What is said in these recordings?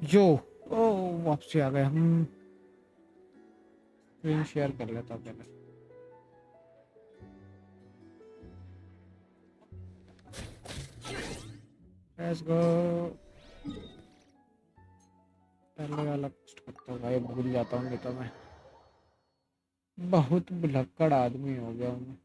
जो ओ वापसी आ गए हम। स्क्रीन शेयर कर लेता हूँ पहले। Let's go. पहले वाला पोस्ट करता हूँ भाई, भूल जाता हूँ नहीं तो मैं बहुत भुलक्कड़ आदमी हो गया हूँ।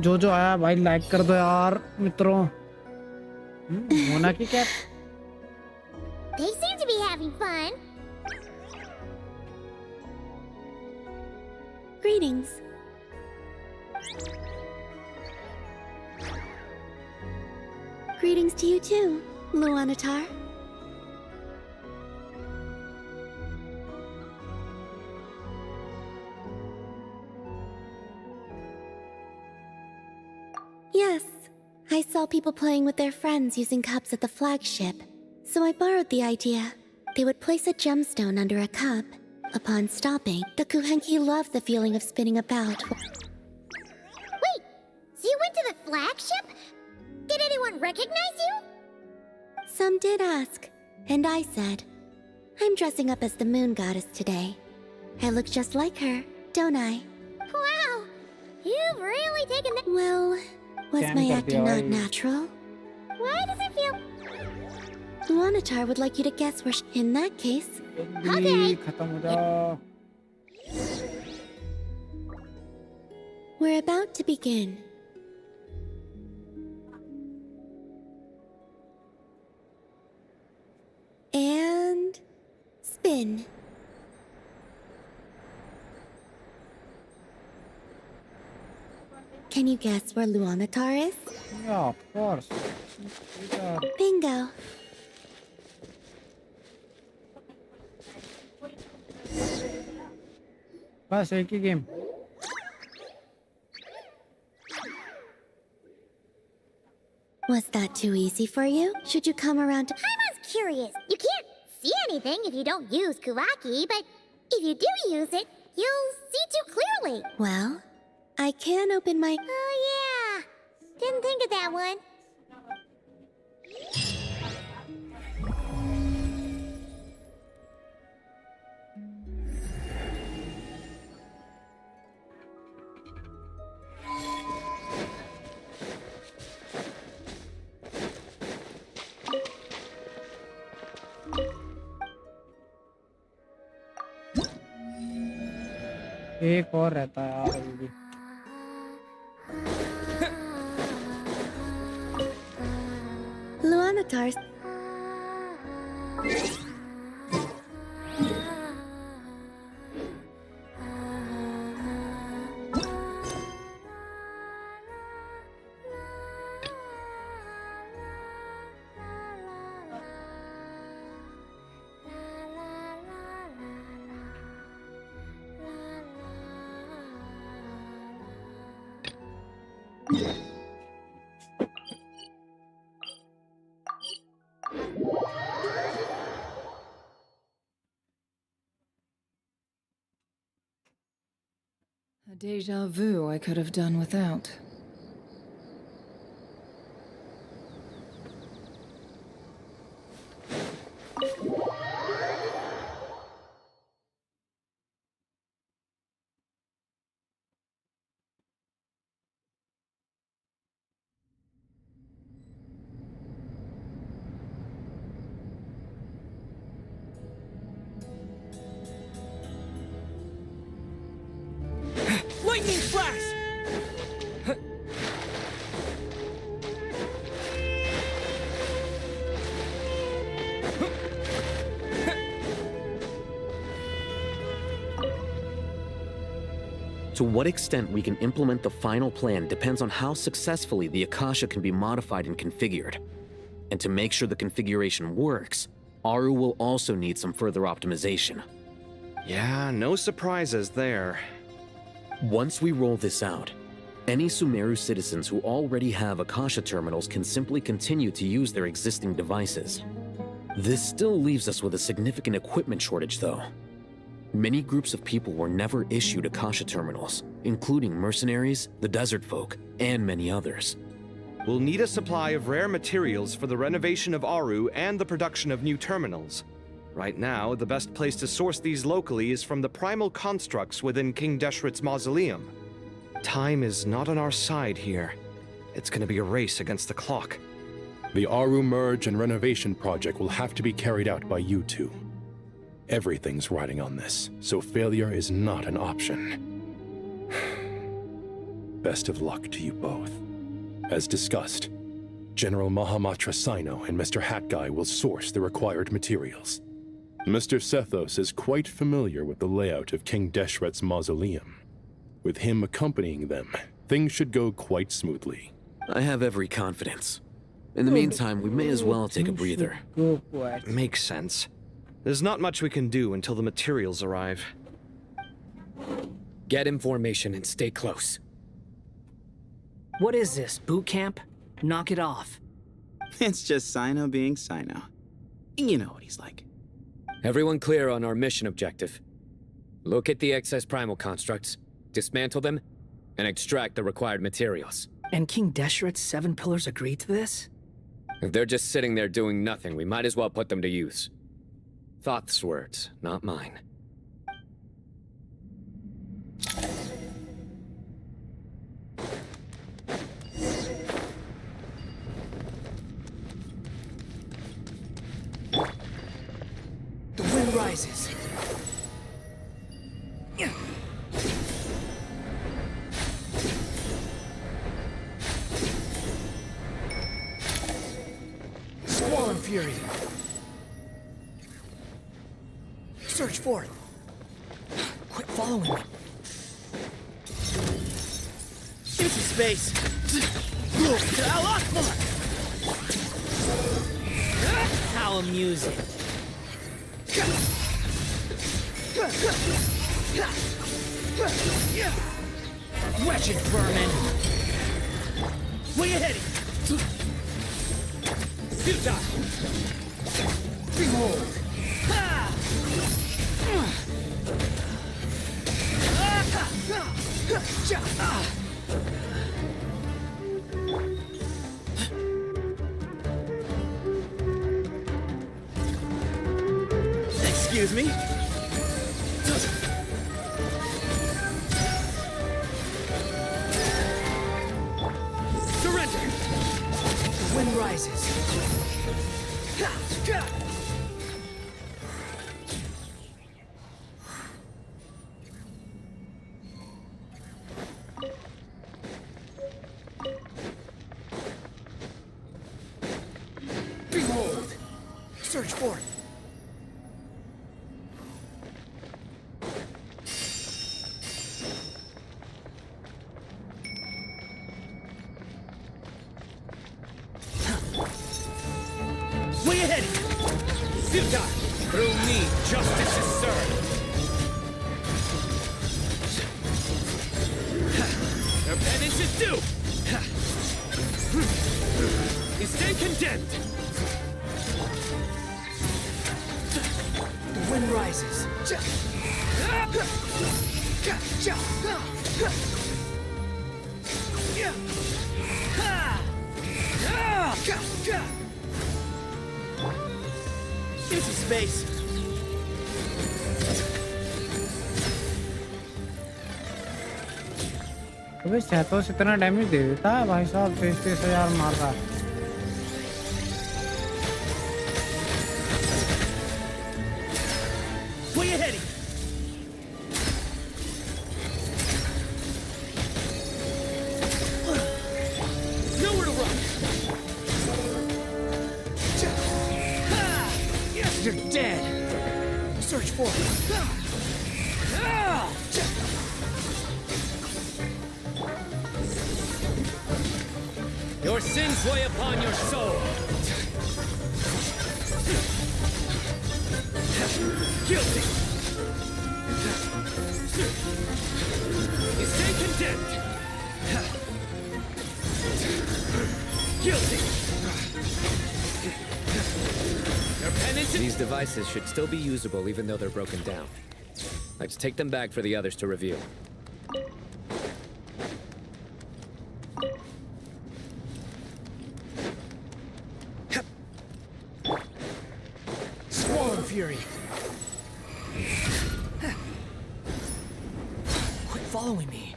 जो आया भाई लाइक कर दो यार मित्रों। मोना की क्या? They seem to be having fun. Greetings. Greetings to you too, Luanatar. Yes, I saw people playing with their friends using cups at the flagship, so I borrowed the idea. They would place a gemstone under a cup. Upon stopping, the Kuhenki loved the feeling of spinning about. Wait, so you went to the flagship? Did anyone recognize you? Some did ask, and I said, I'm dressing up as the moon goddess today. I look just like her, don't I? Wow, you've really taken that. Well, was my acting not natural? Why does it feel... Luanatar would like you to guess where in that case. Okay. We're about to begin. And... spin. Can you guess where Luanatar is? Yeah, of course. Bingo. बस एक ही game. Was that too easy for you? Should you come around to... I was curious. You can't see anything if you don't use Kuraki, but if you do use it, you'll see too clearly. Well, I can open my... Oh yeah! Didn't think of that one. एक और रहता है यार अभी भी। Luanatar's... A déjà vu I could have done without. Lightning flash! To what extent we can implement the final plan depends on how successfully the Akasha can be modified and configured. And to make sure the configuration works, Aru will also need some further optimization. Yeah, no surprises there. Once we roll this out, any Sumeru citizens who already have Akasha terminals can simply continue to use their existing devices. This still leaves us with a significant equipment shortage, though. Many groups of people were never issued Akasha terminals, including mercenaries, the desert folk, and many others. We'll need a supply of rare materials for the renovation of Aru and the production of new terminals. Right now, the best place to source these locally is from the primal constructs within King Deshret's mausoleum. Time is not on our side here. It's gonna be a race against the clock. The Aru merge and renovation project will have to be carried out by you two. Everything's riding on this, so failure is not an option. Best of luck to you both. As discussed, General Mahamatra Sino and Mr. Hat Guy will source the required materials. Mr. Sethos is quite familiar with the layout of King Deshret's mausoleum. With him accompanying them, things should go quite smoothly. I have every confidence. In the meantime, we may as well take a breather. Makes sense. There's not much we can do until the materials arrive. Get in formation and stay close. What is this, boot camp? Knock it off. It's just Sino being Sino. You know what he's like. Everyone clear on our mission objective. Look at the excess primal constructs, dismantle them, and extract the required materials. And King Deshret's 7 pillars agreed to this? If they're just sitting there doing nothing, we might as well put them to use. Thoth's words, not mine. The wind rises. Squall and fury. Search forth. Quit following me. Into space. How amusing. Wretched vermin. Where you heading? Futile. Behold. Excuse me? Surrender! The wind rises. Behold! Search for it. Where you heading? Futile! Through me, justice is served. Their penance is due! You stay condemned! The wind rises. Into space. अबे सहतोष इतना damage दे देता है भाई साहब, 23,000 मार रहा है। Where you heading? Nowhere to run. You're dead. Search for it. Your sins weigh upon your soul. Guilty! You stay condemned! Guilty! Your penance. These devices should still be usable even though they're broken down. Let's take them back for the others to review. Swarm Fury! Quit following me.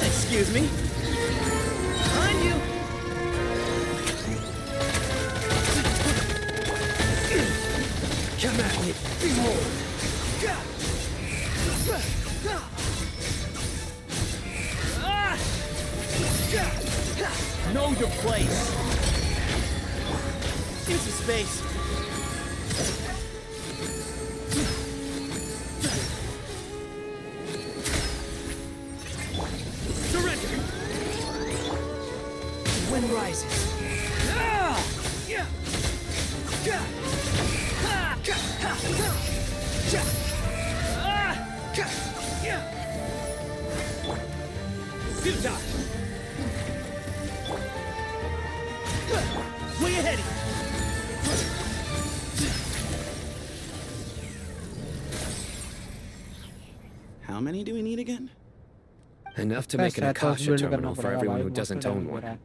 Excuse me? Behind you! Come at me! Behold! Know your place! Into space! Surrender! Wind rises. Futa! Way ahead! How many do we need again? Enough to make an Set Akasha build terminal करना for पड़ेगा everyone भाई, who most doesn't time own लग one. रहा है.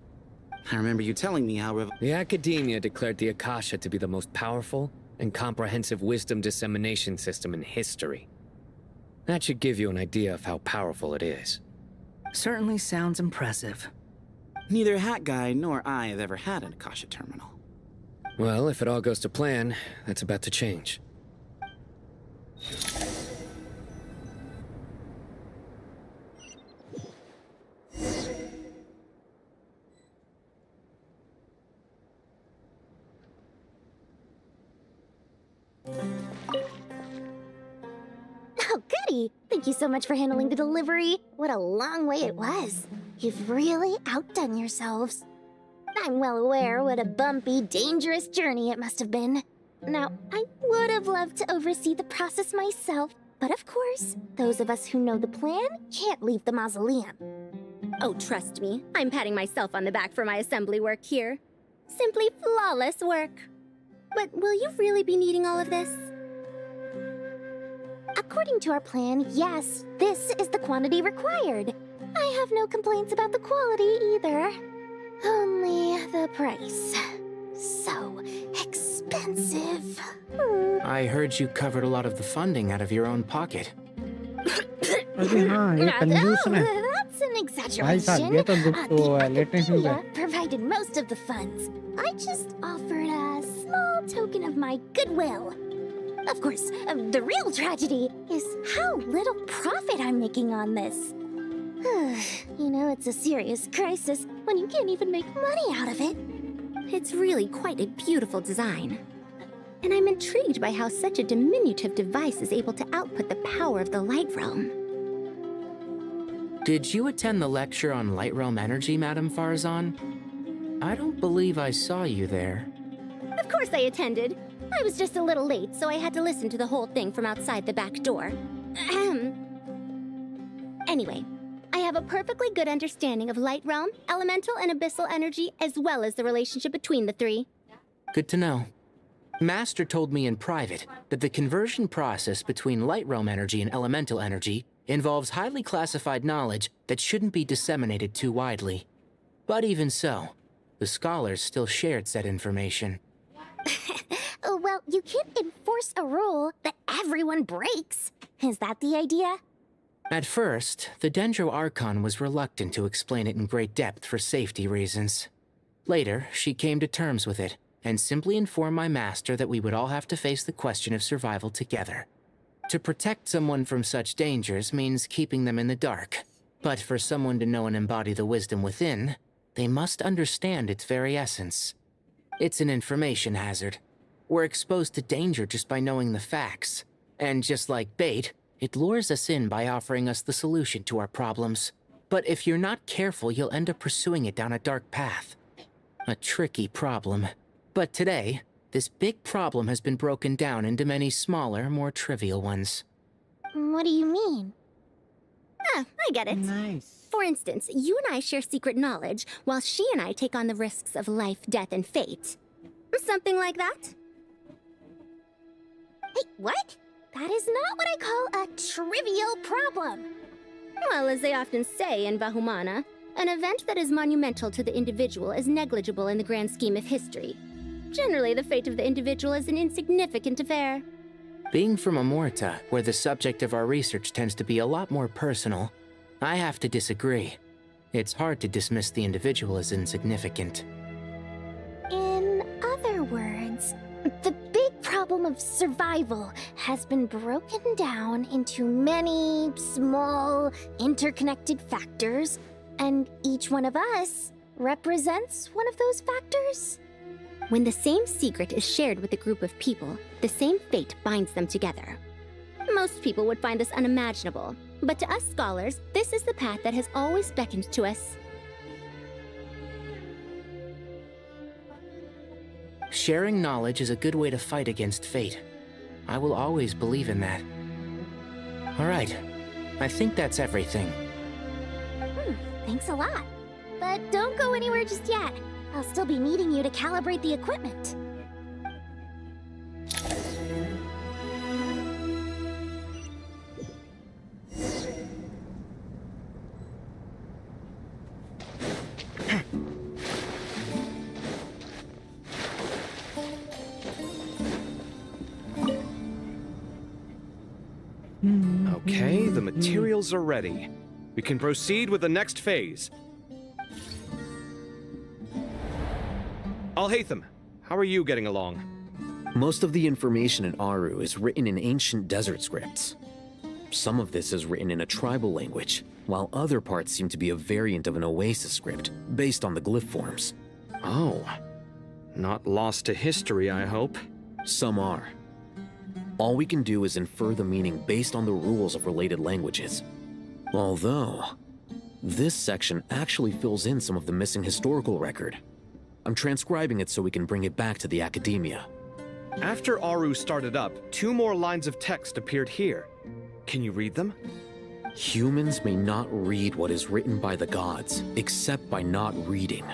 I remember you telling me how The Academia declared the Akasha to be the most powerful and comprehensive wisdom dissemination system in history. That should give you an idea of how powerful it is. Certainly sounds impressive. neither Hat Guy nor I have ever had an Akasha terminal. Well, if it all goes to plan, that's about to change. Oh, goody! Thank you so much for handling the delivery. What a long way it was. You've really outdone yourselves. I'm well aware what a bumpy, dangerous journey it must have been. Now, I would have loved to oversee the process myself, but of course, those of us who know the plan can't leave the mausoleum. Oh, trust me, I'm patting myself on the back for my assembly work here. Simply flawless work. But will you really be needing all of this? According to our plan, yes, this is the quantity required. I have no complaints about the quality either. Only the price. So expensive. I heard you covered a lot of the funding out of your own pocket. अरे हाँ ये कंजूस है. That's an भाई exaggeration. साहब ये तो दुख तो है लेटेस्ट न्यूज़ है. Nahida provided most of the funds. I just offered a small token of my goodwill. Of course, the real tragedy is how little profit I'm making on this. You know, it's a serious crisis when you can't even make money out of it. It's really quite a beautiful design. And I'm intrigued by how such a diminutive device is able to output the power of the Light Realm. Did you attend the lecture on Light Realm energy, Madame Farzan? I don't believe I saw you there. Of course I attended. I was just a little late, so I had to listen to the whole thing from outside the back door. Ahem. Anyway, I have a perfectly good understanding of Light Realm, elemental and abyssal energy, as well as the relationship between the three. Good to know. Master told me in private that the conversion process between Light Realm energy and elemental energy involves highly classified knowledge that shouldn't be disseminated too widely. But even so, the scholars still shared said information. Well, you can't enforce a rule that everyone breaks. Is that the idea? At first, the Dendro Archon was reluctant to explain it in great depth for safety reasons. Later, she came to terms with it and simply inform my master that we would all have to face the question of survival together. To protect someone from such dangers means keeping them in the dark. But for someone to know and embody the wisdom within, they must understand its very essence. It's an information hazard. We're exposed to danger just by knowing the facts. And just like bait, it lures us in by offering us the solution to our problems. But if you're not careful, you'll end up pursuing it down a dark path. A tricky problem. But today, this big problem has been broken down into many smaller, more trivial ones. What do you mean? Ah, I get it. Nice. For instance, you and I share secret knowledge, while she and I take on the risks of life, death, and fate. Something like that? Hey, what? That is not what I call a trivial problem. Well, as they often say in Vahumana, an event that is monumental to the individual is negligible in the grand scheme of history. Generally, the fate of the individual is an insignificant affair. Being from Amorta, where the subject of our research tends to be a lot more personal, I have to disagree. It's hard to dismiss the individual as insignificant. In other words, the big problem of survival has been broken down into many small, interconnected factors, and each one of us represents one of those factors. When the same secret is shared with a group of people, the same fate binds them together. Most people would find this unimaginable, but to us scholars, this is the path that has always beckoned to us. Sharing knowledge is a good way to fight against fate. I will always believe in that. All right, I think that's everything. Thanks a lot. But don't go anywhere just yet. I'll still be needing you to calibrate the equipment. Okay, the materials are ready. We can proceed with the next phase. Alhaitham, how are you getting along? Most of the information in Aru is written in ancient desert scripts. Some of this is written in a tribal language, while other parts seem to be a variant of an Oasis script, based on the glyph forms. Oh. Not lost to history, I hope. Some are. All we can do is infer the meaning based on the rules of related languages. Although, this section actually fills in some of the missing historical record. I'm transcribing it so we can bring it back to the academia. After Aru started up, 2 more lines of text appeared here. Can you read them? Humans may not read what is written by the gods, except by not reading.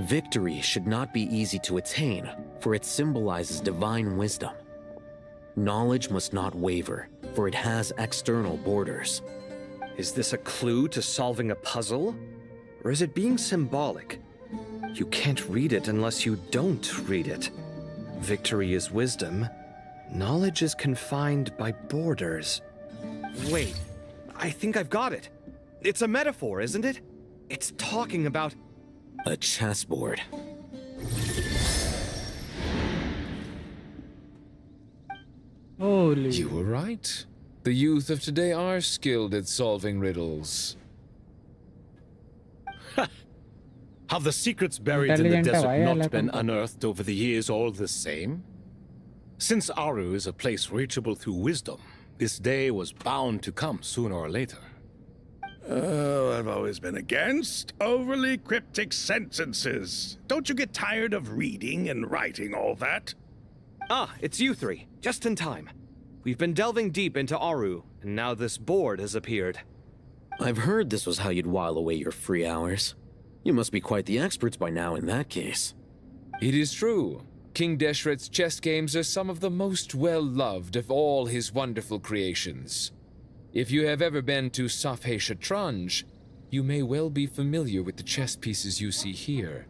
Victory should not be easy to attain, for it symbolizes divine wisdom. Knowledge must not waver, for it has external borders. Is this a clue to solving a puzzle? Or is it being symbolic? You can't read it unless you don't read it. Victory is wisdom. Knowledge is confined by borders. Wait, I think I've got it. It's a metaphor, isn't it? It's talking about... A chessboard. Holy. You were right. The youth of today are skilled at solving riddles. Have the secrets buried in the desert not been unearthed over the years all the same? Since Aru is a place reachable through wisdom, this day was bound to come sooner or later. Oh, I've always been against overly cryptic sentences. Don't you get tired of reading and writing all that? Ah, it's you 3. Just in time. We've been delving deep into Aru, and now this board has appeared. I've heard this was how you'd while away your free hours. You must be quite the experts by now in that case. It is true. King Deshret's chess games are some of the most well-loved of all his wonderful creations. If you have ever been to Safhe Shatranj, you may well be familiar with the chess pieces you see here.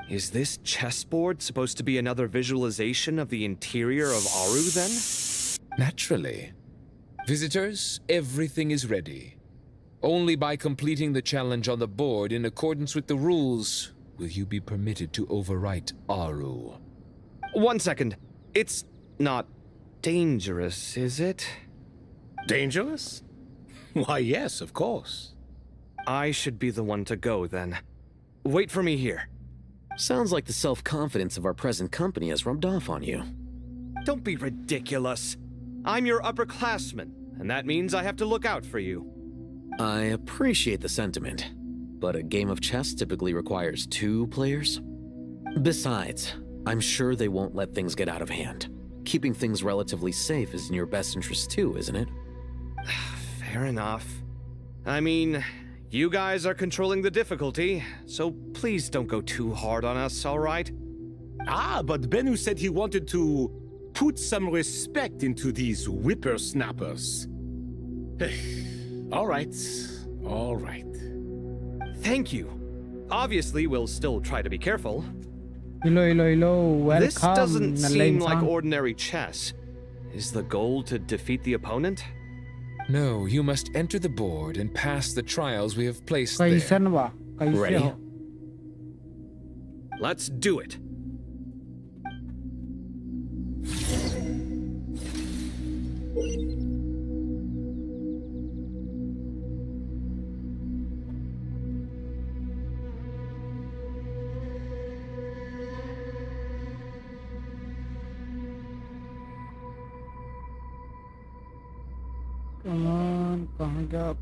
Is this chessboard supposed to be another visualization of the interior of Aru, then? Naturally. Visitors, everything is ready. Only by completing the challenge on the board in accordance with the rules will you be permitted to overwrite Aru. 1 second. It's not dangerous, is it? Dangerous? Why, yes, of course. I should be the one to go, then. Wait for me here. Sounds like the self-confidence of our present company has rubbed off on you. Don't be ridiculous. I'm your upperclassman, and that means I have to look out for you. I appreciate the sentiment, but a game of chess typically requires 2 players. Besides, I'm sure they won't let things get out of hand. Keeping things relatively safe is in your best interest too, isn't it? Fair enough. I mean, you guys are controlling the difficulty, so please don't go too hard on us, all right? Ah, but Bennu said he wanted to put some respect into these whippersnappers. All right, all right. Thank you. Obviously, we'll still try to be careful. Hello. Welcome. This doesn't Nalla seem like insaan. ordinary chess. Is the goal to defeat the opponent? No, you must enter the board and pass the trials we have placed there. कैसन बा? कैसे Ready? हो? Let's do it. Come on, कहाँ गया?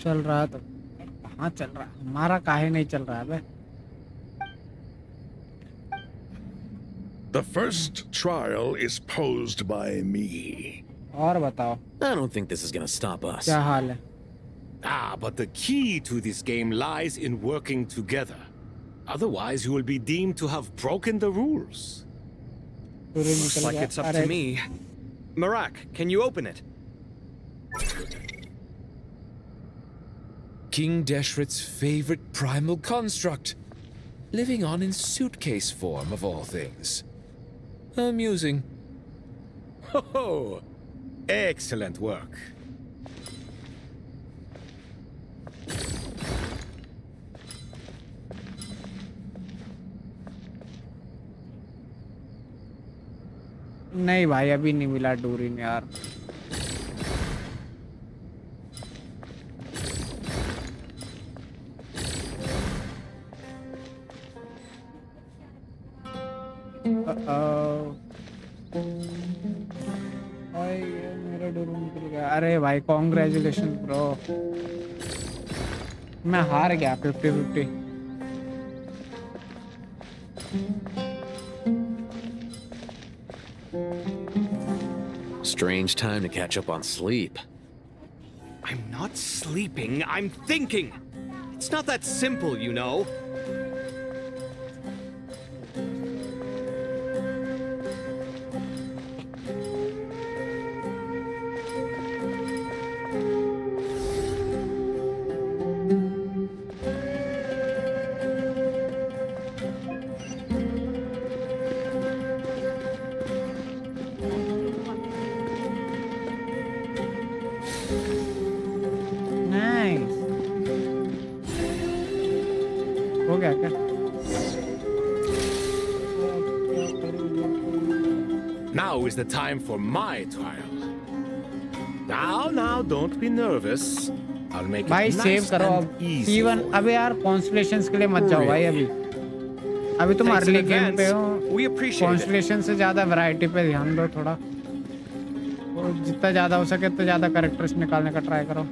चल रहा है तो कहाँ चल रहा है? हमारा काहे नहीं चल रहा है बे? The first trial is posed by me. और बताओ I don't think this is gonna stop us. क्या हाल है? Ah, but the key to this game lies in working together. Otherwise, you will be deemed to have broken the rules. Looks like it's up to me. Marak, can you open it? King Deshret's favorite primal construct. Living on in suitcase form, of all things. Amusing. Ho! Excellent work. नहीं भाई अभी नहीं मिला डूरिन यार. भाई ये मेरा डूरिन निकल गया. अरे भाई कॉन्ग्रेचुलेशन ब्रो. मैं हार गया 50-50. Strange time to catch up on sleep. I'm not sleeping, I'm thinking. It's not that simple, you know. Nice. हो गया क्या? Now is the time for my trial. Now, don't be nervous. I'll make भाई it save nice करो and अब. easy. Even अबे यार constellations के लिए मत जाओ भाई अभी. अभी तुम Thanks in अर्ली गेम पे advance. हो. We appreciate it. कॉन्स्टलेशन से ज्यादा वैरायटी पे ध्यान दो थोड़ा. और जितना ज्यादा हो सके उतना ज्यादा कैरेक्टर्स निकालने का ट्राई करो.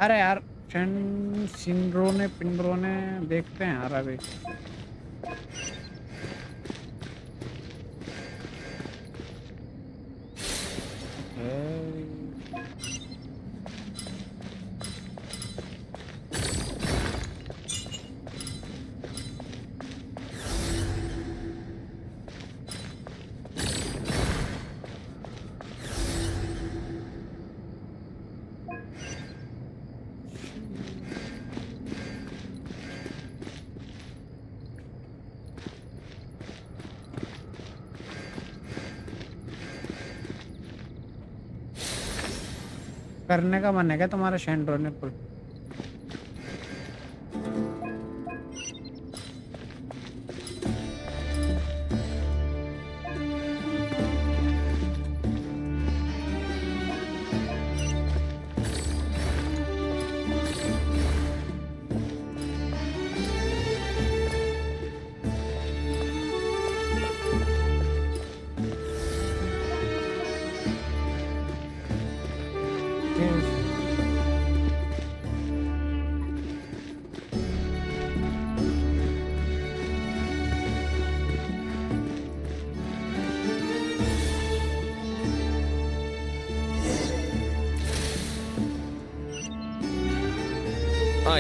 अरे यार सिंड्रोने पिंड्रोने देखते हैं यार अभी। करने का मन है क्या तुम्हारा शेंड्रोने पुल?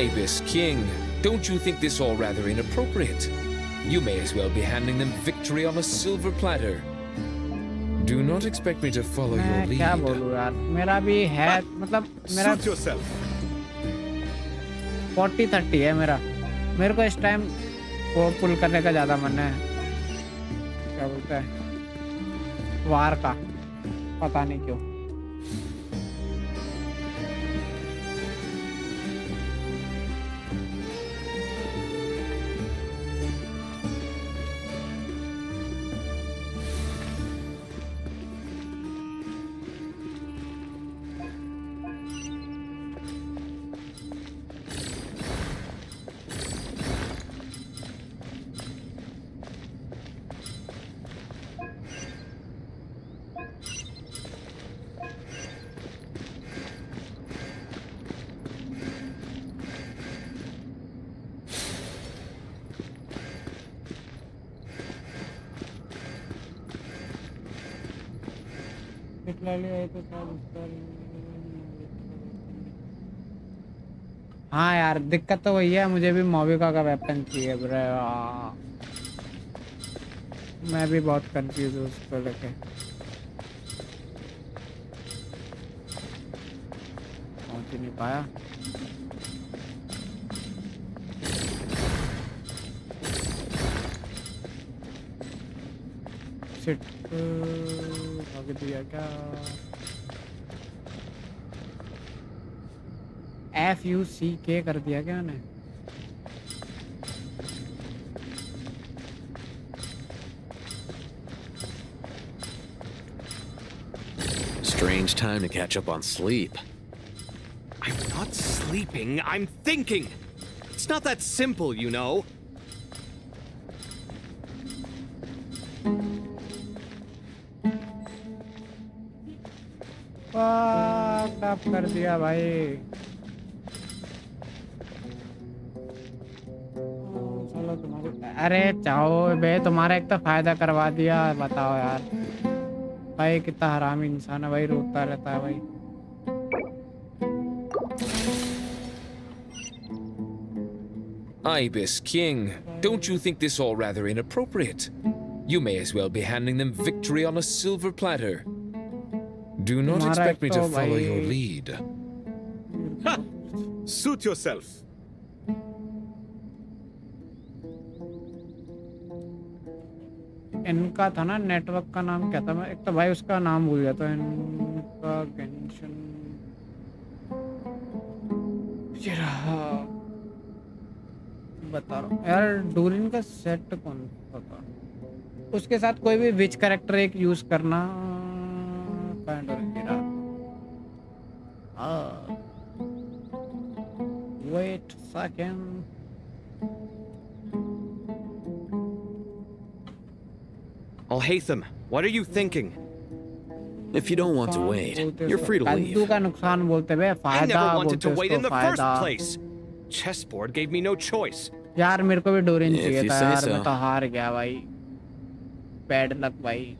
Ibis King, don't you think this all rather inappropriate? You may as well be handing them victory on a silver platter. Do not expect me to follow your मैं lead. क्या बोलूं यार, मेरा भी है मतलब मेरा 40-30 है मेरा। मेरे को इस टाइम वो पुल करने का ज्यादा मन है, क्या बोलते हैं, वार का, पता नहीं क्यों। हाँ यार दिक्कत तो वही है, मुझे भी मोबिका का वेपन चाहिए ब्रे। मैं भी बहुत कंफ्यूज हूँ उसको लेके। पहुँच ही नहीं पाया। शिट, भाग दिया क्या? FUCK कर दिया क्या मैंने? Strange time to catch up on sleep. I'm not sleeping, I'm thinking! It's not that simple, you know. Tough कर दिया भाई। चलो तुम्हारी, अरे चाहो बे, तुम्हारा एक तो फायदा करवा दिया। बताओ यार भाई कितना हरामी इंसान है भाई, रोता रहता है भाई। Ibis King, don't you think this all rather inappropriate? You may as well be handing them victory on a silver platter. Do not expect me to follow your lead. Ha! Suit yourself. इनका था ना network का नाम क्या था, मैं एक तो भाई उसका नाम भूल गया था इनका। गेंशन ये रहा, बता रहा हूँ यार। डूरिन का सेट कौन सा था? उसके साथ कोई भी विच कैरेक्टर एक यूज करना। Wait a second. Alhaitham, what are you thinking? If you don't want to wait, you're free to leave. कद्दू का नुकसान बोलते बे I फायदा never wanted बोलते to wait in उसको the first फायदा place. Chessboard gave me no choice. यार मेरे को भी डोरिन If चाहिए you था say यार so. मैं तो हार गया भाई बैड लक भाई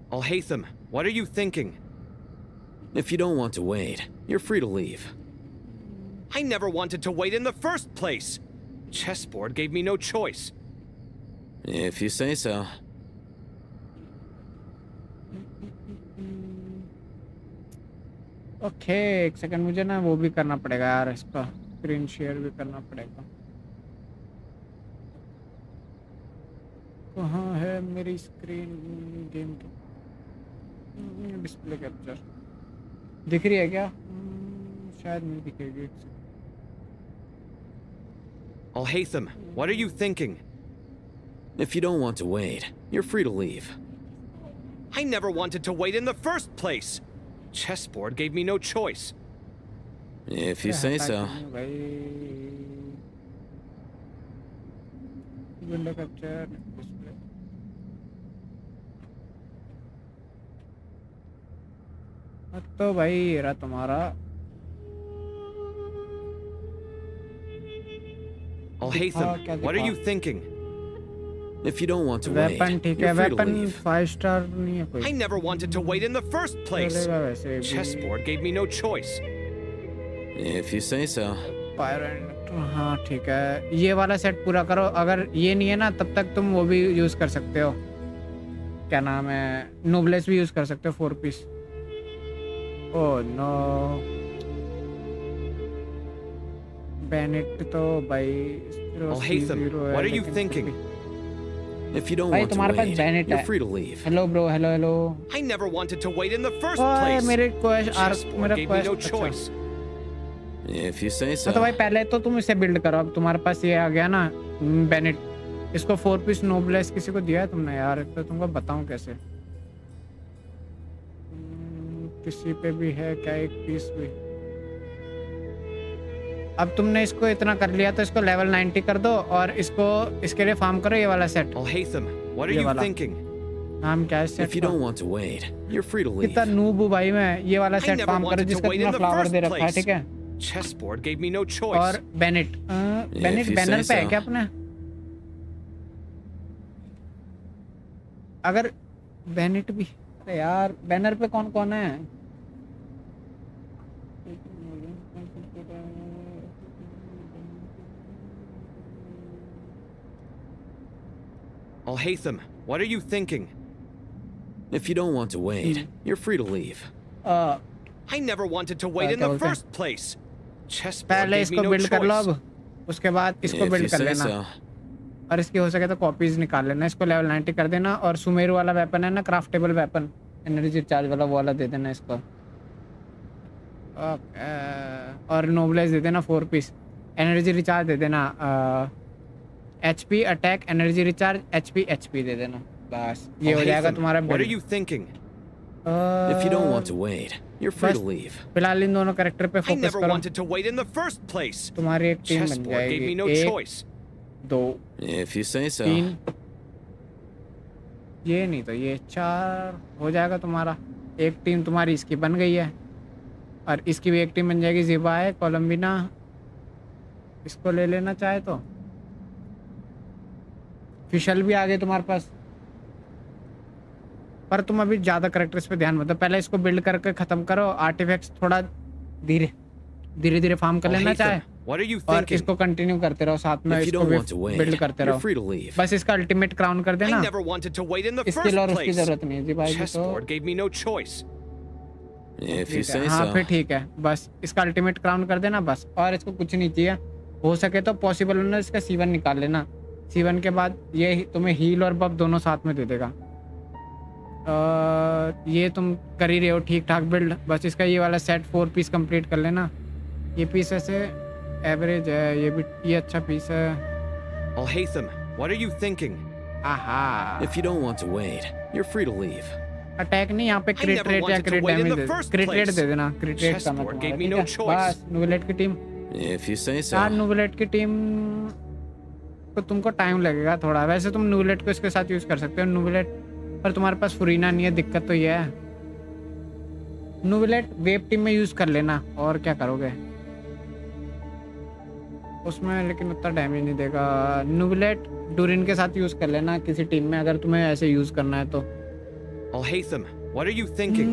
Alhaitham, what are you thinking? If you don't want to wait, you're free to leave. I never wanted to wait in the first place. Chessboard gave me no choice. If you say so. Okay एक second मुझे ना वो भी करना पड़ेगा यार इसका screen share भी करना पड़ेगा कहाँ है मेरी स्क्रीन गेम की डिस्प्ले कैप्चर दिख रही है क्या शायद नहीं दिखेगी एक second Alhaitham, what are you thinking? If you don't want to wait, you're free to leave. I never wanted to wait in the first place. Chessboard gave me no choice. If you say so. Window capture display तो भाई रहा तुम्हारा Alhaitham, what are you thinking? If you don't want to wait, weapon ठीक है you're free to weapon leave. 5 star नहीं है कोई I never wanted to wait in the first place. चलेगा वैसे भी Chessboard gave me no choice. If you say so. हाँ ठीक है ये वाला सेट पूरा करो अगर ये नहीं है ना तब तक तुम वो भी यूज कर सकते हो क्या नाम है नोबलेस भी यूज कर सकते हो 4 पीस ओह नो बेनेट तो भाई Alhaitham, what are you thinking? If you don't भाई want to तुम्हारे पास wait, बेनेट you're है free to leave. Hello bro hello hello I never wanted to wait in the first ओए place. मेरे quest Chessboard मेरा gave me no quest choice. If you say तो so. भाई पहले तो तुम इसे बिल्ड करो अब तुम्हारे पास ये आ गया ना बेनेट इसको 4 पीस नोबलेस किसी को दिया है तुमने यार तो तुमको बताऊं कैसे किसी पे भी है क्या एक पीस भी अब तुमने इसको इतना कर लिया तो इसको लेवल 90 कर दो और इसको इसके लिए फार्म करो ये वाला सेट Alhaitham, what are ये you वाला thinking? नाम क्या है set If you don't want to wait, you're free to leave. कितना नूब हूँ भाई मैं ये वाला I सेट never फार्म करो wanted to जिसका wait तुमने in the फ्लावर first दे रखा है place. ठीक है Chessboard gave me no choice. और Bennett Bennett you banner say पे है so. क्या अपने अगर बेनेट भी अरे यार बैनर पे कौन कौन है Alhaitham, what are you thinking? If you don't want to wait, you're free to leave. I never wanted to wait in क्या the बोलते हैं? first place. Chessboard पहले gave me इसको no बिल्ड कर लो choice. अब उसके बाद इसको If बिल्ड you कर say लेना so. और इसकी हो सके तो कॉपीज निकाल लेना इसको लेवल 90 कर देना और सुमेरु वाला वेपन है ना क्राफ्टेबल वेपन एनर्जी चार्ज वाला वो वाला दे देना इसको और नोबलेस दे देना 4 पीस एनर्जी रिचार्ज दे देना HP attack energy recharge HP दे देना बस ये हो जाएगा Alhaitham, तुम्हारा what are build. you thinking? If you don't want to wait, you're free to बस leave. फिलहाल इन दोनों कैरेक्टर पे I फोकस never करो wanted to wait in the first place. तुम्हारी एक टीम बन Chessboard gave me जाएगी no 1 choice. 2 If you say so. 3 ये नहीं तो ये 4 हो जाएगा तुम्हारा एक टीम तुम्हारी इसकी बन गई है और इसकी भी एक टीम बन जाएगी जिबा है कोलम्बिना इसको ले लेना चाहे तो फिशल भी आ गए तुम्हारे पास पर तुम अभी ज़्यादा कैरेक्टर्स पे ध्यान मत दो पहले इसको बिल्ड करके ख़त्म करो आर्टिफैक्ट्स थोड़ा धीरे धीरे फार्म कर लेना चाहे What are you और thinking? इसको कंटिन्यू करते रहो साथ में If you इसको don't want to wait, build करते you're रहो free to leave. बस इसका अल्टीमेट क्राउन कर I देना never wanted to wait in the first skill और उसकी place. जरूरत नहीं है जी भाई तो Chessboard gave me no choice. If you say हाँ so. फिर ठीक है बस इसका अल्टीमेट क्राउन कर देना बस और इसको कुछ नहीं चाहिए हो सके तो पॉसिबल होना इसका C1 निकाल लेना C1 के बाद ये तुम्हें हील और बफ दोनों साथ में दे देगा ये तुम कर ही रहे हो ठीक ठाक बिल्ड बस इसका ये वाला सेट 4 पीस कंप्लीट कर लेना ये पीस ऐसे एवरेज है ये अच्छा पीस है Alhaitham, what are you thinking? आहा If you don't want to wait, you're free to leave. Attack नहीं, यहाँ पे क्रिट रेट या क्रिट डैमेज दे, क्रिट रेट दे देना, क्रिट रेट कम है तुम्हारा, ठीक है? बस नोवेलेट की team, If you say so. यार नोवेलेट की टीम को तुमको टाइम लगेगा थोड़ा। वैसे तुम नोवेलेट को इसके साथ यूज कर सकते हो, नोवेलेट पर तुम्हारे पास फुरीना नहीं है, दिक्कत तो ये है। नोवेलेट वेब टीम में यूज कर लेना, और क्या करोगे उसमें, लेकिन उतना डैमेज नहीं देगा। नोवेलेट डूरिन के साथ यूज कर लेना किसी टीम में, अगर तुम्हें ऐसे यूज करना है तो। Alhaitham, what are you thinking?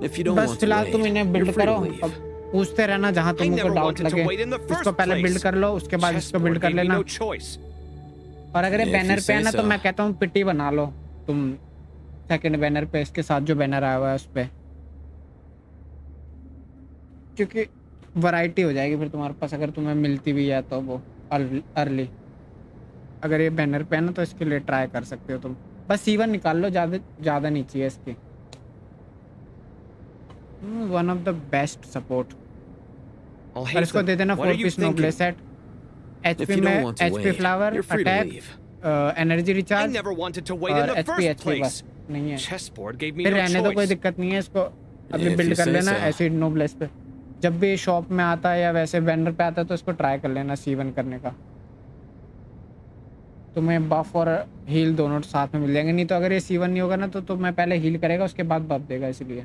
If you don't बस want to फिलहाल wait, तुम इन्हें you're बिल्ड free करो, to leave. अब पूछते रहना जहाँ तुमको डाउट लगे। इसको पहले बिल्ड कर लो, उसके बाद इसको बिल्ड कर लेना। और अगर ये If बैनर you पे है say ना तो so. मैं कहता हूँ पिटी बना लो तुम, सेकंड बैनर पे इसके साथ जो बैनर आया हुआ है उस पे, क्योंकि वैरायटी हो जाएगी फिर तुम्हारे पास, अगर तुम्हें मिलती भी है तो वो अर्ली। अगर ये बैनर पे है ना तो इसके लिए ट्राई कर सकते हो तुम। बस C1 निकाल लो, ज़्यादा नहीं चाहिए इसकी। One of the best support. और इसको दे देना 4 पीस नोब्ले सेट, HP में HP flower, attack, energy recharge और HP बस नहीं है, फिर रहने दो, कोई दिक्कत नहीं है। इसको अभी बिल्ड कर लेना एसिड नोब्लेस पे, जब भी शॉप में आता है या वैसे बैनर पे आता है तो इसको ट्राई कर लेना C1 करने का, तुम्हें बफ और हील दोनों साथ में मिल जाएंगे। नहीं तो अगर ये C1 नहीं होगा ना तो मैं पहले हील करेगा, उसके बाद बफ देगा, इसलिए।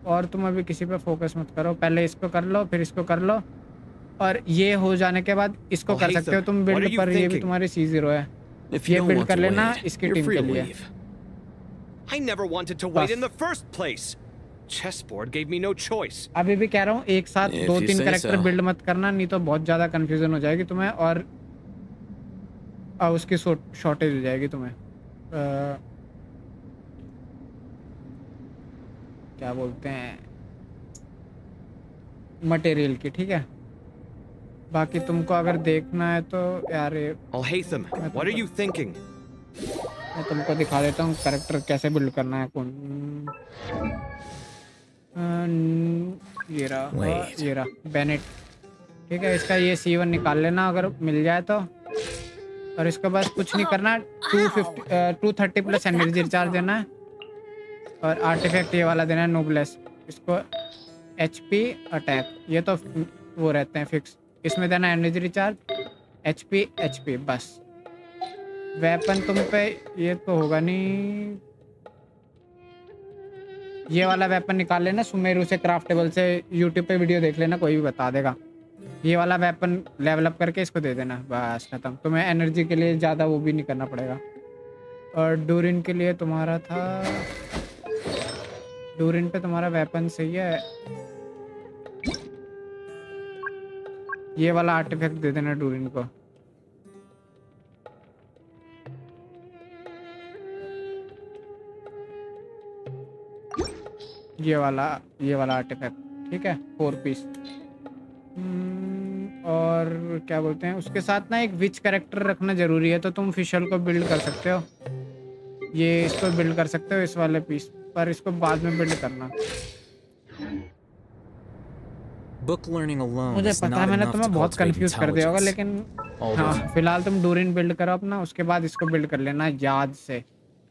और तुम अभी किसी पे फोकस मत करो, पहले इसको कर लो, फिर इसको कर लो, और ये हो जाने के बाद इसको कर सकते हो तुम बिल्ड पर। ये भी तुम्हारी C0 है, ये बिल्ड कर लेना इसकी टीम के लिए। I never wanted to wait in the first place. Chessboard gave me no choice. अभी भी कह रहा हूँ एक साथ 2-3 कैरेक्टर बिल्ड मत करना, नहीं तो बहुत ज़्यादा कंफ्यूजन हो जाएगी तुम्हें, और उसकी शॉर्टेज हो जाएगी तुम्हें। क्या बोलते हैं, मटेरियल की, ठीक है? बाकी तुमको अगर देखना है तो यार Alhaitham, what are you thinking? मैं तुमको दिखा देता हूँ कैरेक्टर कैसे बिल्ड करना है। कौन ये रहा बेनेट, ठीक है? इसका ये C1 निकाल लेना अगर मिल जाए तो, और इसके बाद कुछ नहीं करना, 230 प्लस एनर्जी रिचार्ज देना है, और आर्टिफैक्ट ये वाला देना है नोब्लेस। इसको HP अटैक, ये तो वो रहते हैं फिक्स, इसमें देना एनर्जी रिचार्ज, HP बस। वेपन तुम पे ये तो होगा नहीं, ये वाला वेपन निकाल लेना सुमेरु से, क्राफ्टेबल से, यूट्यूब पे वीडियो देख लेना, कोई भी बता देगा। ये वाला वेपन लेवल अप करके इसको दे देना, बस खत्म। तुम्हें एनर्जी के लिए ज़्यादा वो भी नहीं करना पड़ेगा। और डूरिन के लिए तुम्हारा था, डूरिन पे तुम्हारा वेपन सही है, ये वाला आर्टिफैक्ट दे देना डूरिन को। ये वाला आर्टिफैक्ट, ठीक है? 4 पीस। और क्या बोलते हैं, उसके साथ ना एक विच कैरेक्टर रखना जरूरी है, तो तुम फिशल को बिल्ड कर सकते हो, ये इसको बिल्ड कर सकते हो इस वाले पीस पर, इसको बाद में बिल्ड करना। मुझे पता है मैंने तुम्हें बहुत कंफ्यूज कर दिया होगा, लेकिन हाँ फिलहाल तुम डूरिन बिल्ड करो अपना, उसके बाद इसको बिल्ड कर लेना याद से।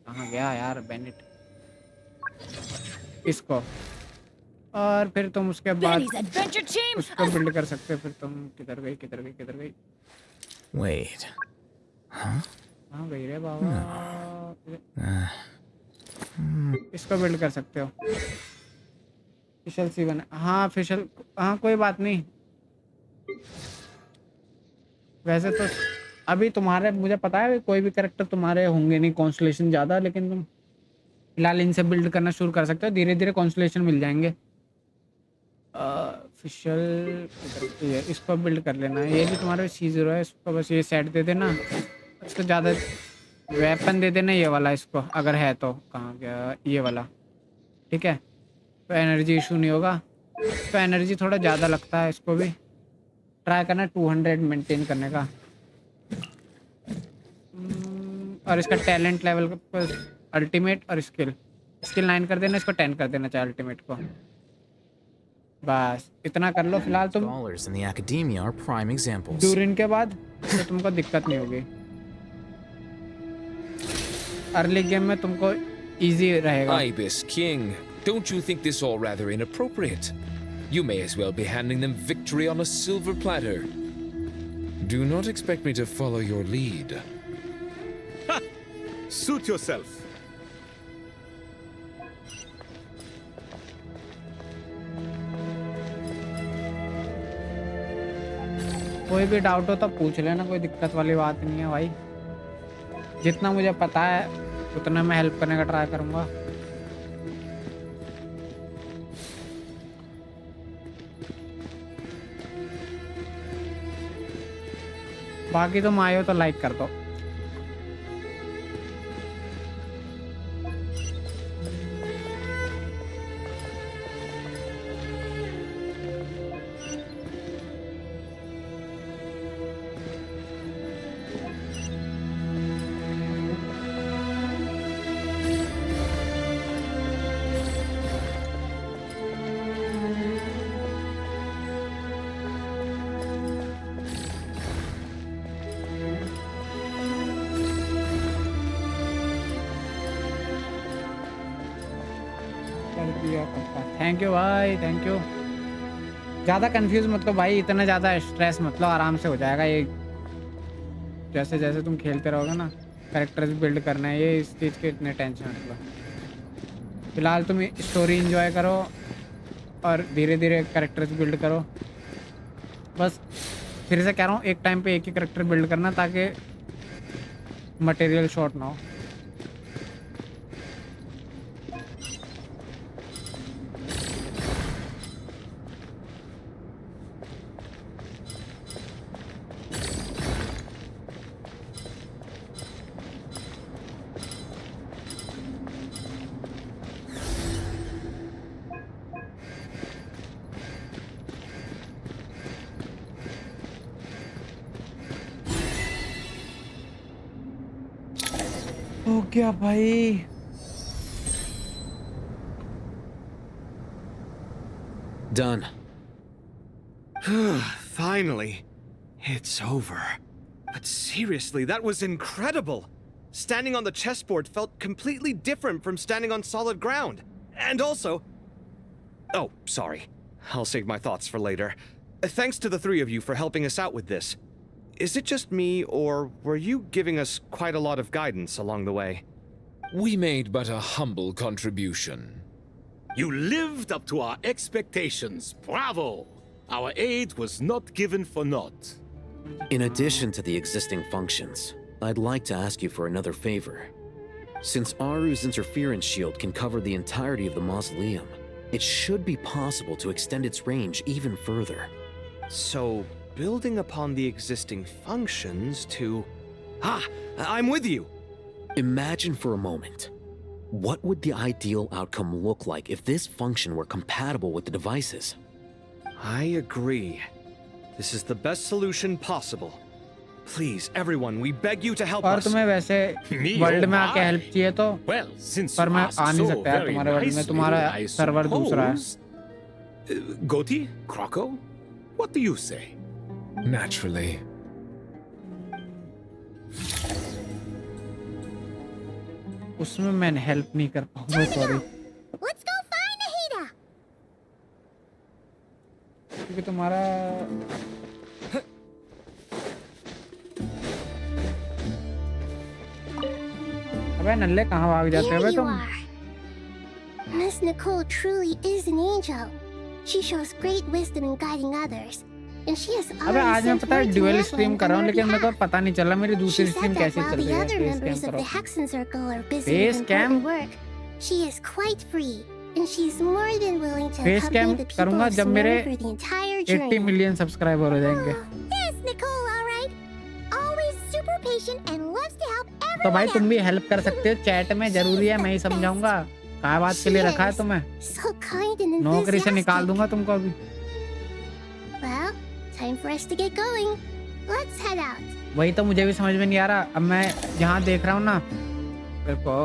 कहाँ गया यार बेनेट, इसको, और फिर तुम उसके बाद उसको बिल्ड कर सकते हो। फिर तुम किधर गई Wait. Huh? कहाँ गई रे बाबा? इसको बिल्ड कर सकते हो, फिशल C1। हाँ फिशल, हाँ कोई बात नहीं। वैसे तो अभी तुम्हारे, मुझे पता है कोई भी कैरेक्टर तुम्हारे होंगे नहीं कॉन्स्टलेशन ज़्यादा, लेकिन तुम फिलहाल इनसे बिल्ड करना शुरू कर सकते हो, धीरे धीरे कॉन्स्टलेशन मिल जाएंगे। फिशल ये, इसको बिल्ड कर लेना, ये भी तुम्हारे C0 है, इसको बस ये सेट दे देना, इसको ज़्यादा वेपन दे देना, ये वाला इसको अगर है तो। कहाँ गया ये वाला, ठीक है? तो एनर्जी इशू नहीं होगा, तो एनर्जी थोड़ा ज़्यादा लगता है, इसको भी ट्राई करना 200 मेंटेन करने का। और इसका टैलेंट लेवल पर अल्टीमेट और स्किल 9 कर देना, इसको 10 कर देना चाहे अल्टीमेट को, बस इतना कर लो फिलहाल तुम। डूरिन के बाद तो तुमको दिक्कत नहीं होगी। अर्ली गेम में तुमको इजी रहेगा। Ibis King, don't you think this all rather inappropriate? You may as well be handing them victory on a silver platter. Do not expect me to follow your lead. Ha! Suit yourself. कोई भी doubt हो तो पूछ लेना, कोई दिक्कत वाली बात नहीं है भाई। जितना मुझे पता है उतना मैं हेल्प करने का ट्राई करूंगा। बाकी तुम आए हो तो लाइक कर दो। थैंक यू भाई, थैंक यू। ज़्यादा कंफ्यूज मत लो भाई, इतना ज़्यादा स्ट्रेस मत लो, आराम से हो जाएगा ये। जैसे जैसे तुम खेलते रहोगे ना, कैरेक्टर्स बिल्ड करना है, ये इस चीज़ के इतने टेंशन मत लो। फिलहाल तुम स्टोरी एंजॉय करो और धीरे धीरे कैरेक्टर्स बिल्ड करो। बस फिर से कह रहा हूँ, एक टाइम पे एक ही कैरेक्टर बिल्ड करना ताकि मटेरियल शॉर्ट ना हो। हो गया भाई। Done. Finally. It's over. But seriously, that was incredible. Standing on the chessboard felt completely different from standing on solid ground. And also... Oh, sorry. I'll save my thoughts for later. Thanks to the three of you for helping us out with this. Is it just me, or were you giving us quite a lot of guidance along the way? We made but a humble contribution. You lived up to our expectations. Bravo! Our aid was not given for naught. In addition to the existing functions, I'd like to ask you for another favor. Since Aru's interference shield can cover the entirety of the mausoleum, it should be possible to extend its range even further. So, building upon the existing functions to... Ah! I'm with you! Imagine for a moment. What would the ideal outcome look like if this function were compatible with the devices? I agree. This is the best solution possible. Please, everyone, we beg you to help और us. तुम्हें वैसे world में आके help चाहिए तो Well, since पर you मैं asked आ नहीं so सकता यार very तुम्हारे वर्ल्ड में, nicely, तुम्हारा I सर्वर दूसरा है। suppose- Goti? Croco? What do you say? Naturally. उसमें मैं हेल्प नहीं कर पाऊंगा, sorry. Let's go find Nahida! क्योंकि तुम्हारा अबे नल्ले कहाँ भाग जाते हो Here बे you तुम? are. Miss Nicole truly is an angel. She shows great wisdom in guiding others. And she has अबे already आज मैं sent पता है word to dual Madeline stream on कर रहा हूँ, her लेकिन मेरे को behalf. पता नहीं चला मेरी She दूसरी said स्ट्रीम that कैसे while चल the रही है। other base members camp of the करो। Hexen Circle are busy Base with important camp? work, she is quite free, and she is more than willing to Base accompany camp the people करूँगा of जब मेरे Sumeru for the entire 80 journey. Million subscriber हो जाएंगे। Yes, Nicole, all right. Always super patient and loves to help everyone तो भाई तुम out. भी help कर सकते हो चैट में, जरूरी है, मैं ही समझाऊंगा। क्या बात के लिए रखा है तुम्हें? So kind and नौकरी से enthusiastic. निकाल दूंगा तुमको अभी। Well, time for us to get going. Let's head out. वही तो मुझे भी समझ में नहीं आ रहा। अब मैं यहाँ देख रहा हूँ ना, देखो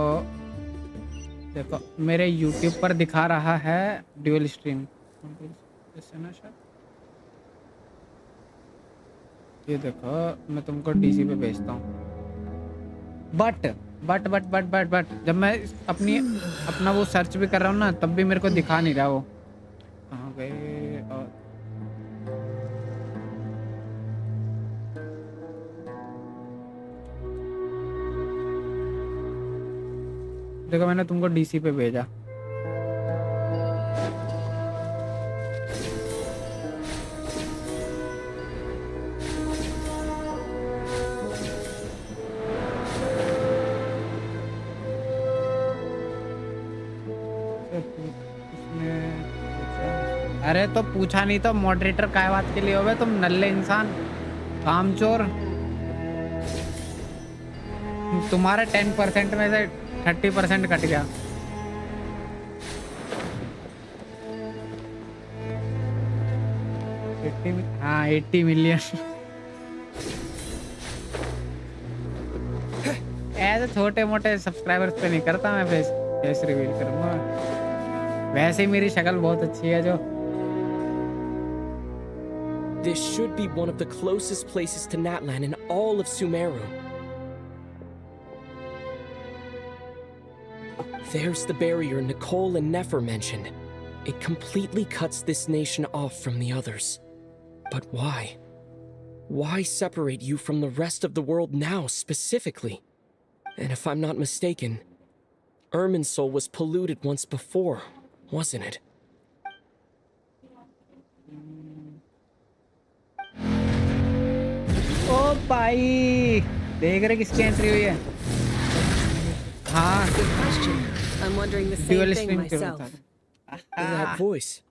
देखो मेरे YouTube पर दिखा रहा है ड्यूअल स्ट्रीम। ऐसे ना शायद, ये देखो मैं तुमको डीसी पे भेजता हूँ। बट बट जब मैं अपना वो सर्च भी कर रहा हूँ ना, तब भी मेरे को दिखा नहीं रहा वो कहाँ गए। और देखो मैंने तुमको डीसी पे भेजा। अरे तो पूछा नहीं तो मॉडरेटर काय बात के लिए हो गए तुम नल्ले इंसान, कामचोर। तुम्हारे 10% में से 30% कट गया। हाँ 80 मिलियन। ऐसे छोटे मोटे सब्सक्राइबर्स पे नहीं करता मैं फेस रिवील करूंगा। वैसे ही मेरी शक्ल बहुत अच्छी है जो। This should be one of the closest places to Natlan in all of Sumeru. There's the barrier Nicole and Nefer mentioned. It completely cuts this nation off from the others. But why? Why separate you from the rest of the world now, specifically? And if I'm not mistaken, Irminsul was polluted once before, wasn't it? ओ भाई देख रहे किसकी entry हुई है। हाँ I'm wondering the Dual same thing screen myself. That voice.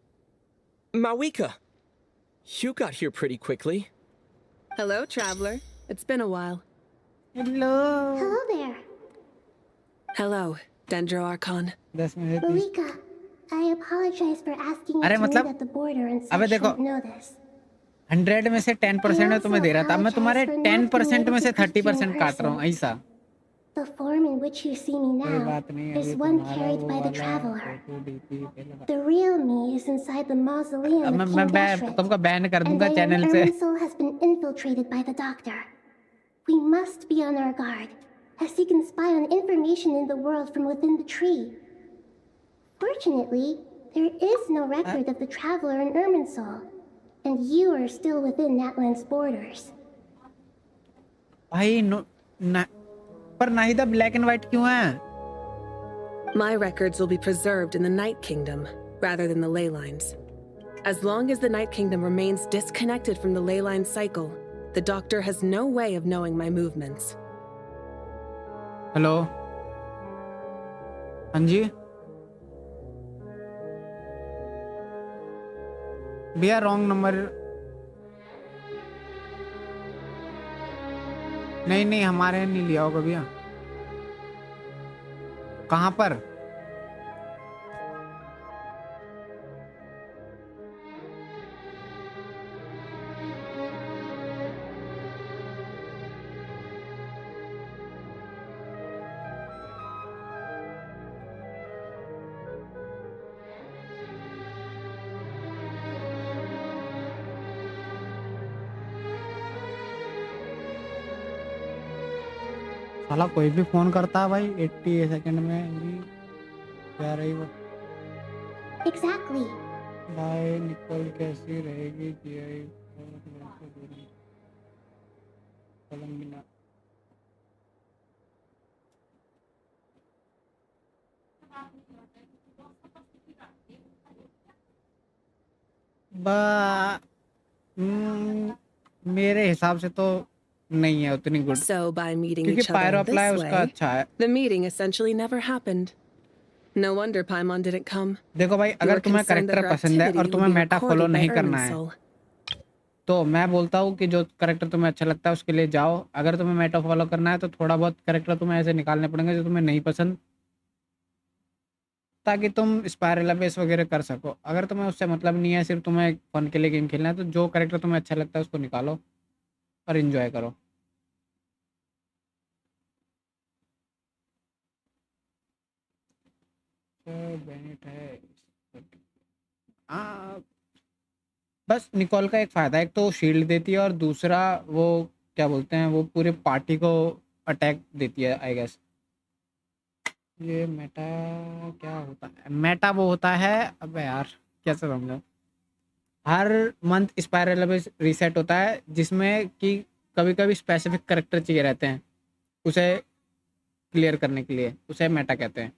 Mawika! You got here pretty quickly. Hello, traveler. It's been a while. Hello. Hello there. Hello, Dendro Archon. Malika, I apologize for asking you अरे to मतलब wait at the border and अबे such देखो short notice. 100 में से 10% में तुम्हें दे रहा था, मैं तुम्हारे 10% में से 30% काट रहा हूँ ऐसा। The form in which you see me कोई now बात नहीं, is अभी one तुम्हारा carried वो by the वाला traveler. फोटो डीपी पे लगा। The real me is inside the mausoleum अब of King Deshret, तुमको बैन कर and दूंगा I am चैनल से। Irminsul has been infiltrated by the Doctor. We must be on our guard, as he can spy on information in the world from within the tree. Fortunately, there is no record of the traveler in Irminsul, and you are still within Natlan's borders. भाई पर Nahida black and white क्यों है? My records will be preserved in the Night Kingdom rather than the ley lines. As long as the Night Kingdom remains disconnected from the ley line cycle, the Doctor has no way of knowing my movements. Hello हाँ जी भैया wrong number. नहीं हमारे नहीं लिया होगा भैया। कहाँ पर? साला कोई भी फोन करता है भाई 80 सेकंड में ही क्या रही वो। Exactly. भाई निकोल कैसी रहेगी जीआई कोलंबिना। मेरे हिसाब से तो नहीं है उतनी गुड। So by meeting क्योंकि each other पायरो अप्लाई this उसका way, अच्छा है। the meeting essentially never happened. No wonder Paimon didn't come. देखो भाई अगर तुम्हें कैरेक्टर पसंद है और तुम्हें मेटा फॉलो नहीं करना है तो मैं बोलता हूँ कि जो कैरेक्टर तुम्हें अच्छा लगता है उसके लिए जाओ। अगर तुम्हें मेटा फॉलो करना है तो थोड़ा बहुत कैरेक्टर तुम्हें ऐसे निकालने पड़ेंगे जो तुम्हें नहीं पसंद, ताकि तुम स्पायरल बेस वगैरह कर सको। अगर तुम्हें उससे मतलब नहीं है, सिर्फ तुम्हें फन के लिए गेम खेलना है, तो जो कैरेक्टर तुम्हें अच्छा लगता है उसको निकालो और एंजॉय करो। बस निकोल का एक फ़ायदा है, एक तो शील्ड देती है और दूसरा वो क्या बोलते हैं वो पूरे पार्टी को अटैक देती है आई गेस। ये मेटा क्या होता है? मेटा वो होता है, अबे यार कैसे समझाऊं, हर मंथ स्पाइरल रीसेट होता है जिसमें कि कभी कभी स्पेसिफिक करेक्टर चाहिए रहते हैं उसे क्लियर करने के लिए, उसे मेटा कहते हैं।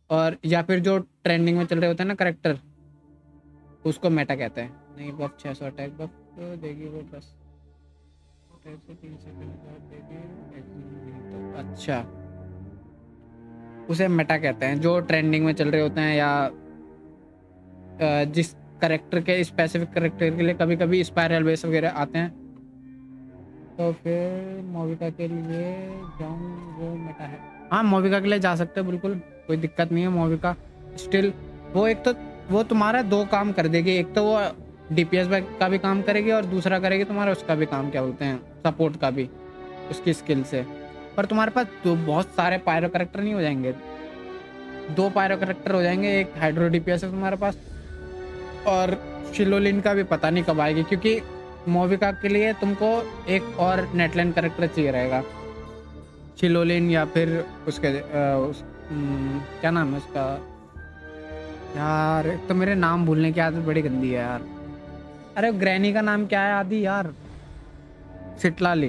और या फिर जो ट्रेंडिंग में चल रहे होते हैं ना करेक्टर, उसको मेटा कहते हैं। नहीं बफ 600 अटैक बफ तो देगी वो बस अटैक से 3 सेकंड बाद देगी तो अच्छा, उसे मेटा कहते हैं जो ट्रेंडिंग में चल रहे होते हैं या जिस करेक्टर के स्पेसिफिक करेक्टर के लिए कभी कभी स्पाइरल बेस वगैरह आते हैं। तो फिर मोविका के लिए जाऊँ, वो मेटा है। हाँ मोविका के लिए जा सकते हो बिल्कुल, कोई दिक्कत नहीं है। मोविका स्टिल वो एक तो वो तुम्हारा दो काम कर देगी, एक तो वो डीपीएस का भी काम करेगी और दूसरा करेगी तुम्हारा उसका भी काम, क्या बोलते हैं, सपोर्ट का भी, उसकी स्किल से। पर तुम्हारे पास तो बहुत सारे पायरो करेक्टर नहीं हो जाएंगे, 2 पायरो करेक्टर हो जाएंगे, एक हाइड्रो डीपीएस है तुम्हारे पास, और शिलोलिन का भी पता नहीं कब आएगी, क्योंकि मोविका के लिए तुमको एक और नेटलाइन करेक्टर चाहिए रहेगा, शिलोलिन या फिर उसके क्या नाम है उसका यार, एक तो मेरे नाम भूलने की आदत बड़ी गंदी है यार। अरे ग्रैनी का नाम क्या है आदि यार, सिटलाली।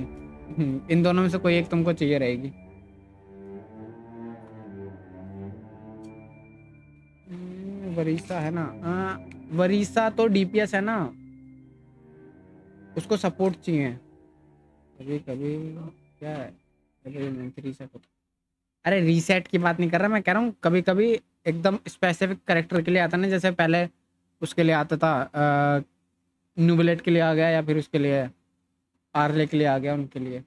इन दोनों में से कोई एक तुमको चाहिए रहेगी। वरीसा है ना, वरीसा तो डीपीएस है ना, उसको सपोर्ट चाहिए कभी कभी। क्या है रीसेट होता, अरे रीसेट की बात नहीं कर रहा मैं, कह रहा हूँ कभी कभी एकदम स्पेसिफिक करेक्टर के लिए आता ना, जैसे पहले उसके लिए आता था न्यूबलेट के लिए आ गया, या फिर उसके लिए आर्ले के लिए आ गया, उनके लिए।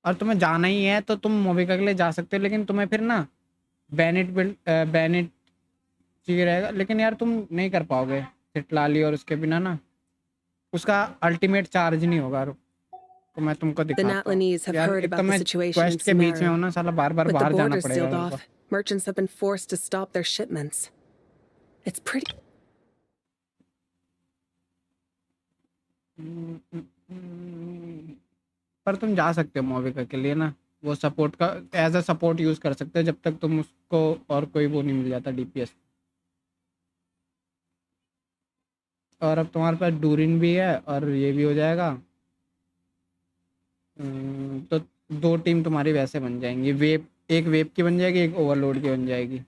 और तुम्हें जाना ही है तो तुम मोविका के लिए जा सकते हो, लेकिन तुम्हें फिर ना बैनेट चाहिए रहेगा, लेकिन यार तुम नहीं कर पाओगे सिटलाली और उसके बिना ना, उसका अल्टीमेट चार्ज नहीं होगा। तो मैं तुमको The दिखाता हूँ Natlanese have यार, heard एक तो about the मैं situation in क्वेस्ट के बीच में हूँ ना साला, बार बार With the बाहर जाना borders पड़ेगा sealed मेरे को। off, merchants have been forced to stop their shipments. It's pretty. पर तुम जा सकते हो मोविका के लिए ना, वो सपोर्ट का एज अ सपोर्ट यूज कर सकते हो जब तक तुम उसको और कोई वो नहीं मिल जाता डीपीएस। और अब तुम्हारे पास डूरिन भी है और ये भी हो जाएगा। तो 2 टीम तुम्हारी वैसे बन जाएंगी, वेब, एक वेब की बन जाएगी, एक ओवरलोड की बन जाएगी।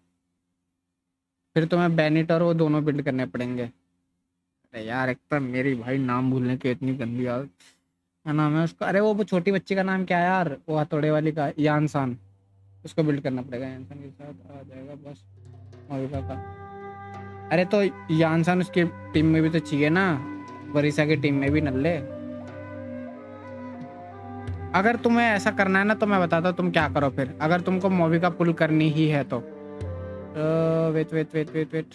फिर तुम्हें बैनिट और वो दोनों बिल्ड करने पड़ेंगे। अरे यार एक तो मेरी भाई नाम भूलने की इतनी गंदी आदत। क्या नाम है उसका, अरे वो छोटी बच्ची का नाम क्या है यार, वो हथौड़े वाली का, यानसान, उसको बिल्ड करना पड़ेगा। यानसान के साथ आ जाएगा बस मोविका का। अरे तो यानसान उसकी टीम में भी तो चाहिए ना, वरीसा की टीम में भी नल्ले। अगर तुम्हें ऐसा करना है ना तो मैं बताता हूँ तुम क्या करो फिर, अगर तुमको मोविका पुल करनी ही है तो wait wait wait wait wait,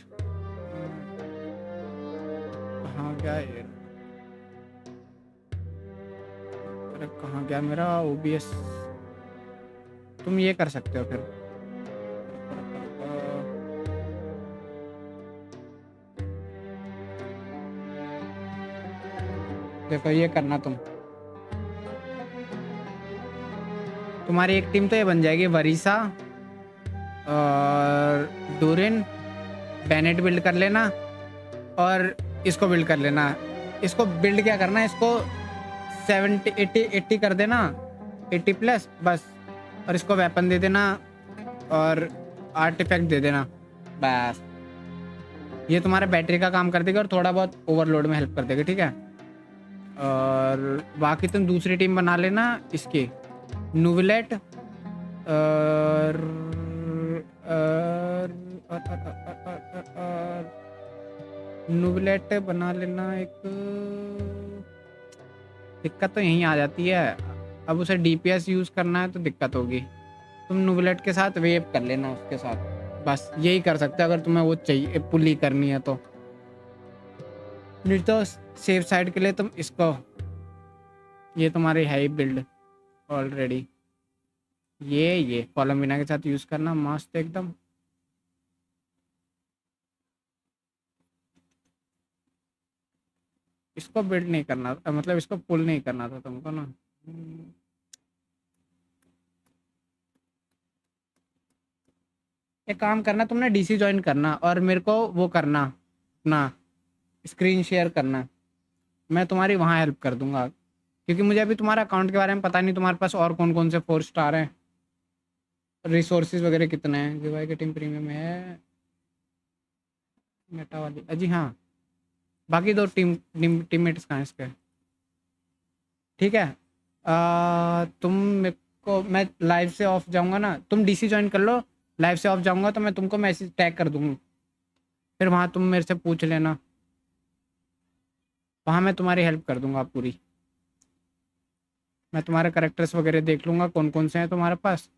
कहाँ गया ये, अरे कहाँ गया मेरा ओबीएस। तुम ये कर सकते हो फिर, देखो ये करना तुम्हारी एक टीम तो ये बन जाएगी, वरीसा और डूरिन, बैनेट बिल्ड कर लेना और इसको बिल्ड कर लेना। इसको बिल्ड क्या करना है, इसको 70 80 कर देना, 80 प्लस बस, और इसको वेपन दे देना और आर्टिफैक्ट दे देना बस। ये तुम्हारे बैटरी का काम कर देगा और थोड़ा बहुत ओवरलोड में हेल्प कर देगा, ठीक है। और बाकी तुम दूसरी टीम बना लेना इसकी, नूविलेट नूविलेट बना लेना। एक दिक्कत तो यहीं आ जाती है, अब उसे डीपीएस यूज करना है तो दिक्कत होगी। तुम नूविलेट के साथ वेव कर लेना उसके साथ, बस यही कर सकते हो अगर तुम्हें वो चाहिए पुली करनी है तो। नहीं तो सेफ साइड के लिए तुम इसको, ये तुम्हारी है ही बिल्ड ऑलरेडी, ये कोलम्बिना के साथ यूज करना मस्त एकदम। इसको बिल्ड नहीं करना, मतलब इसको पुल नहीं करना था तुमको ना। एक काम करना, तुमने डीसी ज्वाइन करना और मेरे को वो करना ना, स्क्रीन शेयर करना, मैं तुम्हारी वहाँ हेल्प कर दूंगा, क्योंकि मुझे अभी तुम्हारा अकाउंट के बारे में पता नहीं, तुम्हारे पास और कौन कौन से 4 स्टार हैं, रिसोर्सेज वगैरह कितने हैं। गिवाई के टीम प्रीमियम है मेटा वाली, अजी हाँ, बाकी 2 टीममेट्स कहाँ हैं इसके? ठीक है, तुम मेरे को, मैं लाइव से ऑफ जाऊंगा ना, तुम डीसी ज्वाइन कर लो, लाइव से ऑफ जाऊंगा तो मैं तुमको मैसेज टैग कर दूंगा, फिर वहाँ तुम मेरे से पूछ लेना, वहाँ मैं तुम्हारी हेल्प कर दूंगा पूरी। मैं तुम्हारे करेक्टर्स वगैरह देख लूँगा कौन कौन से हैं तुम्हारे पास,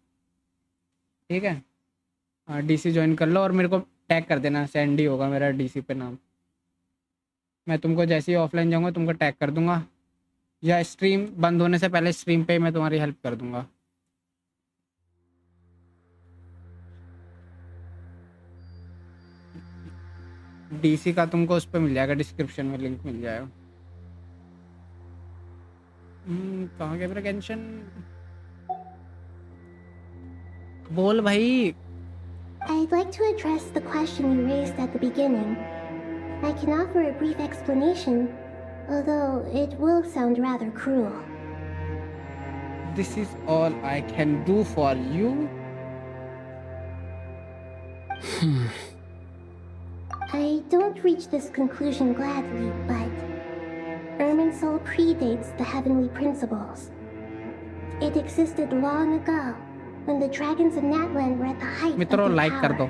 ठीक है। डीसी ज्वाइन कर लो और मेरे को टैग कर देना, सैंडी होगा मेरा डीसी पे नाम। मैं तुमको जैसे ही ऑफलाइन जाऊंगा तुमको टैग कर दूंगा, या स्ट्रीम बंद होने से पहले स्ट्रीम पे मैं तुम्हारी हेल्प कर दूंगा। डीसी का तुमको उस पर मिल जाएगा, डिस्क्रिप्शन में लिंक मिल जाएगा। कहाँ गया मेरा गेंशिन? बोल भाई। I'd like to address the question you raised at the beginning. I can offer a brief explanation, although it will sound rather cruel. This is all I can do for you. I don't reach this conclusion gladly, but Irminsul predates the heavenly principles. It existed long ago, when the dragons of Natlan were at the height of मित्रों their like कर power.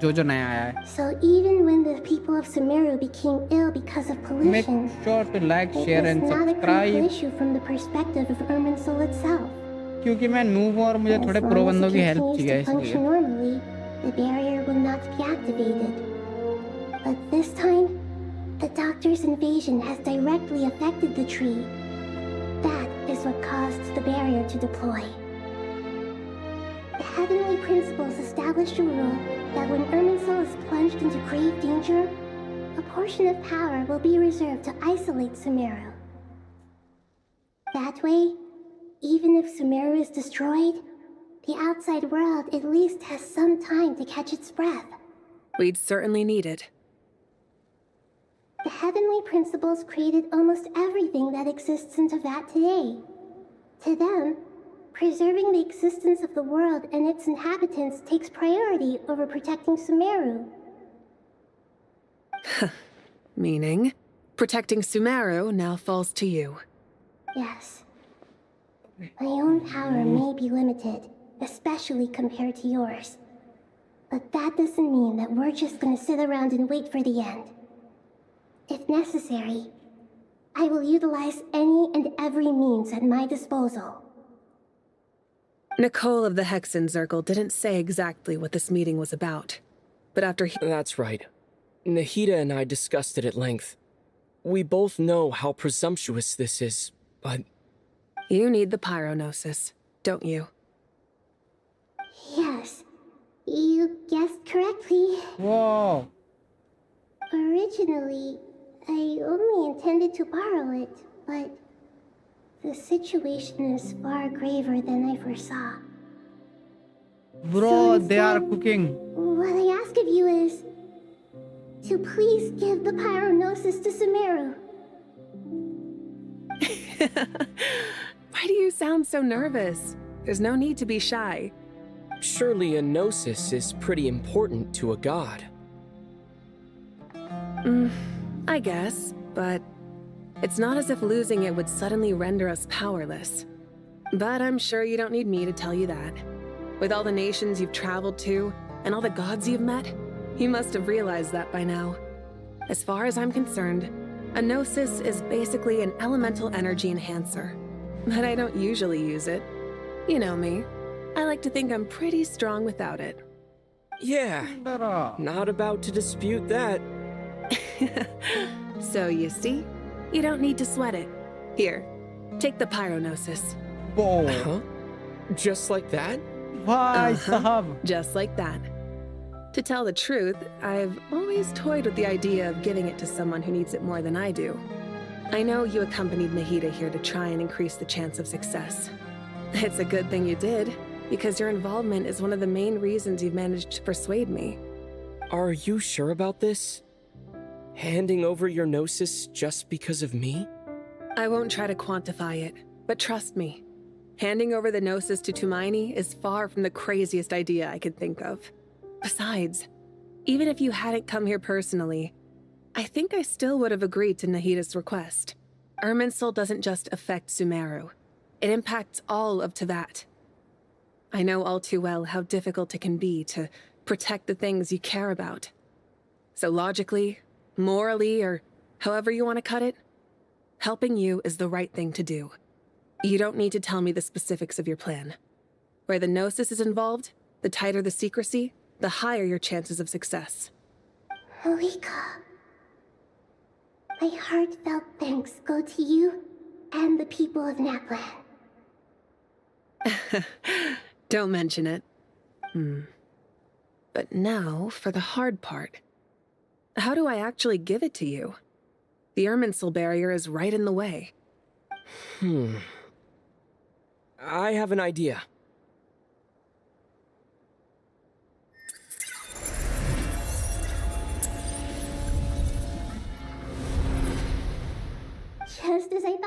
दो जो नया आया है। So even when the people of Sumeru became ill because of pollution, Make sure to like, it share was and not a subscribe. critical issue from the perspective of Irminsul itself. क्योंकि मैं noob हूँ और मुझे As थोड़े long pro as it बंदों की help continues चाहिए to function इसलिए। normally, the barrier will not be activated. But this time, the Doctor's invasion has directly affected the tree. That is what caused the barrier to deploy. The heavenly principles established a rule that when Irminsul is plunged into grave danger, a portion of power will be reserved to isolate Sumeru. That way, even if Sumeru is destroyed, the outside world at least has some time to catch its breath. We'd certainly need it. The heavenly principles created almost everything that exists in Teyvat today. To them, preserving the existence of the world and its inhabitants takes priority over protecting Sumeru. Meaning, protecting Sumeru now falls to you. Yes. My own power may be limited, especially compared to yours. But that doesn't mean that we're just gonna sit around and wait for the end. If necessary, I will utilize any and every means at my disposal. Nicole of the Hexen Circle didn't say exactly what this meeting was about. But after That's right. Nahida and I discussed it at length. We both know how presumptuous this is, but... You need the pyronosis, don't you? Yes, you guessed correctly. Whoa. Originally, I only intended to borrow it, but the situation is far graver than I foresaw. Bro, So they are instead, cooking. What I ask of you is to please give the pyronosis to Sumeru. Why do you sound so nervous? There's no need to be shy. Surely a gnosis is pretty important to a god. I guess, but it's not as if losing it would suddenly render us powerless. But I'm sure you don't need me to tell you that. With all the nations you've traveled to, and all the gods you've met, you must have realized that by now. As far as I'm concerned, a gnosis is basically an elemental energy enhancer. But I don't usually use it. You know me. I like to think I'm pretty strong without it. Yeah, not about to dispute that. So you see, you don't need to sweat it. Here, take the pyronosis. Whoa. Huh? Just like that? Bhai sahab. Just like that. To tell the truth, I've always toyed with the idea of giving it to someone who needs it more than I do. I know you accompanied Nahida here to try and increase the chance of success. It's a good thing you did, because your involvement is one of the main reasons you've managed to persuade me. Are you sure about this? Handing over your Gnosis just because of me? I won't try to quantify it, but trust me. Handing over the Gnosis to Tumaini is far from the craziest idea I could think of. Besides, even if you hadn't come here personally, I think I still would have agreed to Nahida's request. Irminsul doesn't just affect Sumeru. It impacts all of Teyvat. I know all too well how difficult it can be to protect the things you care about. So logically, morally, or however you want to cut it, helping you is the right thing to do. You don't need to tell me the specifics of your plan. Where the Gnosis is involved, the tighter the secrecy, the higher your chances of success. Malika, my heartfelt thanks go to you and the people of Naplan. Don't mention it. But now, for the hard part. How do I actually give it to you? The Irminsul barrier is right in the way. I have an idea. Just as I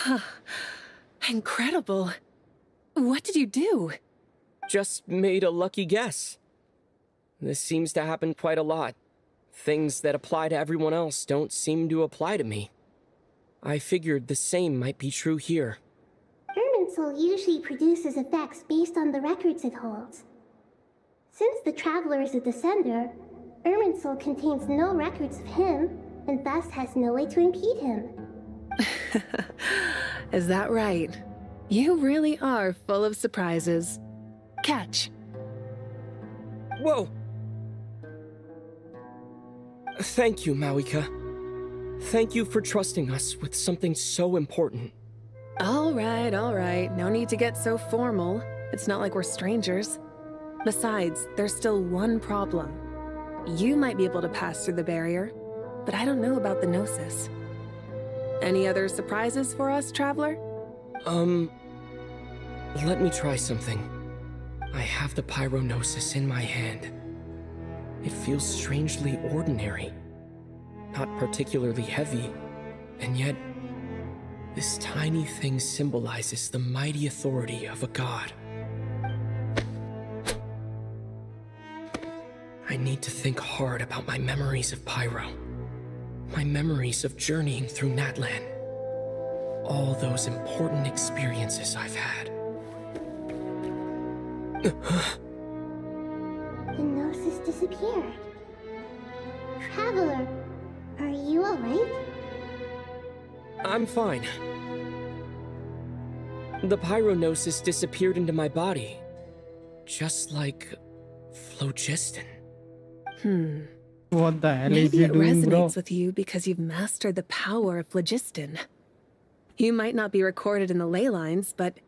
thought. Incredible. What did you do? Just made a lucky guess. This seems to happen quite a lot. Things that apply to everyone else don't seem to apply to me. I figured the same might be true here. Irminsul usually produces effects based on the records it holds. Since the Traveler is a Descender, Irminsul contains no records of him, and thus has no way to impede him. Is that right? You really are full of surprises. Catch. Whoa! Thank you, Mawika. Thank you for trusting us with something so important. All right. No need to get so formal. It's not like we're strangers. Besides, there's still one problem. You might be able to pass through the barrier, but I don't know about the Gnosis. Any other surprises for us, Traveler? Let me try something. I have the Pyrognosis in my hand. It feels strangely ordinary. Not particularly heavy, and yet this tiny thing symbolizes the mighty authority of a god. I need to think hard about my memories of Pyro. My memories of journeying through Natlan. All those important experiences I've had. The Gnosis disappeared. Traveler, are you alright? I'm fine. The Pyrognosis disappeared into my body. Just like phlogiston. What the hell is Maybe he it doing, bro? resonates with you because you've mastered the power of phlogiston. You might not be recorded in the ley lines, but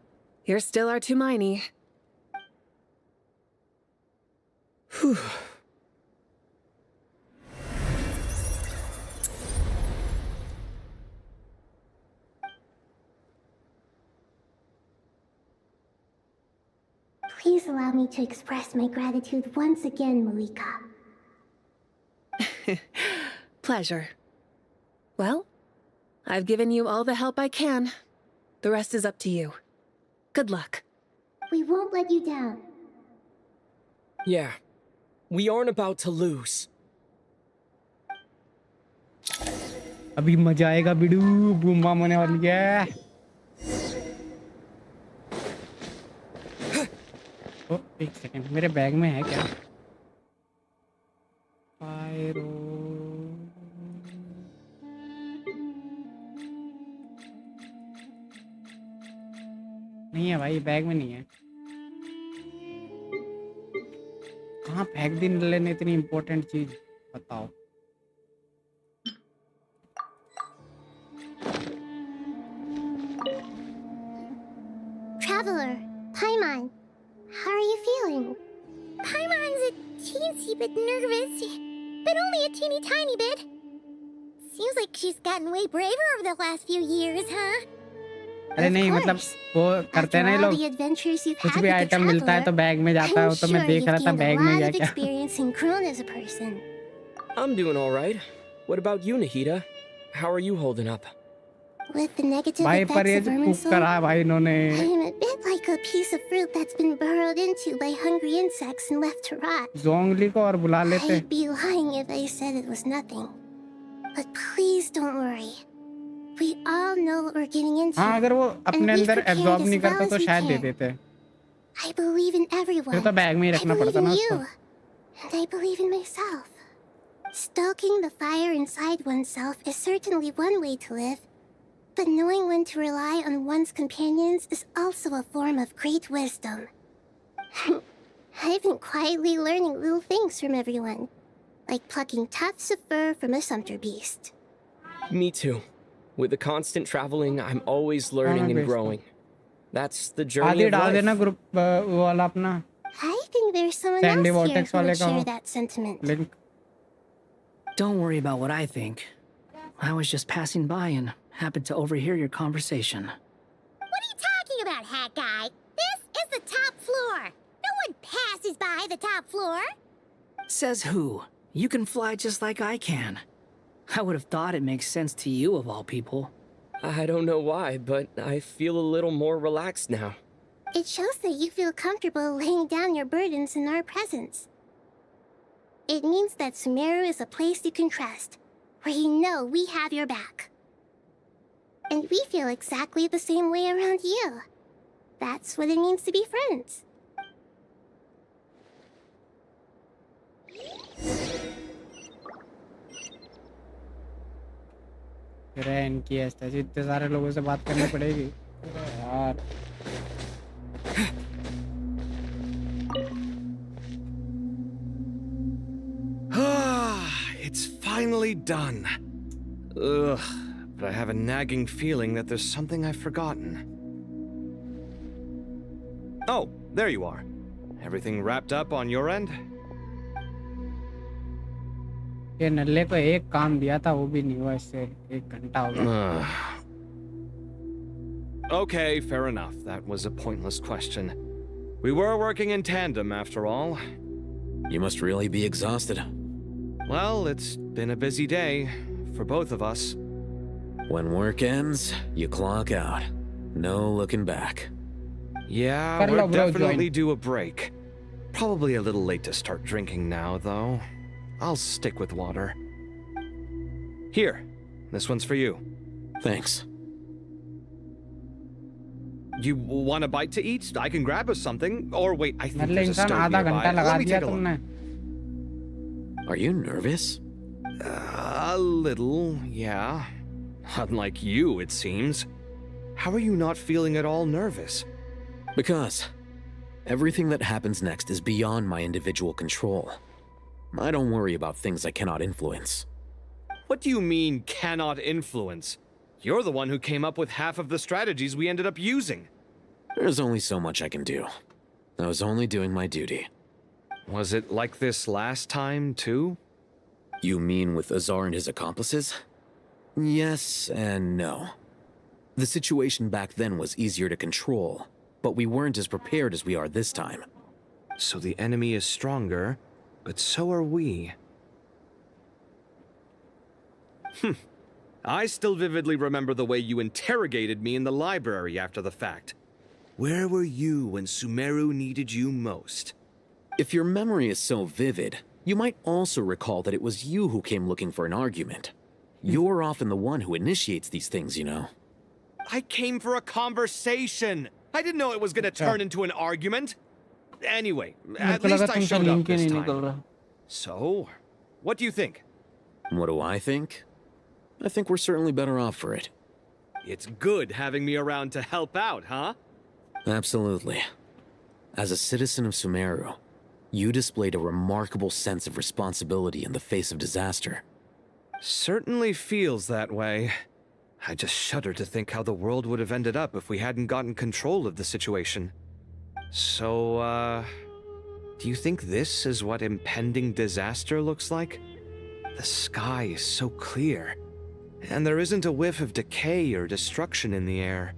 you're still our Tumaini. Whew. Please allow me to express my gratitude once again, Malika. Pleasure. Well, I've given you all the help I can. The rest is up to you. Good luck. We won't let you down. Yeah, we aren't about to lose. अभी मजा आएगा बिडू boom bam होने वाली है। ओ एक second मेरे bag में है क्या? पायरो नहीं है भाई, बैग में नहीं है। कहाँ फेंक दी लेने इतनी इम्पोर्टेंट चीज, बताओ। Traveler, Paimon, how are you feeling? Paimon's a teensy bit nervous, but only a teeny tiny bit. Seems like she's gotten way braver over the last few years, huh? अरे नहीं मतलब वो करते हैं ना ये लोग कुछ भी आइटम मिलता है तो बैग में जाता है तो मैं देख रहा था बैग में क्या क्या I'm doing all right. What about you, Nahida? How are you holding up? With the negative भाई effects परहेज of खूब Verminsul, करा है भाई इन्होंने I am a bit like a piece of fruit that's been burrowed into by hungry insects and left to rot. जोंगली को और बुला लेते I'd be lying if I said it was nothing. But please don't worry. We all know what we're getting into. हाँ अगर वो and अपने we've अंदर prepared absorb as नहीं well करते as तो we शायद दे can. देते I believe in everyone. फिर तो बैग में ही I रखना believe पड़ता in ना you. उसको And I believe in myself. Stoking the fire inside oneself is certainly one way to live. But knowing when to rely on one's companions is also a form of great wisdom. I've been quietly learning little things from everyone. Like plucking tufts of fur from a sumpter beast. Me too. With the constant traveling, I'm always learning and growing. That's the journey आदि of डाल life. देना group वो वाला अपना I think there's someone Sandy else here Vortexx who वाले would का share हो that sentiment. Link Don't worry about what I think. I was just passing by and happened to overhear your conversation. What are you talking about, hat guy? This is the top floor. No one passes by the top floor. Says who? You can fly just like I can. I would have thought it makes sense to you of all people. I don't know why, but I feel a little more relaxed now. It shows that you feel comfortable laying down your burdens in our presence. It means that Sumeru is a place you can trust, where you know we have your back. And we feel exactly the same way around you. That's what it means to be friends. फिर है इनकी ऐसे इतने सारे लोगों से बात करनी पड़ेगी अरे यार It's finally done. Ugh, but I have a nagging feeling that there's something I've forgotten. Oh, there you are. Everything wrapped up on your end? ये नल्ले को एक काम दिया था वो भी नहीं हुआ इससे 1 घंटा हो गया Okay, fair enough. That was a pointless question. We were working in tandem, after all. You must really be exhausted. Well, it's been a busy day for both of us. When work ends, you clock out. No looking back. Yeah, we're definitely due a break. Probably a little late to start drinking now, though. I'll stick with water. Here, this one's for you. Thanks. You want a bite to eat? I can grab us something. Or wait, I think नल्ले there's a इंसान stove आधा nearby. घंटा लगा Let me दिया take a look. तुमने Are you nervous? A little, yeah. Unlike you, it seems. How are you not feeling at all nervous? Because everything that happens next is beyond my individual control. I don't worry about things I cannot influence. What do you mean, cannot influence? You're the one who came up with half of the strategies we ended up using. There's only so much I can do. I was only doing my duty. Was it like this last time, too? You mean with Azar and his accomplices? Yes and no. The situation back then was easier to control, but we weren't as prepared as we are this time. So the enemy is stronger, but so are we. I still vividly remember the way you interrogated me in the library after the fact. Where were you when Sumeru needed you most? If your memory is so vivid, you might also recall that it was you who came looking for an argument. You're often the one who initiates these things, you know. I came for a conversation. I didn't know it was gonna turn into an argument. Anyway, at least I showed up this time. So, what do you think? What do I think? I think we're certainly better off for it. It's good having me around to help out, huh? Absolutely. As a citizen of Sumeru, you displayed a remarkable sense of responsibility in the face of disaster. Certainly feels that way. I just shudder to think how the world would have ended up if we hadn't gotten control of the situation. So, do you think this is what impending disaster looks like? The sky is so clear, And there isn't a whiff of decay or destruction in the air.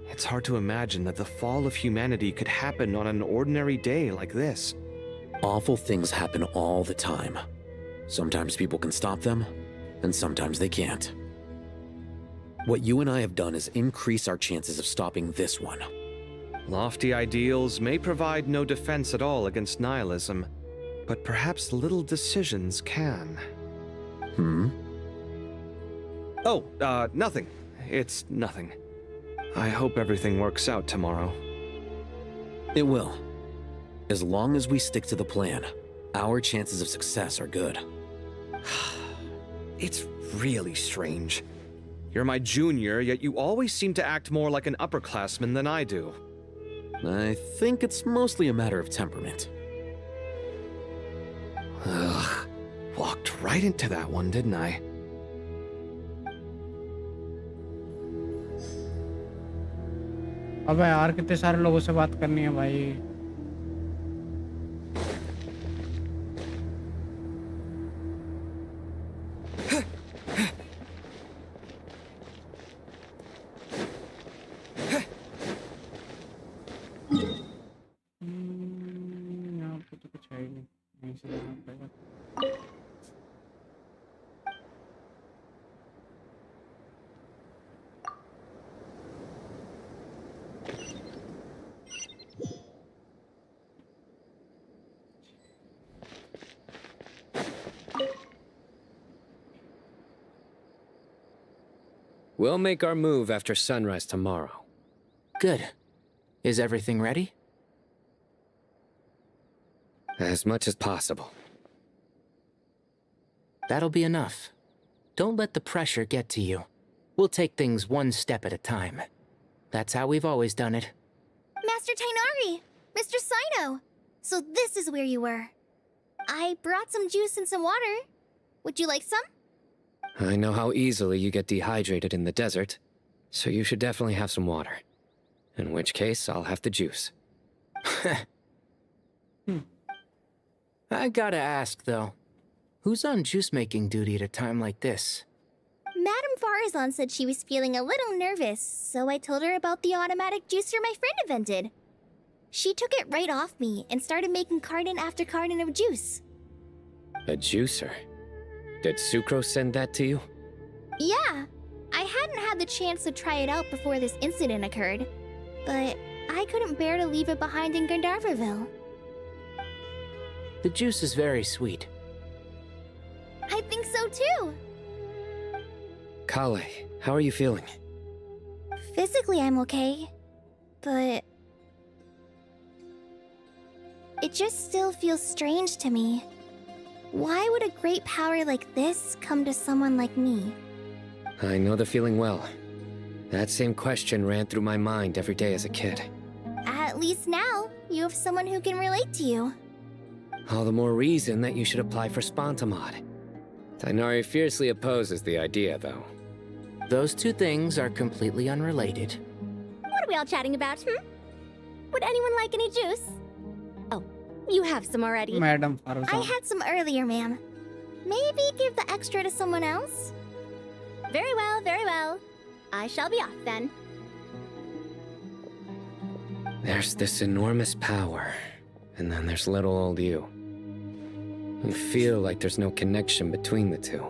It's hard to imagine that the fall of humanity could happen on an ordinary day like this. Awful things happen all the time. Sometimes people can stop them, and sometimes they can't. What you and I have done is increase our chances of stopping this one. Lofty ideals may provide no defense at all against nihilism, but perhaps little decisions can. Oh, nothing. It's nothing. I hope everything works out tomorrow. It will. As long as we stick to the plan, our chances of success are good. It's really strange. You're my junior, yet you always seem to act more like an upperclassman than I do. I think it's mostly a matter of temperament. Ugh. Walked right into that one, didn't I? अबे यार कितने सारे लोगों से बात करनी है भाई. यहाँ पे तो कुछ है ही नहीं. यहीं से जाना पड़ेगा. We'll make our move after sunrise tomorrow. Good. Is everything ready? As much as possible. That'll be enough. Don't let the pressure get to you. We'll take things one step at a time. That's how we've always done it. Master Tainari! Mr. Sino! So this is where you were. I brought some juice and some water. Would you like some? I know how easily you get dehydrated in the desert, so you should definitely have some water. In which case, I'll have the juice. I gotta ask, though. Who's on juice-making duty at a time like this? Madame Farazan said she was feeling a little nervous, so I told her about the automatic juicer my friend invented. She took it right off me and started making carton after carton of juice. A juicer? Did Sucrose send that to you? Yeah, I hadn't had the chance to try it out before this incident occurred, but I couldn't bear to leave it behind in Gandharvaville. The juice is very sweet. I think so too. Kale, how are you feeling? Physically, I'm okay, but it just still feels strange to me. Why would a great power like this come to someone like me? I know the feeling well. That same question ran through my mind every day as a kid. At least now, you have someone who can relate to you. All the more reason that you should apply for Spontamod. Tainari fiercely opposes the idea, though. Those two things are completely unrelated. What are we all chatting about, Would anyone like any juice? Oh, you have some already. Madam Farazan. I had some earlier, ma'am. Maybe give the extra to someone else? Very well, very well. I shall be off then. There's this enormous power, and then there's little old you. You feel like there's no connection between the two.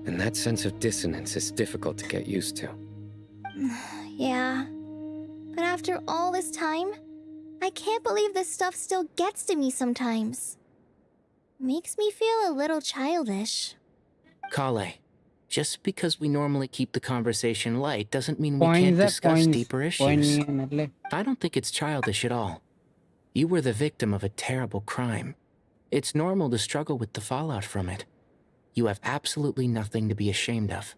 And that sense of dissonance is difficult to get used to. Yeah. But after all this time, I can't believe this stuff still gets to me sometimes. Makes me feel a little childish. Kale, just because we normally keep the conversation light doesn't mean we can't discuss deeper issues. I don't think it's childish at all. You were the victim of a terrible crime. It's normal to struggle with the fallout from it. You have absolutely nothing to be ashamed of.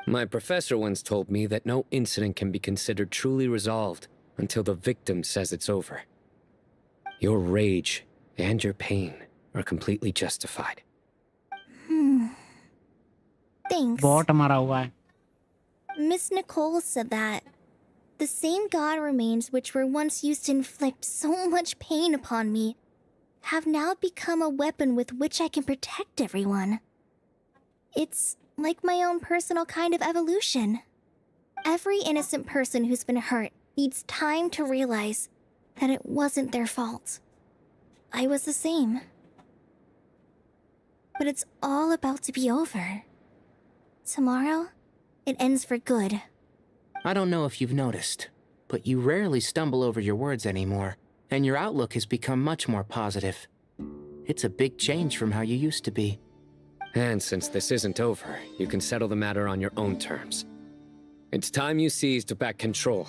My professor once told me that no incident can be considered truly resolved until the victim says it's over. Your rage and your pain are completely justified. Thanks. बहुत हमारा हुआ है. Miss Nicole said that the same god remains which were once used to inflict so much pain upon me have now become a weapon with which I can protect everyone. It's Like my own personal kind of evolution. Every innocent person who's been hurt needs time to realize that it wasn't their fault. I was the same. But it's all about to be over. Tomorrow, it ends for good. I don't know if you've noticed, but you rarely stumble over your words anymore, and your outlook has become much more positive. It's a big change from how you used to be. And since this isn't over, you can settle the matter on your own terms. It's time you seized back control.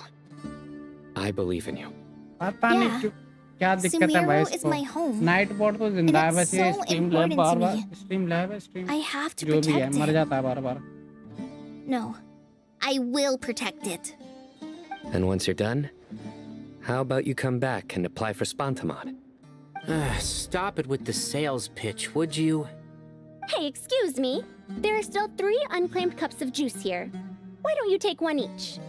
I believe in you. पता नहीं क्यों क्या दिक्कत है भाई इसको night board तो जिंदा है बस ये स्ट्रीम लैब बार-बार स्ट्रीम लैब है स्ट्रीम जो भी है मर जाता है बार-बार. No, I will protect it. And once you're done, how about you come back and apply for Spantamod? Stop it with the sales pitch, would you? Hey, excuse me. There are still 3 unclaimed cups of juice here. Why don't you take one each?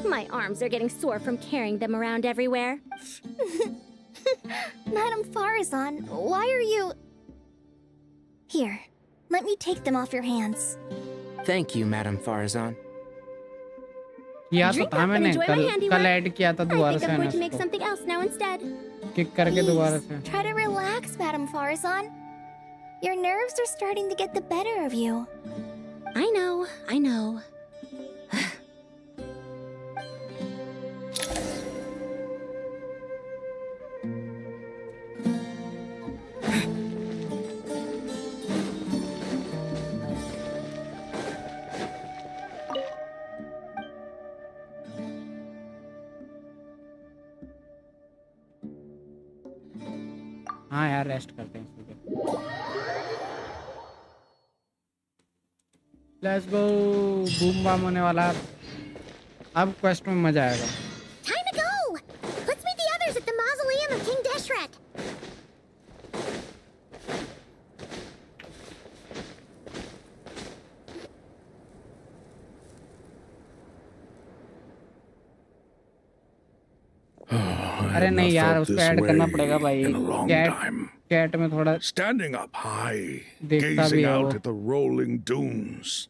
My arms are getting sore from carrying them around everywhere. Madam Farazan, why are you... Here, let me take them off your hands. Thank you, Madam Farazan. किया तो था मैंने कल add किया था दोबारा से I'm going to make something else now instead. Kick करके दोबारा से. Try to relax, Madam Farazan. Your nerves are starting to get the better of you. I know. हाँ यार रेस्ट करते हैं इसको. लेट्स गो बूम बाम होने वाला. अब क्वेस्ट में मजा आएगा. Time to go. Let's meet the others at the mausoleum of King Deshret. अरे नहीं यार उसको ऐड करना पड़ेगा भाई. कैट में थोड़ा standing up high, देखता भी gazing है out वो. at the rolling dunes.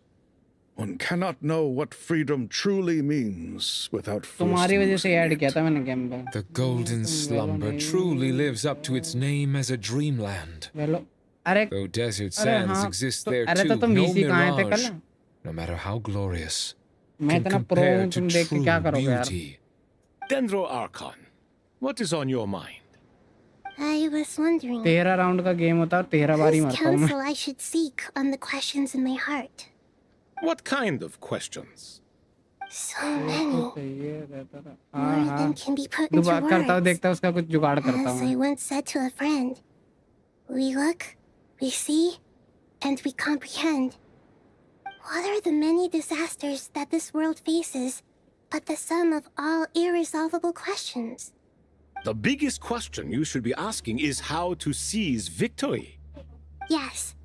One cannot know what freedom truly means without तुम्हारी वजह से ऐड किया था मैंने गेम में. The golden slumber truly lives up to its name as a dreamland. अरे Though desert sands exist there अरे too, तो तुम no इसी कहाँ थे mirage, कल? no matter how glorious, मैं can इतना प्रो हूँ compare तुम to देख के क्या true करोगे यार? beauty. Dendro Archon, what is on your mind? I was wondering. 13 round का गेम होता है और 13 बार ही whose मरता हूँ counsel मैं. I should seek on the questions in my heart. What kind of questions? So many. हाँ More हाँ. than can be put into दोबारा करता हूँ words. देखता हूँ उसका कुछ जुगाड़ करता As हूँ. I once said to a friend, we look, we see, and we comprehend. What are the many disasters that this world faces, but the sum of all irresolvable questions? The biggest question you should be asking is how to seize victory. Yes.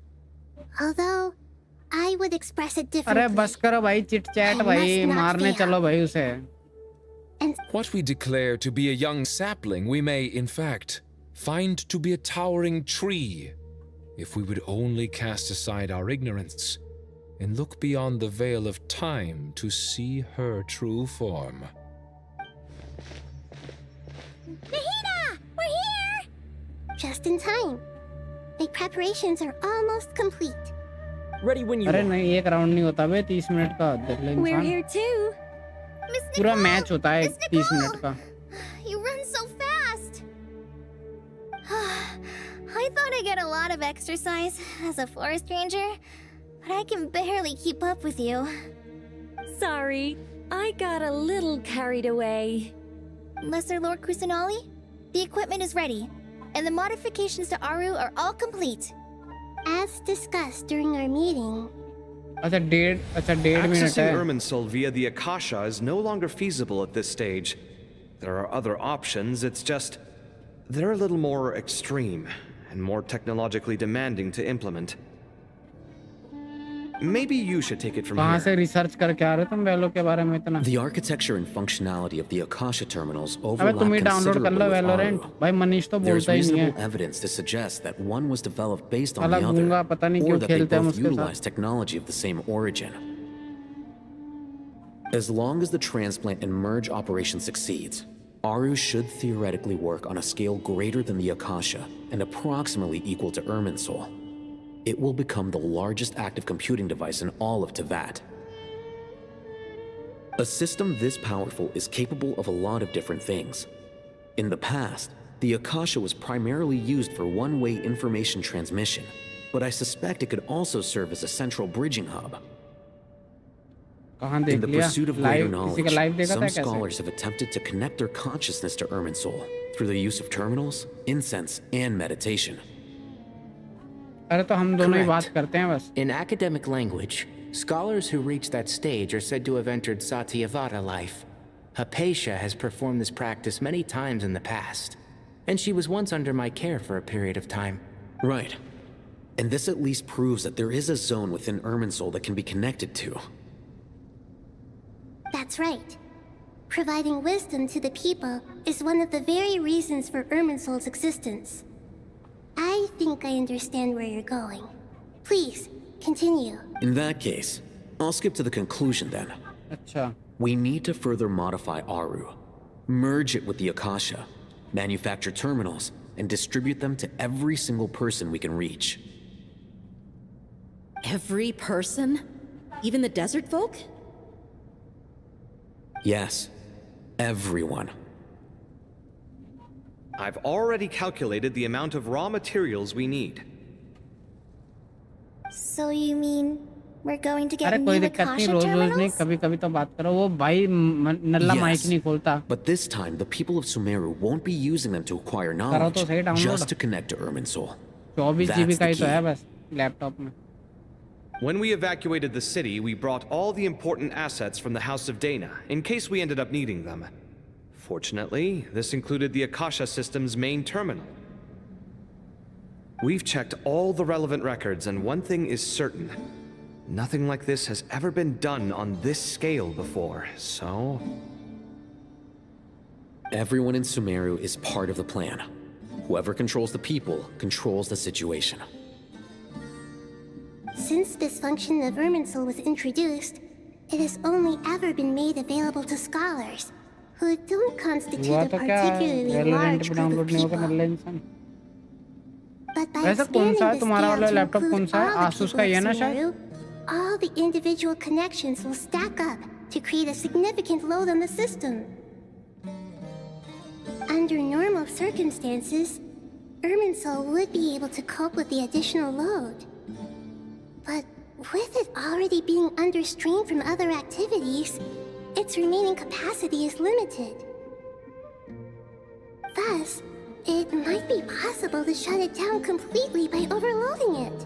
Although, I would express it अरे differently. बस करो भाई chit chat भाई मारने चलो भाई उसे. What we declare to be a young sapling, we may, in fact, find to be a towering tree, if we would only cast aside our ignorance and look beyond the veil of time to see her true form. Nahida! We're here! Just in time. My preparations are almost complete. Ready when you अरे are. नहीं एक round नहीं होता बे 30 minute का. देख ले We're इंसान. here too. पूरा मैच होता है 30 मिनट का. You run so fast! I thought I'd get a lot of exercise as a forest ranger, but I can barely keep up with you. Sorry, I got a little carried away. Lesser Lord Kusanali, the equipment is ready, and the modifications to Aru are all complete. As discussed during our meeting. अच्छा डेढ़ minute Accessing है. Irminsul via the Akasha is no longer feasible at this stage. There are other options, it's just... they're a little more extreme, and more technologically demanding to implement. Maybe you should take it from कहाँ here. से research करके आ रहे हो तुम वेलो के बारे में इतना? The architecture and functionality of the Akasha terminals अबे overlap तुम ही डाउनलोड कर considerably low with Valorant. Aru. भाई मनीष तो There's बोलता ही नहीं reasonable है. evidence to suggest that one was developed based on अलग the गूंगा, पता नहीं other, क्यों or that they खेलते हैं both उसके साथ. utilize technology of the same origin. As long as the transplant and merge operation succeeds, Aru should theoretically work on a scale greater than the Akasha and approximately equal to Irminsul. It will become the largest active computing device in all of Teyvat. A system this powerful is capable of a lot of different things. In the past, the Akasha was primarily used for one-way information transmission, but I suspect it could also serve as a central bridging hub. कहाँ In देख the लिया? pursuit of greater live किसी का live knowledge, देखा था some कैसे? scholars have attempted to connect their consciousness to Irminsul through the use of terminals, incense, and meditation. अरे तो हम दोनों ही बात Correct. करते हैं बस. In academic language, scholars who reach that stage are said to have entered Satyavada life. Hypatia has performed this practice many times in the past, and she was once under my care for a period of time. Right. And this at least proves that there is a zone within Irminsul that can be connected to. That's right. Providing wisdom to the people is one of the very reasons for Irminsul's existence. I think I understand where you're going. Please, continue. In that case, I'll skip to the conclusion then. अच्छा. We need to further modify Aru, merge it with the Akasha, manufacture terminals, and distribute them to every single person we can reach. Every person? Even the desert folk? Yes, everyone. I've already calculated the amount of raw materials we need. So you mean we're going to get अरे कोई new दिक्कत नहीं, Akasha रोज रोज नहीं, terminals? कभी कभी तो बात करो. वो भाई नल्ला माइक नहीं खोलता. But this time, the people of Sumeru won't be using them to acquire करो knowledge, तो सही download. just to connect to Irminsul. 24 That's GB का the ही तो है key. बस लैपटॉप में. When we evacuated the city, we brought all the important assets from the House of Dana, in case we ended up needing them. Fortunately, this included the Akasha system's main terminal. We've checked all the relevant records, and one thing is certain. Nothing like this has ever been done on this scale before, so... Everyone in Sumeru is part of the plan. Whoever controls the people controls the situation. Since this function of Irminsul was introduced, it has only ever been made available to scholars, who don't constitute हुआ a तो क्या? particularly Valorant large भी group of download नहीं होगा people. नल्ले इंसान. But by वैसे कौन expanding सा the है तुम्हारा scale वाला to लैपटॉप? कौन include सा है? all the आसूस people का of ही है ना शायद? Sumeru, all the individual connections will stack up to create a significant load on the system. Under normal circumstances, Irminsul would be able to cope with the additional load. But with it already being under strain from other activities, its remaining capacity is limited. Thus, it might be possible to shut it down completely by overloading it.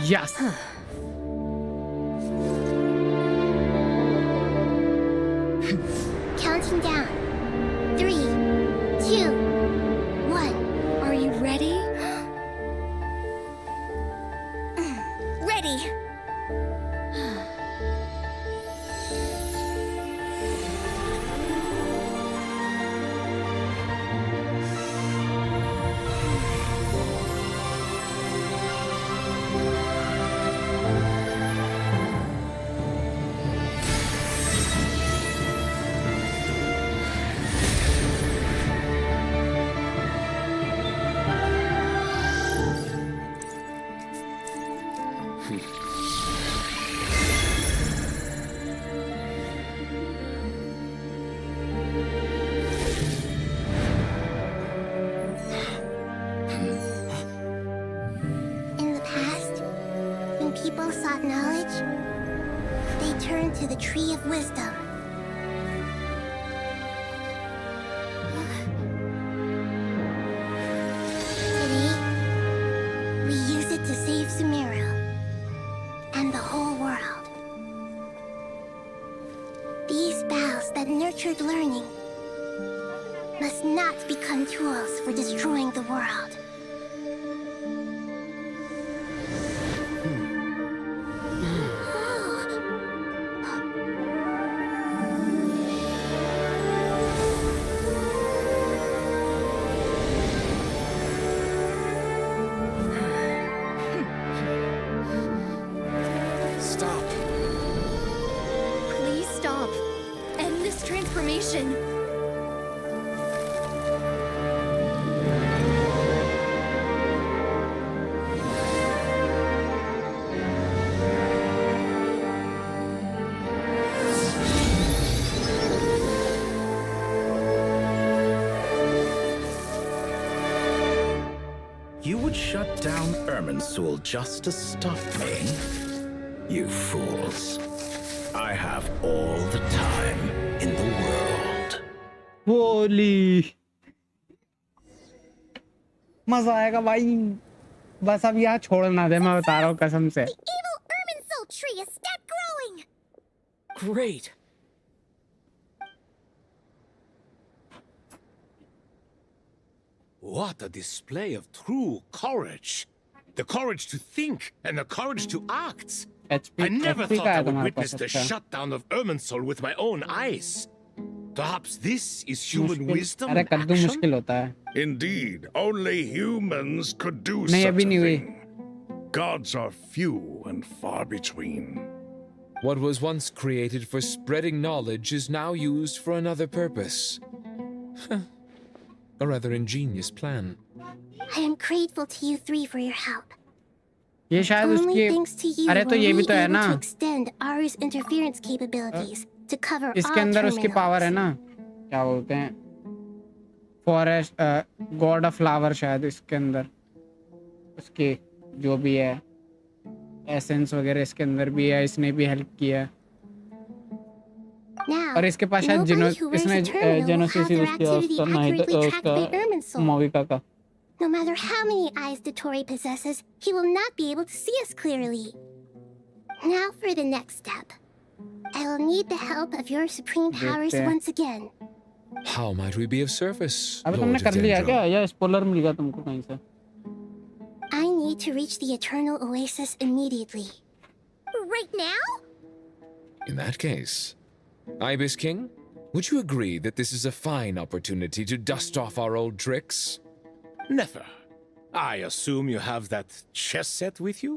Yes. Counting down. 3, 2, 1. Are you ready? Ready. In the past, when people sought knowledge, they turned to the Tree of Wisdom. Today, we use it to save Sumeru and the whole world. These boughs that nurture nurtured learning must not become tools for destroying the world. Stop. Please stop. End this transformation. You would shut down Irminsul just to stop me? You fools. I have all the time in the world. Holi मजा आएगा भाई बस अब यहाँ छोड़ना दे मैं बता रहा हूँ कसम से Evil Irminsul tree has stopped growing! Great. What a display of true courage. The courage to think and the courage to act. I never thought I would witness the shutdown of Irminsul with my own eyes. Perhaps this is human wisdom in action? Indeed, only humans could do such a thing. Gods are few and far between. What was once created for spreading knowledge is now used for another purpose. A rather ingenious plan. I am grateful to you three for your help. ये शायद Only उसकी thanks to you अरे were तो ये भी we तो है able ना to extend Aru's interference capabilities to cover इसके all अंदर उसकी terminals. पावर है ना क्या बोलते हैं फॉरेस्ट गॉड ऑफ फ्लावर शायद इसके अंदर उसके जो भी है एसेंस वगैरह इसके अंदर भी है इसने भी हेल्प किया है Now, और इसके पास शायद nobody who wears इसने a terminal will जेनोसिस have their उसकी activity उसका accurately tracked by Irminsul. मोविका का No matter how many eyes Dottore possesses, he will not be able to see us clearly. Now for the next step. I will need the help of your supreme powers देखते हैं। once again. How might we be of service, अबे तुमने Lord कर लिया Dendro? क्या या spoiler मिल गया तुमको कहीं से I need to reach the Eternal Oasis immediately. Right now? In that case, Ibis King, would you agree that this is a fine opportunity to dust off our old tricks? Never. I assume you have that chess set with you?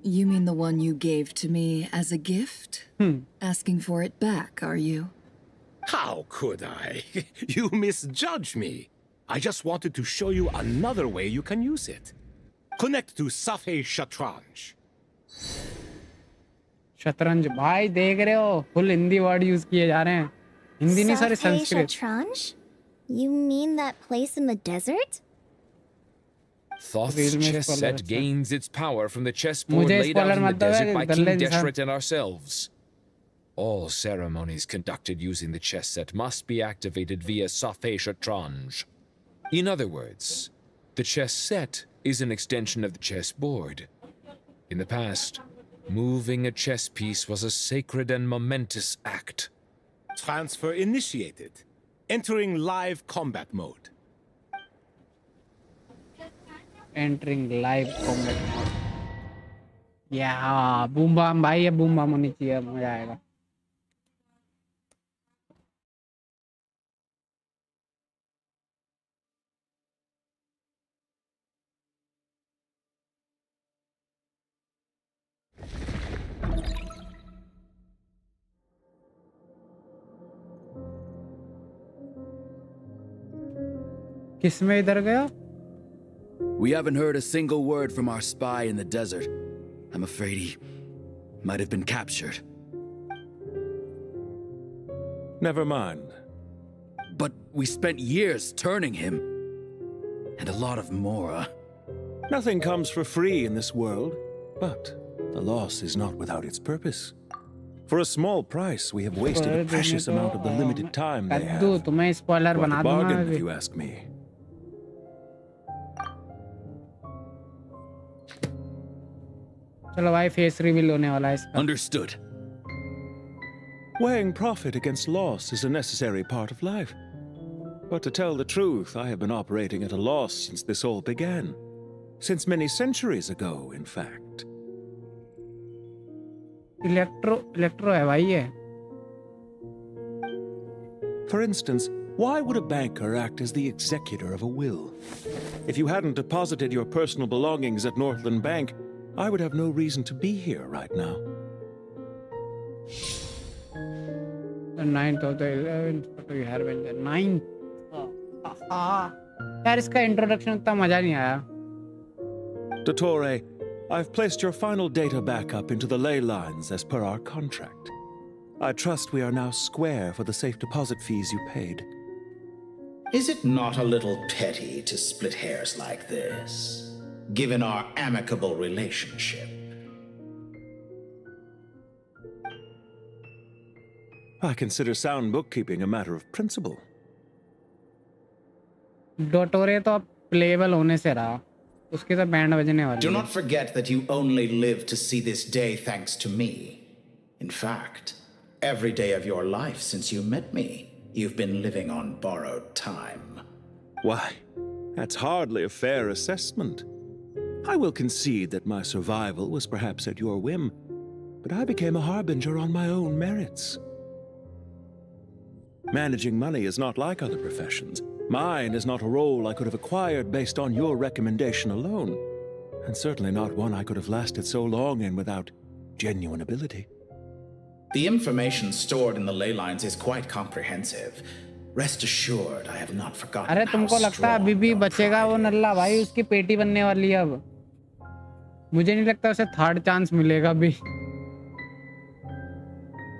You mean the one you gave to me as a gift? Asking for it back, are you? How could I? You misjudge me. I just wanted to show you another way you can use it. Connect to Safhe Shatranj. शतरंज भाई देख रहे हो full Hindi word use किए जा रहे हैं हिंदी नहीं sorry Safhe Sanskrit Shatranj? You mean that place in the desert? Thoth's Real me chess spoiler set अच्छा। gains its power from the chessboard मुझे laid out spoiler in the मत दो desert by King गल्ले इंसान Deshret and ourselves. All ceremonies conducted using the chess set must be activated via Safhe Shatranj. In other words, the chess set is an extension of the chessboard. In the past, moving a chess piece was a sacred and momentous act. Transfer initiated. Entering live combat mode. entering live combat mode या boom bam भाई ये boom bam होनी चाहिए मजा आएगा किसमें इधर गया We haven't heard a single word from our spy in the desert. I'm afraid he might have been captured. Never mind. But we spent years turning him. And a lot of Mora. Nothing comes for free in this world, but the loss is not without its purpose. For a small price, we have wasted a precious amount of the limited time they have. कद्दू तुम्हें spoiler What बना a दूंगा bargain, अभी। if you ask me. चलो भाई face reveal होने वाला है इसका Understood. Weighing profit against loss is a necessary part of life. But to tell the truth, I have been operating at a loss since this all began. Since many centuries ago, in fact. Electro है भाई ये. For instance, why would a banker act as the executor of a will? If you hadn't deposited your personal belongings at Northland Bank, I would have no reason to be here right now. The 9th of the 11th, what do you have in the 9th? यार इसका introduction उतना मजा नहीं आया. Dottore, I've placed your final data backup into the ley lines as per our contract. I trust we are now square for the safe deposit fees you paid. Is it not a little petty to split hairs like this, given our amicable relationship? I consider sound bookkeeping a matter of principle. डोटोरे तो अब payable होने से रहा. उसकी तो band बजने वाली Do है. not forget that you only live to see this day thanks to me. In fact, every day of your life since you met me, you've been living on borrowed time. Why, that's hardly a fair assessment. I will concede that my survival was perhaps at your whim, but I became a harbinger on my own merits. Managing money is not like other professions. Mine is not a role I could have acquired based on your recommendation alone, and certainly not one I could have lasted so long in without genuine ability. The information stored in the ley lines is quite comprehensive. Rest assured, I have not forgotten. अरे तुमको लगता है अभी भी बचेगा वो नल्ला भाई? उसकी पेटी बनने वाली है अब. मुझे नहीं लगता उसे थर्ड चांस मिलेगा अभी.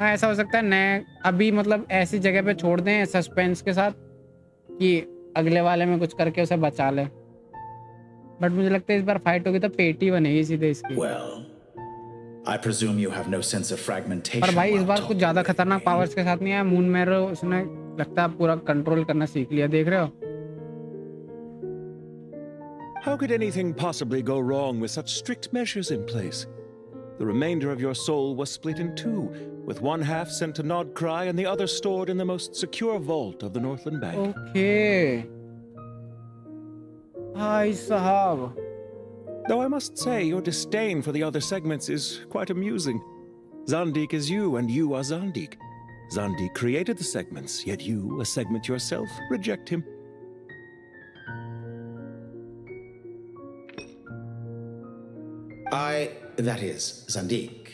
हाँ ऐसा हो सकता है नए अभी मतलब ऐसी जगह पे छोड़ दें सस्पेंस के साथ कि अगले वाले में कुछ करके उसे बचा ले. बट मुझे लगता है इस बार फाइट होगी तो पेटी बनेगी सीधे इसकी. Well, I presume you have no sense of fragmentation. पर भाई इस बार कुछ ज्यादा खतरनाक पावर्स के साथ नहीं आया. मून मैरो उसने लगता है पूरा कंट्रोल करना सीख लिया. देख रहे हो? How could anything possibly go wrong with such strict measures in place? The remainder of your soul was split in two, with one half sent to Nodcry and the other stored in the most secure vault of the Northland Bank. Okay. Hi, Sahab. Though I must say, your disdain for the other segments is quite amusing. Zandik is you, and you are Zandik. Zandik created the segments, yet you, a segment yourself, reject him. That is, Zandik,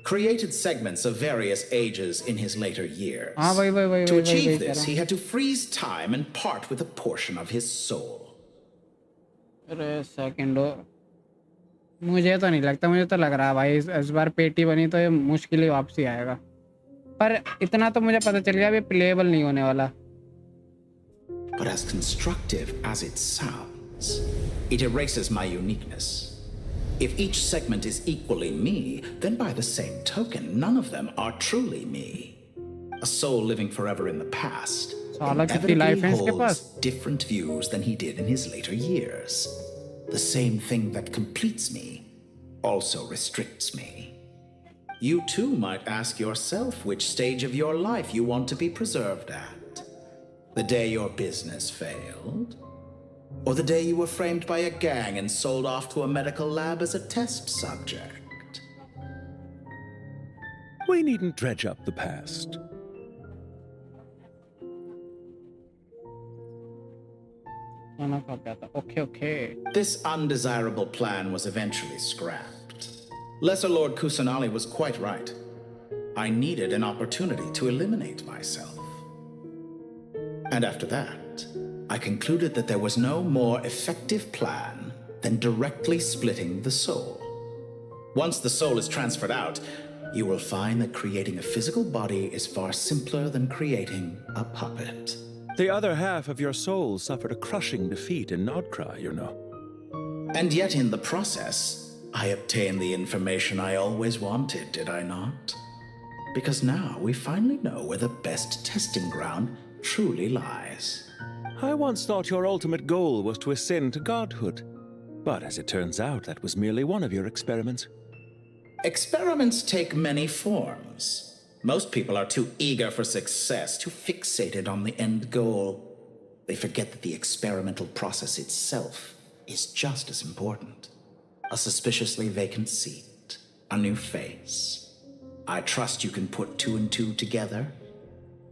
created segments of various ages in his later years. To achieve this, he had to freeze time and part with a portion of his soul. अरे सेकंडो मुझे तो नहीं लगता. मुझे तो लग रहा है भाई इस बार पेटी बनी तो ये मुश्किल ही वापसी आएगा. पर इतना तो मुझे पता चल गया अभी प्लेएबल नहीं होने वाला. But as constructive as it sounds, it erases my uniqueness. If each segment is equally me, then by the same token, none of them are truly me. A soul living forever in the past inevitably holds different views than he did in his later years. The same thing that completes me also restricts me. You too might ask yourself which stage of your life you want to be preserved at. The day your business failed? Or the day you were framed by a gang and sold off to a medical lab as a test subject? We needn't dredge up the past. Okay. This undesirable plan was eventually scrapped. Lesser Lord Kusanali was quite right. I needed an opportunity to eliminate myself. And after that, I concluded that there was no more effective plan than directly splitting the soul. Once the soul is transferred out, you will find that creating a physical body is far simpler than creating a puppet. The other half of your soul suffered a crushing defeat in Nodcry, you know. And yet in the process, I obtained the information I always wanted, did I not? Because now we finally know where the best testing ground truly lies. I once thought your ultimate goal was to ascend to godhood. But as it turns out, that was merely one of your experiments. Experiments take many forms. Most people are too eager for success, too fixated on the end goal. They forget that the experimental process itself is just as important. A suspiciously vacant seat, a new face. I trust you can put two and two together.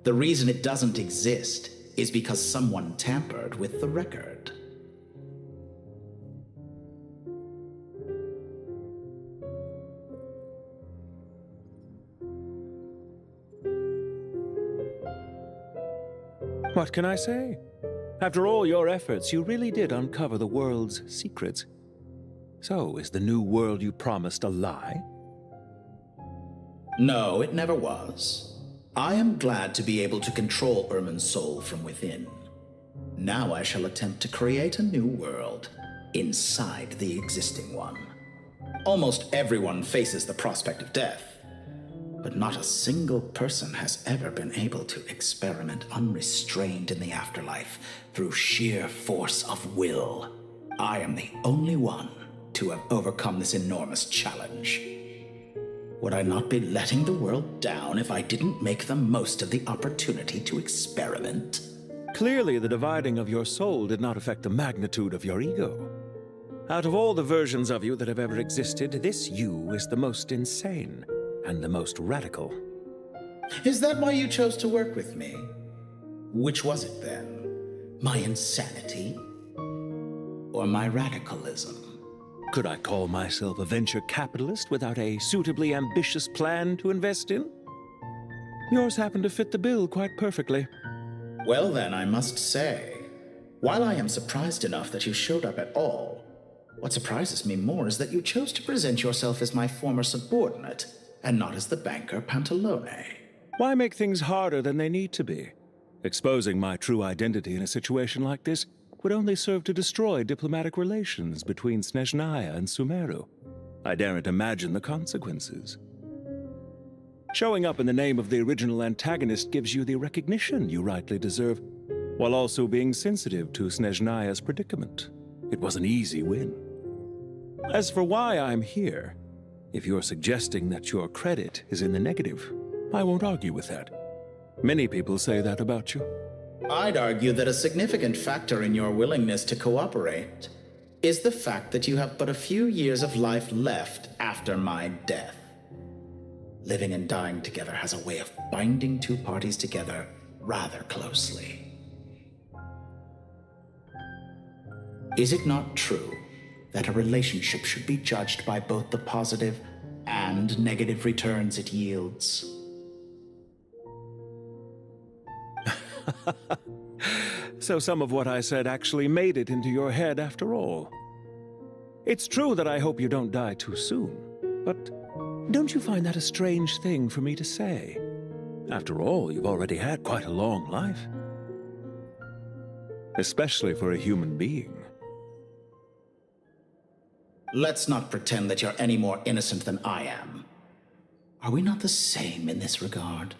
The reason it doesn't exist is because someone tampered with the record. What can I say? After all your efforts, you really did uncover the world's secrets. So, is the new world you promised a lie? No, it never was. I am glad to be able to control Irmin's soul from within. Now I shall attempt to create a new world inside the existing one. Almost everyone faces the prospect of death, but not a single person has ever been able to experiment unrestrained in the afterlife through sheer force of will. I am the only one to have overcome this enormous challenge. Would I not be letting the world down if I didn't make the most of the opportunity to experiment? Clearly, the dividing of your soul did not affect the magnitude of your ego. Out of all the versions of you that have ever existed, this you is the most insane and the most radical. Is that why you chose to work with me? Which was it then? My insanity? Or my radicalism? Could I call myself a venture capitalist without a suitably ambitious plan to invest in? Yours happened to fit the bill quite perfectly. Well then, I must say, while I am surprised enough that you showed up at all, what surprises me more is that you chose to present yourself as my former subordinate, and not as the banker Pantalone. Why make things harder than they need to be? Exposing my true identity in a situation like this would only serve to destroy diplomatic relations between Snezhnaya and Sumeru. I daren't imagine the consequences. Showing up in the name of the original antagonist gives you the recognition you rightly deserve, while also being sensitive to Snezhnaya's predicament. It was an easy win. As for why I'm here, if you're suggesting that your credit is in the negative, I won't argue with that. Many people say that about you. I'd argue that a significant factor in your willingness to cooperate is the fact that you have but a few years of life left after my death. Living and dying together has a way of binding two parties together rather closely. Is it not true that a relationship should be judged by both the positive and negative returns it yields? So some of what I said actually made it into your head after all. It's true that I hope you don't die too soon, but don't you find that a strange thing for me to say? After all, you've already had quite a long life. Especially for a human being. Let's not pretend that you're any more innocent than I am. Are we not the same in this regard?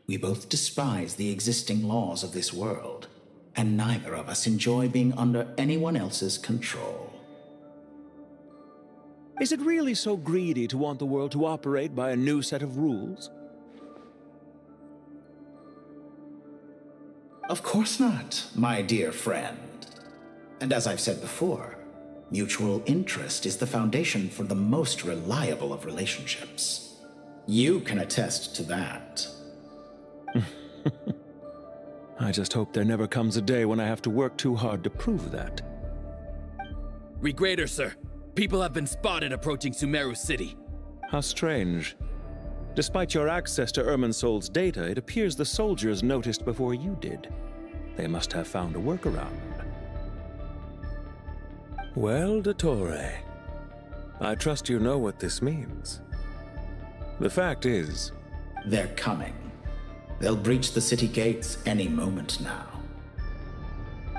We both despise the existing laws of this world, and neither of us enjoy being under anyone else's control. Is it really so greedy to want the world to operate by a new set of rules? Of course not, my dear friend. And as I've said before, mutual interest is the foundation for the most reliable of relationships. You can attest to that. I just hope there never comes a day when I have to work too hard to prove that. Regrader, sir. People have been spotted approaching Sumeru City. How strange. Despite your access to Irminsol's data, it appears the soldiers noticed before you did. They must have found a workaround. Well, Dottore, I trust you know what this means. The fact is... They're coming. They'll breach the city gates any moment now.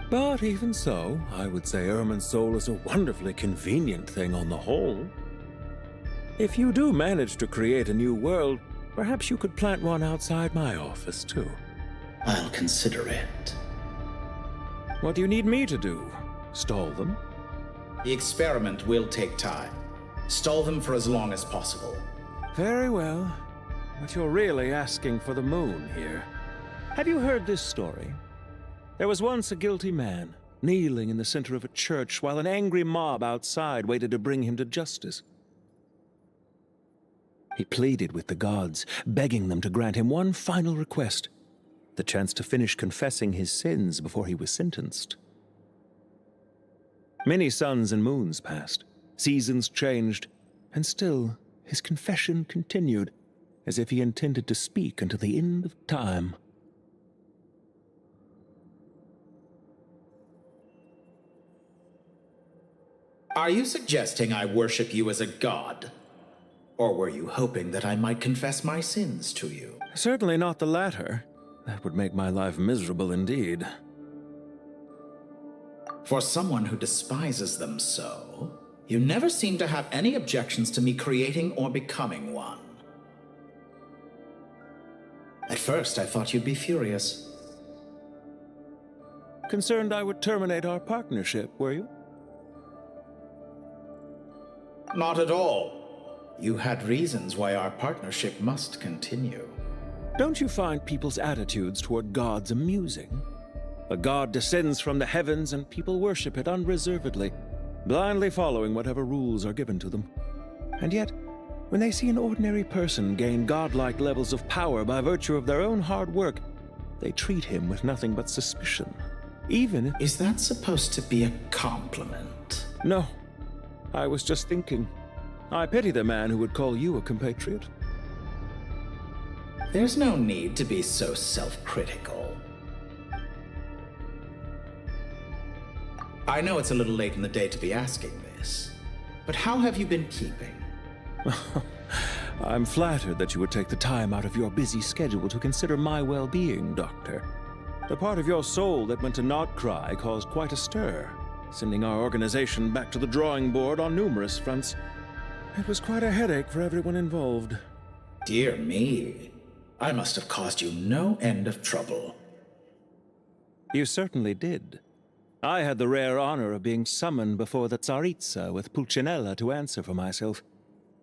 But even so, I would say Irminsol is a wonderfully convenient thing on the whole. If you do manage to create a new world, perhaps you could plant one outside my office, too. I'll consider it. What do you need me to do? Stall them? The experiment will take time. Stall them for as long as possible. Very well. But you're really asking for the moon here. Have you heard this story? There was once a guilty man, kneeling in the center of a church while an angry mob outside waited to bring him to justice. He pleaded with the gods, begging them to grant him one final request, the chance to finish confessing his sins before he was sentenced. Many suns and moons passed, seasons changed, and still his confession continued, as if he intended to speak until the end of time. Are you suggesting I worship you as a god? Or were you hoping that I might confess my sins to you? Certainly not the latter. That would make my life miserable indeed. For someone who despises them so, you never seem to have any objections to me creating or becoming one. At first, I thought you'd be furious. Concerned I would terminate our partnership, were you? Not at all. You had reasons why our partnership must continue. Don't you find people's attitudes toward gods amusing? A god descends from the heavens and people worship it unreservedly, blindly following whatever rules are given to them. And yet, when they see an ordinary person gain godlike levels of power by virtue of their own hard work, they treat him with nothing but suspicion. Even if... Is that supposed to be a compliment? No. I was just thinking. I pity the man who would call you a compatriot. There's no need to be so self-critical. I know it's a little late in the day to be asking this, but how have you been keeping? I'm flattered that you would take the time out of your busy schedule to consider my well-being, Doctor. The part of your soul that went to Nodcry caused quite a stir, sending our organization back to the drawing board on numerous fronts. It was quite a headache for everyone involved. Dear me. I must have caused you no end of trouble. You certainly did. I had the rare honor of being summoned before the Tsaritsa with Pulcinella to answer for myself.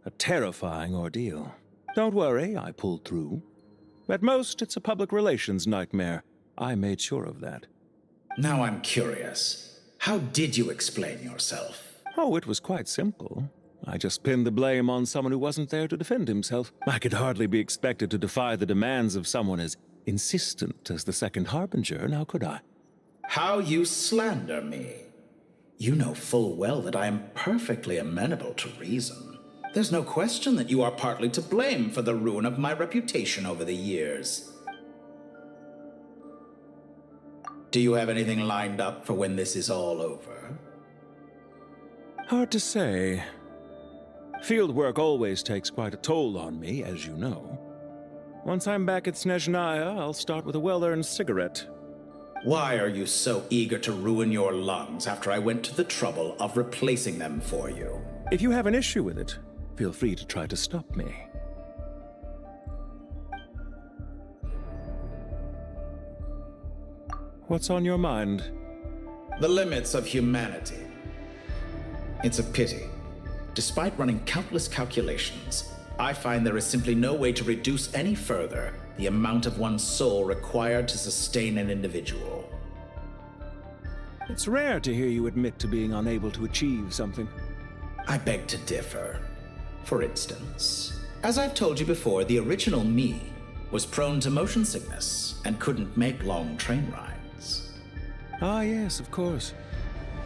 A terrifying ordeal. Don't worry, I pulled through. At most, it's a public relations nightmare. I made sure of that. Now I'm curious. How did you explain yourself? Oh, it was quite simple. I just pinned the blame on someone who wasn't there to defend himself. I could hardly be expected to defy the demands of someone as insistent as the Second Harbinger, now could I? How you slander me. You know full well that I am perfectly amenable to reason. There's no question that you are partly to blame for the ruin of my reputation over the years. Do you have anything lined up for when this is all over? Hard to say. Field work always takes quite a toll on me, as you know. Once I'm back at Snezhnaya, I'll start with a well-earned cigarette. Why are you so eager to ruin your lungs after I went to the trouble of replacing them for you? If you have an issue with it, feel free to try to stop me. What's on your mind? The limits of humanity. It's a pity. Despite running countless calculations, I find there is simply no way to reduce any further the amount of one's soul required to sustain an individual. It's rare to hear you admit to being unable to achieve something. I beg to differ. For instance, as I've told you before, the original me was prone to motion sickness and couldn't make long train rides. Ah, yes, of course.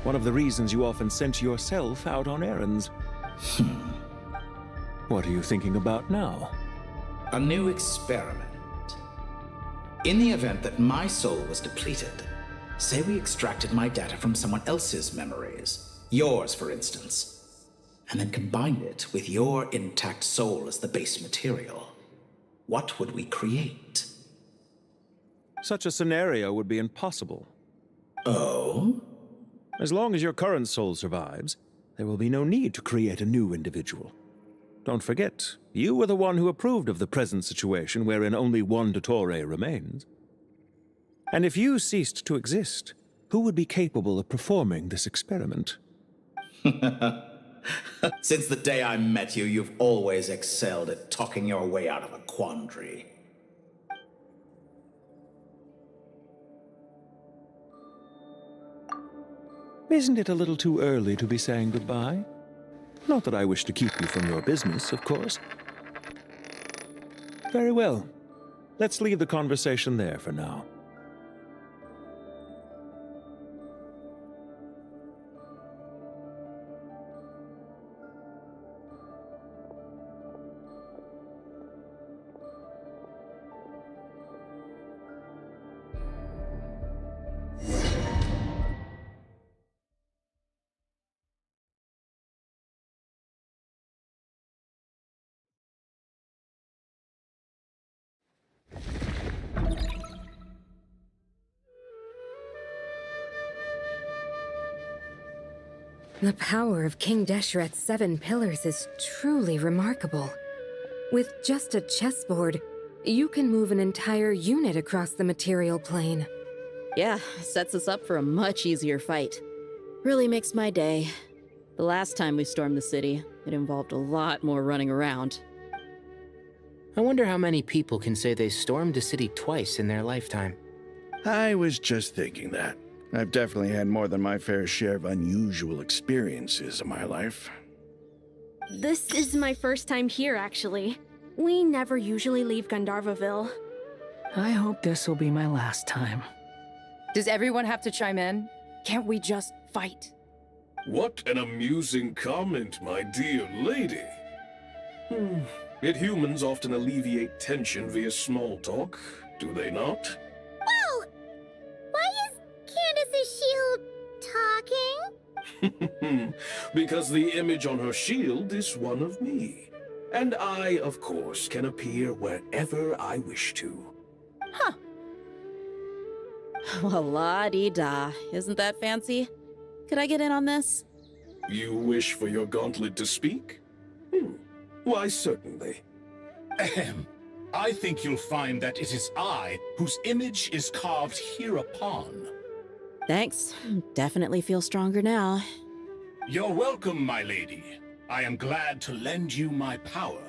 One of the reasons you often sent yourself out on errands. What are you thinking about now? A new experiment. In the event that my soul was depleted, say we extracted my data from someone else's memories, yours for instance, and then combined it with your intact soul as the base material, what would we create? Such a scenario would be impossible. Oh? As long as your current soul survives, there will be no need to create a new individual. Don't forget, you were the one who approved of the present situation wherein only one Dottore remains. And if you ceased to exist, who would be capable of performing this experiment? Since the day I met you, you've always excelled at talking your way out of a quandary. Isn't it a little too early to be saying goodbye? Not that I wish to keep you from your business, of course. Very well. Let's leave the conversation there for now. The power of King Deshret's 7 pillars is truly remarkable. With just a chessboard, you can move an entire unit across the material plane. Yeah, sets us up for a much easier fight. Really makes my day. The last time we stormed the city, it involved a lot more running around. I wonder how many people can say they stormed a city twice in their lifetime. I was just thinking that. I've definitely had more than my fair share of unusual experiences in my life. This is my first time here, actually. We never usually leave Gandharvaville. I hope this will be my last time. Does everyone have to chime in? Can't we just fight? What an amusing comment, my dear lady. Yet humans often alleviate tension via small talk, do they not? Whoa! Why is Candace's shield talking? Because the image on her shield is one of me. And I, of course, can appear wherever I wish to. Huh. Well, la-dee-da. Isn't that fancy? Could I get in on this? You wish for your gauntlet to speak? Why, certainly. Ahem. I think you'll find that it is I whose image is carved hereupon. Thanks. Definitely feel stronger now. You're welcome, my lady. I am glad to lend you my power.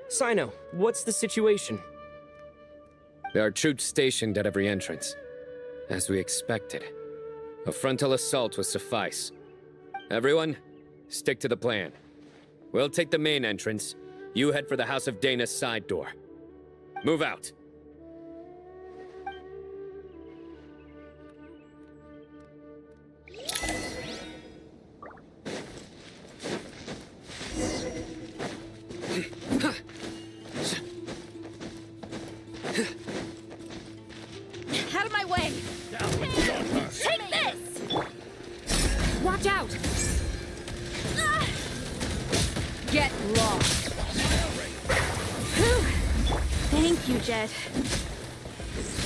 Sino, what's the situation? There are troops stationed at every entrance. As we expected. A frontal assault will suffice. Everyone, stick to the plan. We'll take the main entrance. You head for the House of Dana's side door. Move out. Out of my way! Take this! Watch out! Get lost! Whew. Thank you, Jet.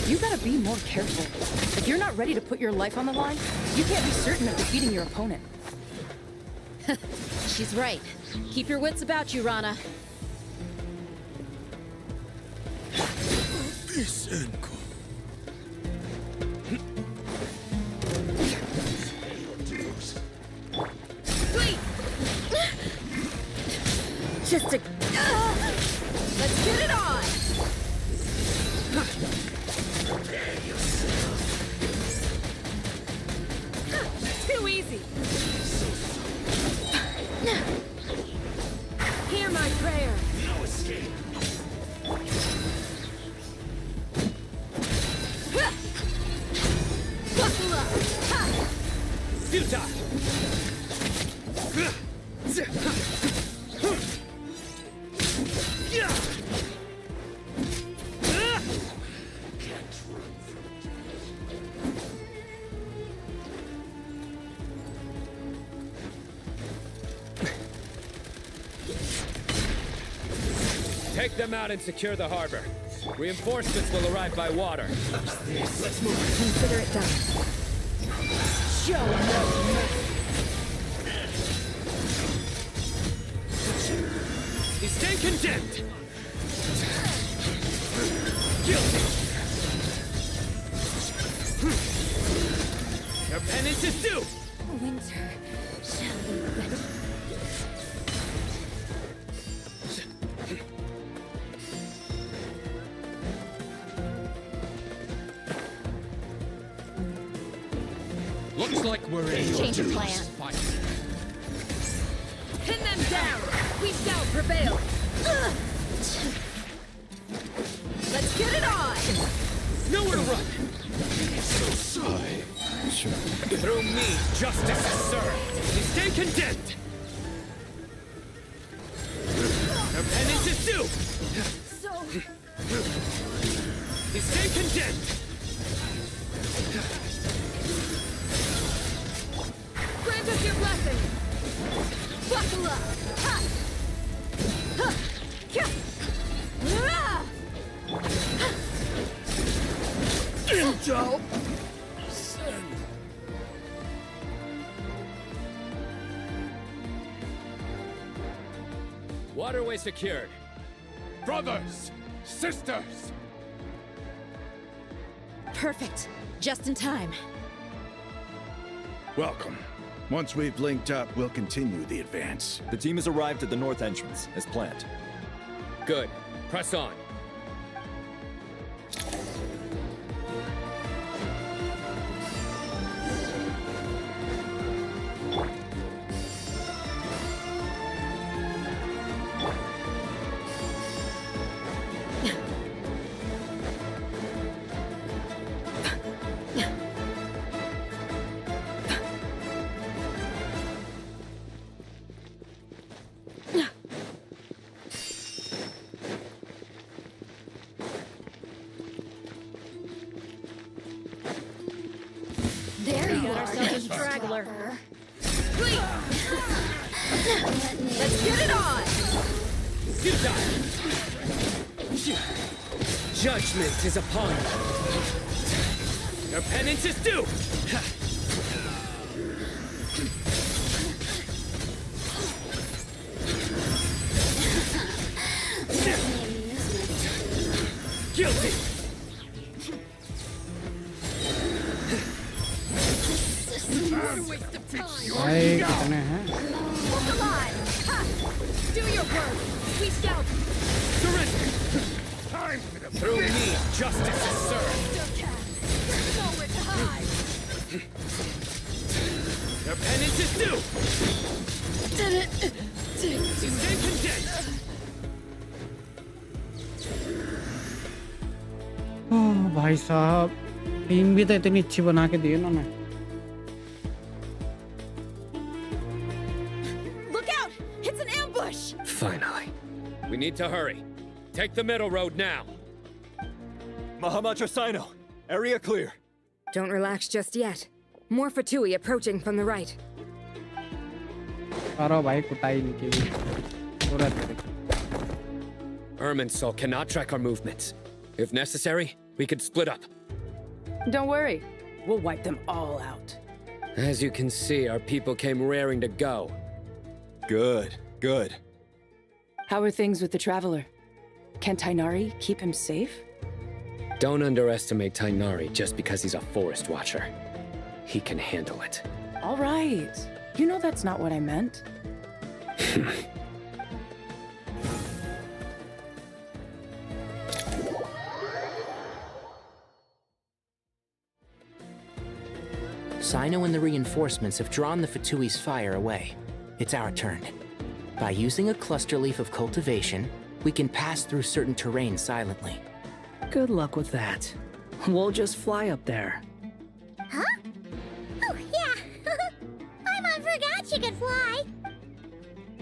You gotta be more careful. If you're not ready to put your life on the line, you can't be certain of defeating your opponent. She's right. Keep your wits about you, Rana. Just to... let's get it on! Too easy! Hear my prayer! No escape. Buckle up! Futile! Take them out and secure the harbor. Reinforcements will arrive by water. Let's move. Consider it done. Show no mercy. You stay condemned! Guilty! Your penance is due! Winter shall be ready. Looks like we're in. Change of plan. Pin them down. We shall prevail. Let's get it on. Nowhere to run. Through me, justice is served. You stay condemned. Your penance is due. So. You stay condemned. Grant us your blessing. Buckle up. Ha! Ha! Kya! Ah! Intel! Waterway secured. Brothers! Sisters! Perfect. Just in time. Welcome. Once we've linked up, we'll continue the advance. The team has arrived at the north entrance, as planned. Good. Press on. There you are, straggler. Please. Let's get it on. You die. Judgment is upon you. Your penance is due. Guilty. भाई कितने हैं? Look alive. Ha! Do your work. We shall surrender. Time for the through me, justice is served. There's nowhere to hide. Your penance is due. Did it? You stay condemned. ओह भाई साहब, team भी तो इतनी अच्छी बना के दी उन्होंने. Finally. We need to hurry. Take the middle road now. Mahamacha Sino, area clear. Don't relax just yet. More Fatui approaching from the right. करो भाई कुटाई नहीं की. Irminsul cannot track our movements. If necessary, we could split up. Don't worry. We'll wipe them all out. As you can see, our people came raring to go. Good, good. How are things with the Traveler? Can Tainari keep him safe? Don't underestimate Tainari just because he's a forest watcher. He can handle it. All right. You know that's not what I meant. Sino and the reinforcements have drawn the Fatui's fire away. It's our turn. By using a cluster leaf of cultivation, we can pass through certain terrain silently. Good luck with that. We'll just fly up there. Huh? Oh, yeah. Paimon forgot she could fly.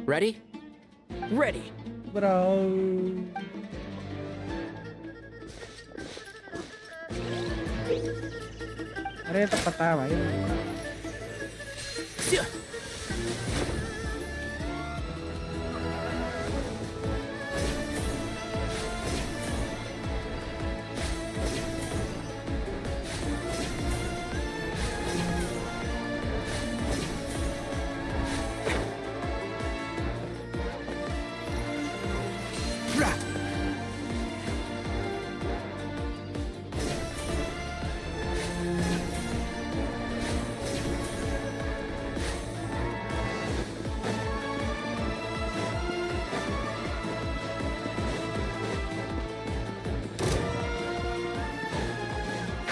Ready? Ready. Bro. अरे तो पता है भाई.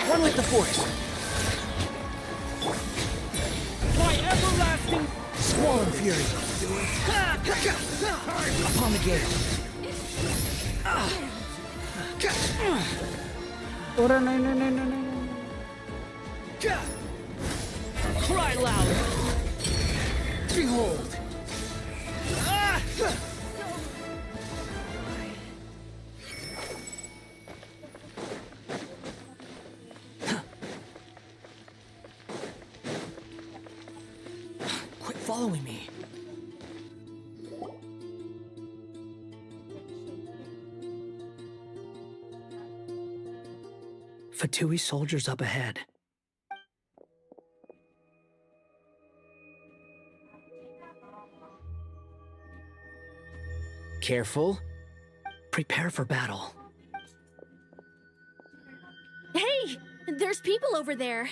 Run with the force! My everlasting Squall Fury! Upon the gate! अरे नहीं नहीं नहीं नहीं नहीं Cry louder! Behold! Quit following me. Fatui soldiers up ahead. Careful. Prepare for battle. Hey! There's people over there.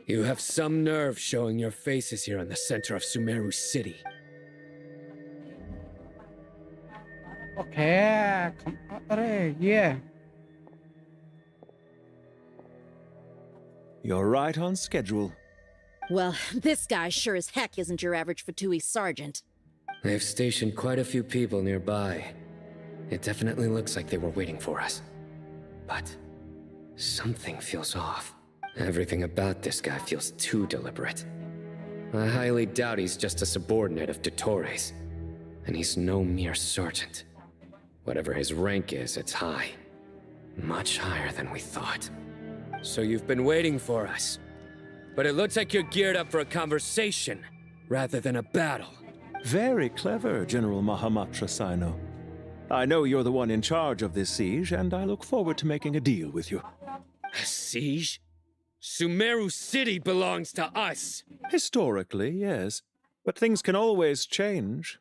You have some nerve showing your faces here in the center of Sumeru City. Okay, अरे ये You're right on schedule. Well, this guy sure as heck isn't your average Fatui sergeant. They've stationed quite a few people nearby. It definitely looks like they were waiting for us. But something feels off. Everything about this guy feels too deliberate. I highly doubt he's just a subordinate of Dottore's. And he's no mere sergeant. Whatever his rank is, it's high. Much higher than we thought. So you've been waiting for us. But it looks like you're geared up for a conversation, rather than a battle. Very clever, General Mahamatra Sino. I know you're the one in charge of this siege, and I look forward to making a deal with you. A siege? Sumeru City belongs to us! Historically, yes. But things can always change.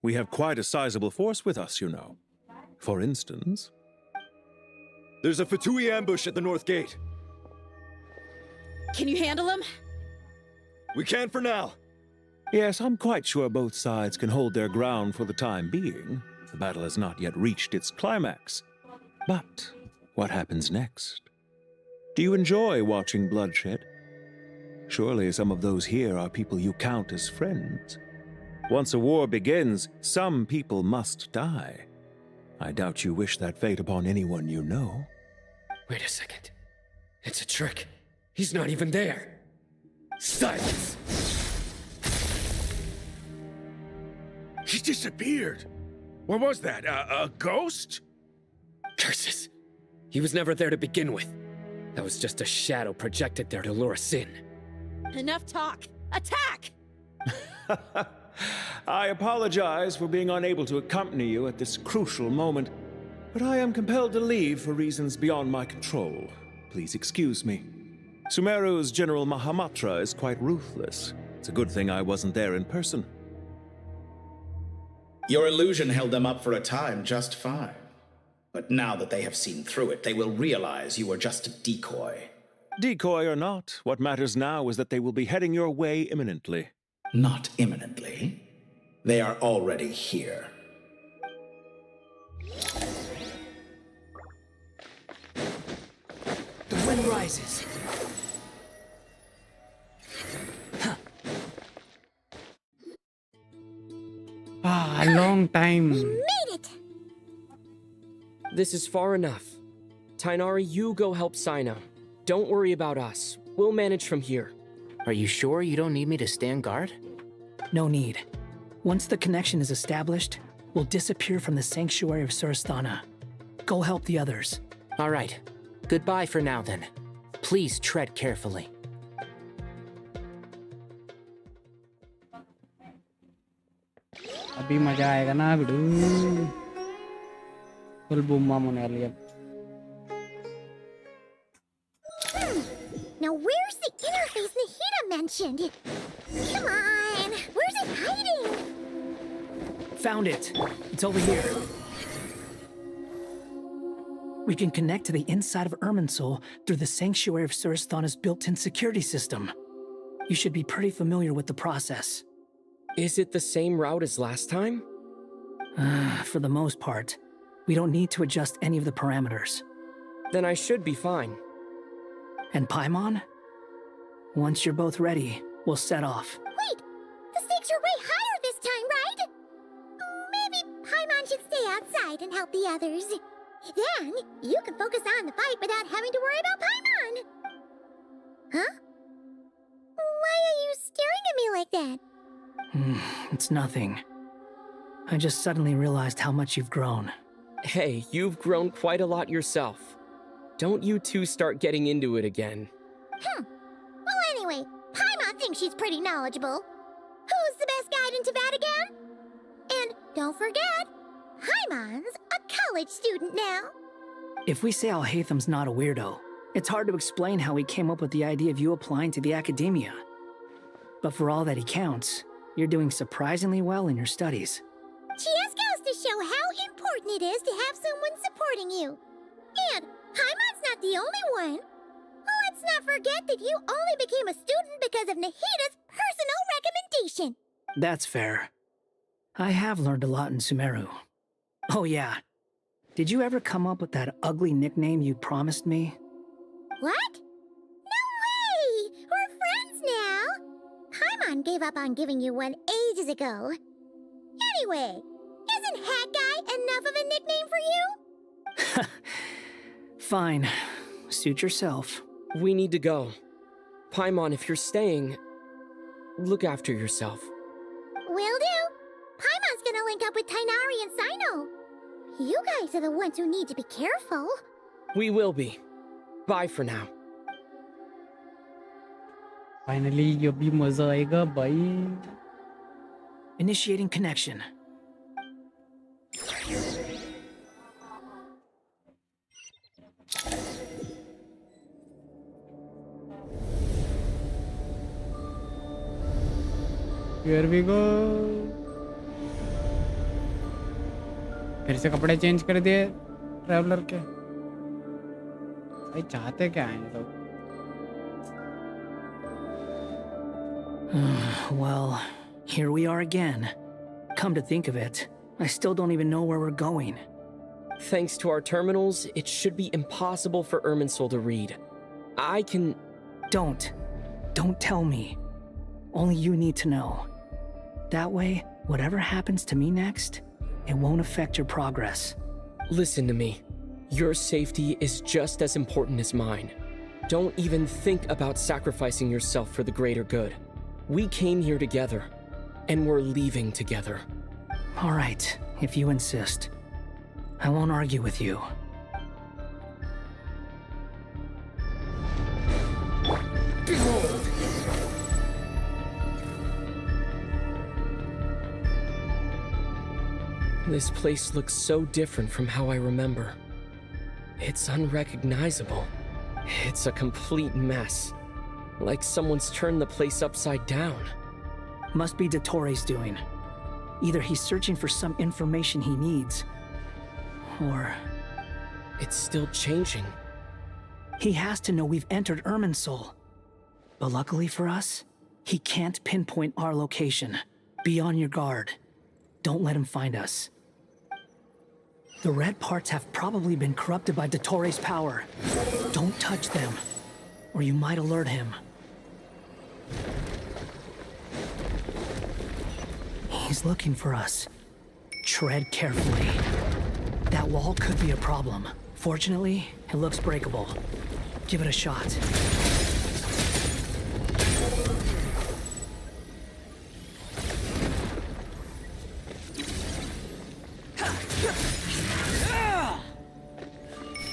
We have quite a sizable force with us, you know. For instance... There's a Fatui ambush at the north gate. Can you handle him? We can for now. Yes, I'm quite sure both sides can hold their ground for the time being. The battle has not yet reached its climax. But what happens next? Do you enjoy watching bloodshed? Surely some of those here are people you count as friends. Once a war begins, some people must die. I doubt you wish that fate upon anyone you know. Wait a second. It's a trick. He's not even there. Silence! He disappeared. What was that? A ghost? Curses! He was never there to begin with. That was just a shadow projected there to lure us in. Enough talk! Attack! I apologize for being unable to accompany you at this crucial moment, but I am compelled to leave for reasons beyond my control. Please excuse me. Sumeru's General Mahamatra is quite ruthless. It's a good thing I wasn't there in person. Your illusion held them up for a time just fine. But now that they have seen through it, they will realize you were just a decoy. Decoy or not, what matters now is that they will be heading your way imminently. Not imminently. They are already here. The wind rises. Ah, a long time. We made it! This is far enough. Tainari, you go help Sino. Don't worry about us. We'll manage from here. Are you sure you don't need me to stand guard? No need. Once the connection is established, we'll disappear from the sanctuary of Surasthana. Go help the others. All right. Goodbye for now, then. Please tread carefully. अभी मजा आएगा ना गुडू full boom माम होने वाली है Now where's the interface Nahida mentioned? Come on, where's it hiding? Found it. It's over here. We can connect to the inside of Irminsul through the Sanctuary of Surasthana's built-in security system. You should be pretty familiar with the process. Is it the same route as last time? For the most part. We don't need to adjust any of the parameters. then I should be fine. And Paimon? Once you're both ready, we'll set off. Wait! The stakes are way higher this time, right? Maybe Paimon should stay outside and help the others. Then, you can focus on the fight without having to worry about Paimon. Huh? Why are you staring at me like that? It's nothing. I just suddenly realized how much you've grown. Hey, you've grown quite a lot yourself. Don't you two start getting into it again. Well, anyway, Paimon thinks she's pretty knowledgeable. Who's the best guide in Teyvat again? And don't forget, Paimon's a college student now. If we say Alhatham's not a weirdo, it's hard to explain how he came up with the idea of you applying to the academia. But for all that he counts, you're doing surprisingly well in your studies. Just goes to show how important it is to have someone supporting you. And Paimon's not the only one. Let's not forget that you only became a student because of Nahida's personal recommendation. That's fair. I have learned a lot in Sumeru. Oh yeah. Did you ever come up with that ugly nickname you promised me? What? No way! We're friends now! Paimon gave up on giving you one ages ago. Anyway, isn't Hat Guy enough of a nickname for you? Fine. Suit yourself. We need to go. Paimon, if you're staying, look after yourself. Will do. Paimon's gonna link up with Tighnari and Sino. You guys are the ones who need to be careful. We will be. Bye for now. Finally, ये भी मजा आएगा भाई. Initiating connection. Here we go. फिर से कपड़े change कर दिए ट्रैवलर के. भाई चाहते क्या हैं ये लोग? Well, here we are again. Come to think of it, I still don't even know where we're going. Thanks to our terminals, it should be impossible for Irminsul to read. I can... Don't tell me. Only you need to know. That way, whatever happens to me next, it won't affect your progress. Listen to me. Your safety is just as important as mine. Don't even think about sacrificing yourself for the greater good. We came here together, and we're leaving together. All right, if you insist. I won't argue with you. Behold! This place looks so different from how I remember. It's unrecognizable. It's a complete mess. Like someone's turned the place upside down. Must be Dottore's doing. Either he's searching for some information he needs, or... It's still changing. He has to know we've entered Irminsul. But luckily for us, he can't pinpoint our location. Be on your guard. Don't let him find us. The red parts have probably been corrupted by Dottore's power. Don't touch them, or you might alert him. He's looking for us. Tread carefully. That wall could be a problem. Fortunately, it looks breakable. Give it a shot.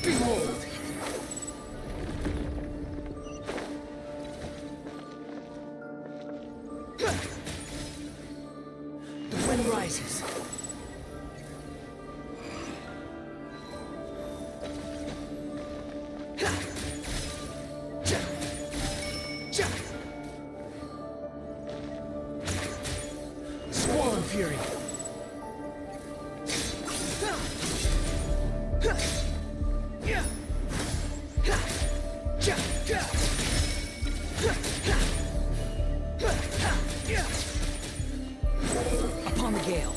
Behold! The wind rises. Squall Fury! Upon the gale.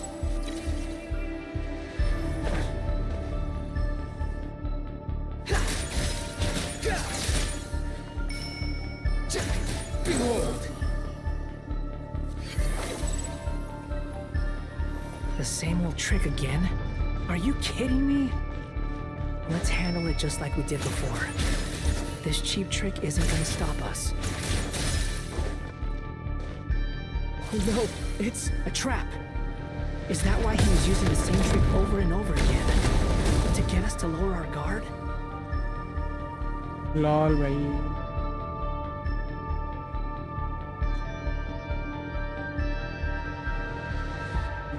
The same old trick again? Are you kidding me? Let's handle it just like we did before. This cheap trick isn't gonna stop us. Oh no, it's a trap. Is that why he was using the same trick over and over again? To get us to lower our guard? Lol भाई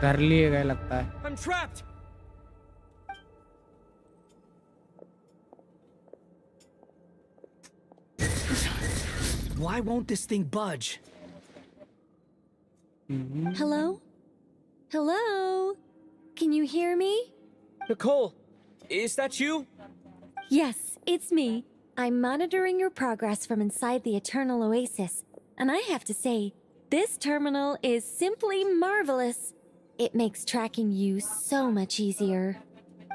धर लिए गए लगता है I'm trapped. Why won't this thing budge? Hello? Hello? Can you hear me? Nicole, is that you? Yes, it's me. I'm monitoring your progress from inside the Eternal Oasis, and I have to say, this terminal is simply marvelous. It makes tracking you so much easier.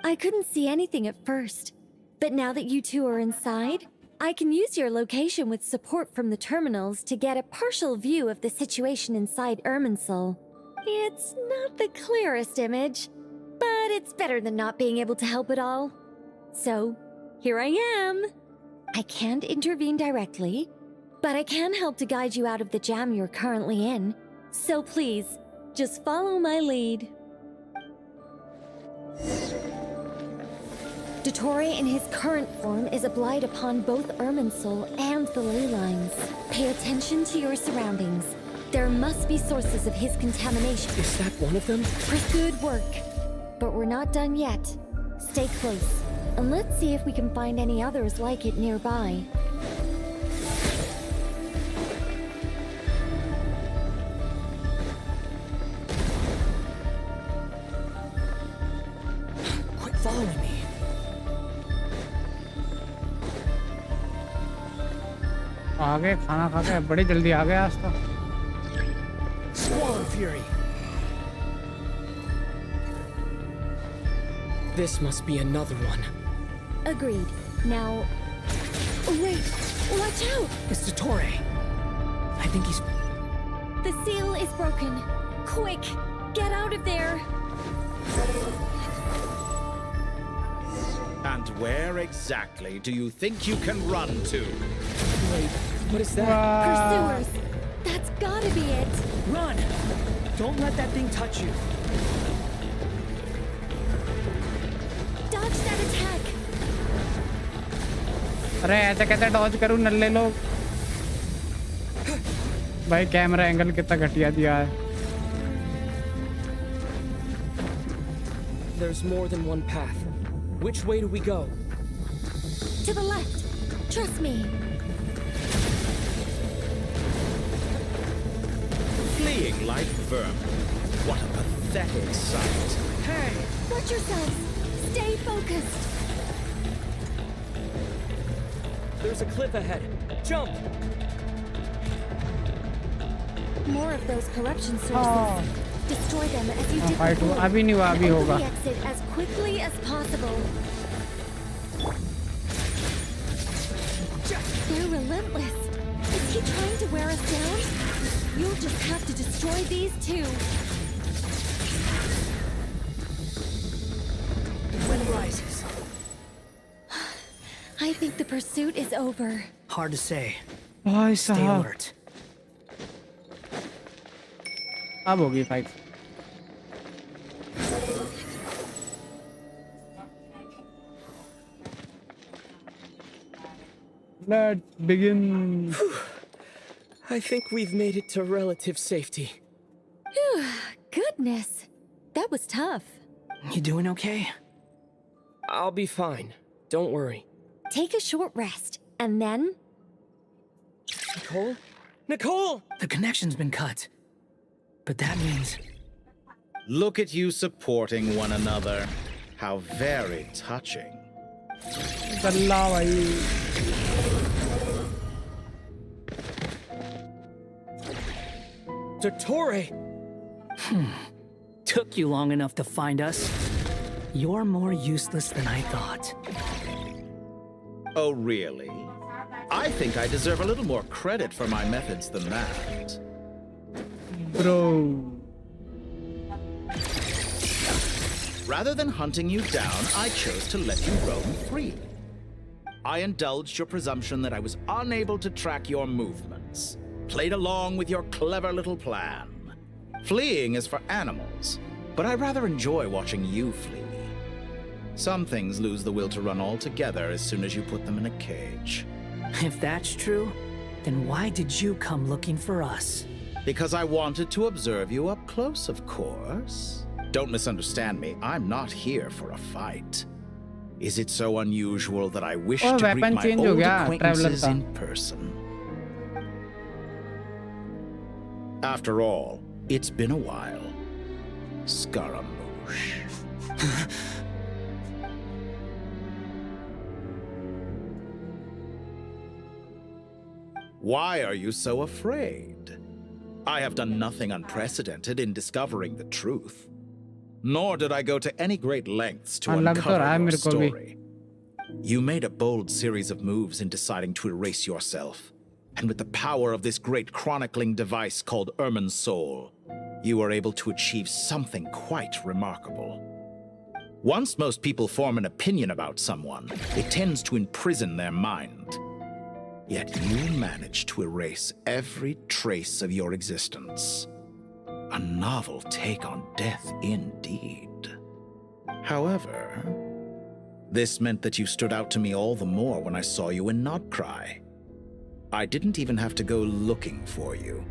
I couldn't see anything at first, but now that you two are inside, I can use your location with support from the terminals to get a partial view of the situation inside Irminsul. It's not the clearest image, but it's better than not being able to help at all. So, here I am. I can't intervene directly, but I can help to guide you out of the jam you're currently in. So please, just follow my lead. Dottore in his current form is a blight upon both Irminsul and the ley lines. Pay attention to your surroundings. There must be sources of his contamination. Is that one of them? Good work. But we're not done yet. Stay close, and let's see if we can find any others like it nearby. Quit following me. आ गए खाना खा के बड़ी जल्दी आ गए आज तो Squall Fury. This must be another one. Agreed. Now... Oh, wait! Watch out! It's Dottore. I think he's... The seal is broken. Quick! Get out of there! And where exactly do you think you can run to? Wait, what is that? Pursuers! That's gotta be it! Run! Don't let that thing touch you. Dodge that attack! अरे ऐसे कैसे Dodge करूं नल्ले लोग भाई camera angle कितना घटिया दिया है There's more than one path. Which way do we go? To the left! Trust me! Fleeing like vermin. What a pathetic sight. Hey! Watch yourselves! Stay focused! There's a cliff ahead. Jump! More of those corruption sources. Destroy them as you did fight before. अभी नहीं हुआ अभी And होगा open the exit as quickly as possible. They're relentless. Is he trying to wear us down? You'll just have to destroy these too. The wind rises. I think the pursuit is over. Hard to say. भाई Stay साहब alert. अब होगी fight Let's begin. I think we've made it to relative safety. Phew, goodness. That was tough. You doing okay? I'll be fine. Don't worry. Take a short rest, and then... Nicole? Nicole! The connection's been cut. But that means... Look at you supporting one another. How very touching. गल्ला भाई Dottore! Took you long enough to find us. You're more useless than I thought. Oh, really? I think I deserve a little more credit for my methods than that. bro Rather than hunting you down, I chose to let you roam free. I indulged your presumption that I was unable to track your movements, played along with your clever little plan. Fleeing is for animals, but I rather enjoy watching you flee. Some things lose the will to run altogether as soon as you put them in a cage. If that's true, then why did you come looking for us? Because I wanted to observe you up close, of course. Don't misunderstand me, I'm not here for a fight. Is it so unusual that I wish to greet my old acquaintances in person? After all, it's been a while. Scaramouche. Why are you so afraid? I have done nothing unprecedented in discovering the truth. Nor did I go to any great lengths to uncover your story. You made a bold series of moves in deciding to erase yourself. And with the power of this great chronicling device called Irmin's Soul, you were able to achieve something quite remarkable. Once most people form an opinion about someone, it tends to imprison their mind. Yet you managed to erase every trace of your existence. A novel take on death indeed. However, this meant that you stood out to me all the more when I saw you in Nodcry. I didn't even have to go looking for you.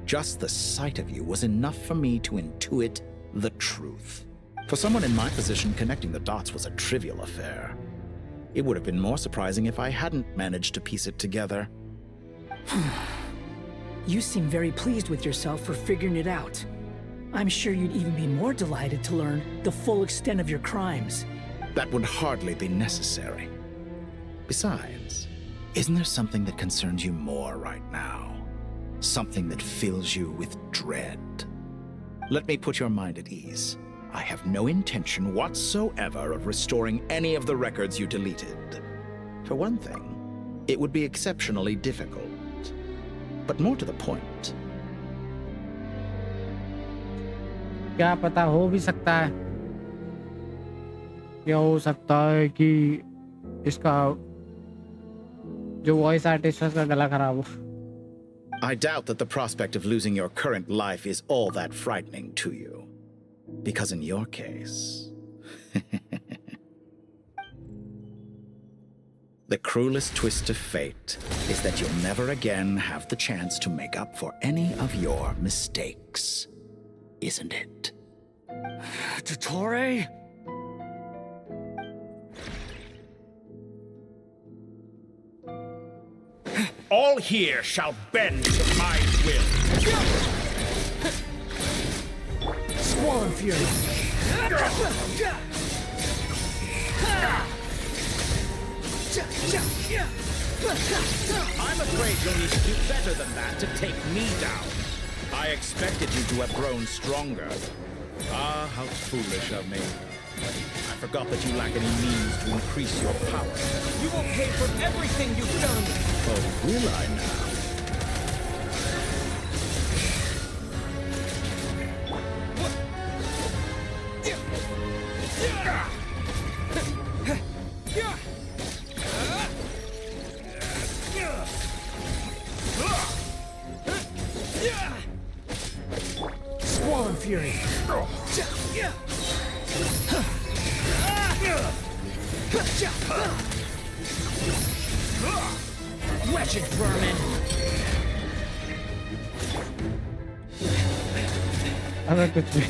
Just the sight of you was enough for me to intuit the truth. For someone in my position, connecting the dots was a trivial affair. It would have been more surprising if I hadn't managed to piece it together. You seem very pleased with yourself for figuring it out. I'm sure you'd even be more delighted to learn the full extent of your crimes. That would hardly be necessary. Besides, isn't there something that concerns you more right now? Something that fills you with dread? Let me put your mind at ease. I have no intention whatsoever of restoring any of the records you deleted. For one thing, it would be exceptionally difficult. But more to the point. क्या पता हो भी सकता है क्या हो सकता है कि इसका जो वॉइस आर्टिस्ट है उसका गला खराब हो I doubt that the prospect of losing your current life is all that frightening to you. Because in your case, the cruelest twist of fate is that you'll never again have the chance to make up for any of your mistakes. Isn't it? Dottore? All here shall bend to my will. Squall Fury. I'm afraid you'll need to do better than that to take me down. I expected you to have grown stronger. Ah, how foolish of me. I forgot that you lack any means to increase your power. You will pay for everything you've done! Oh, will I now? Squall Fury. Wretched vermin. अबे कुछ भी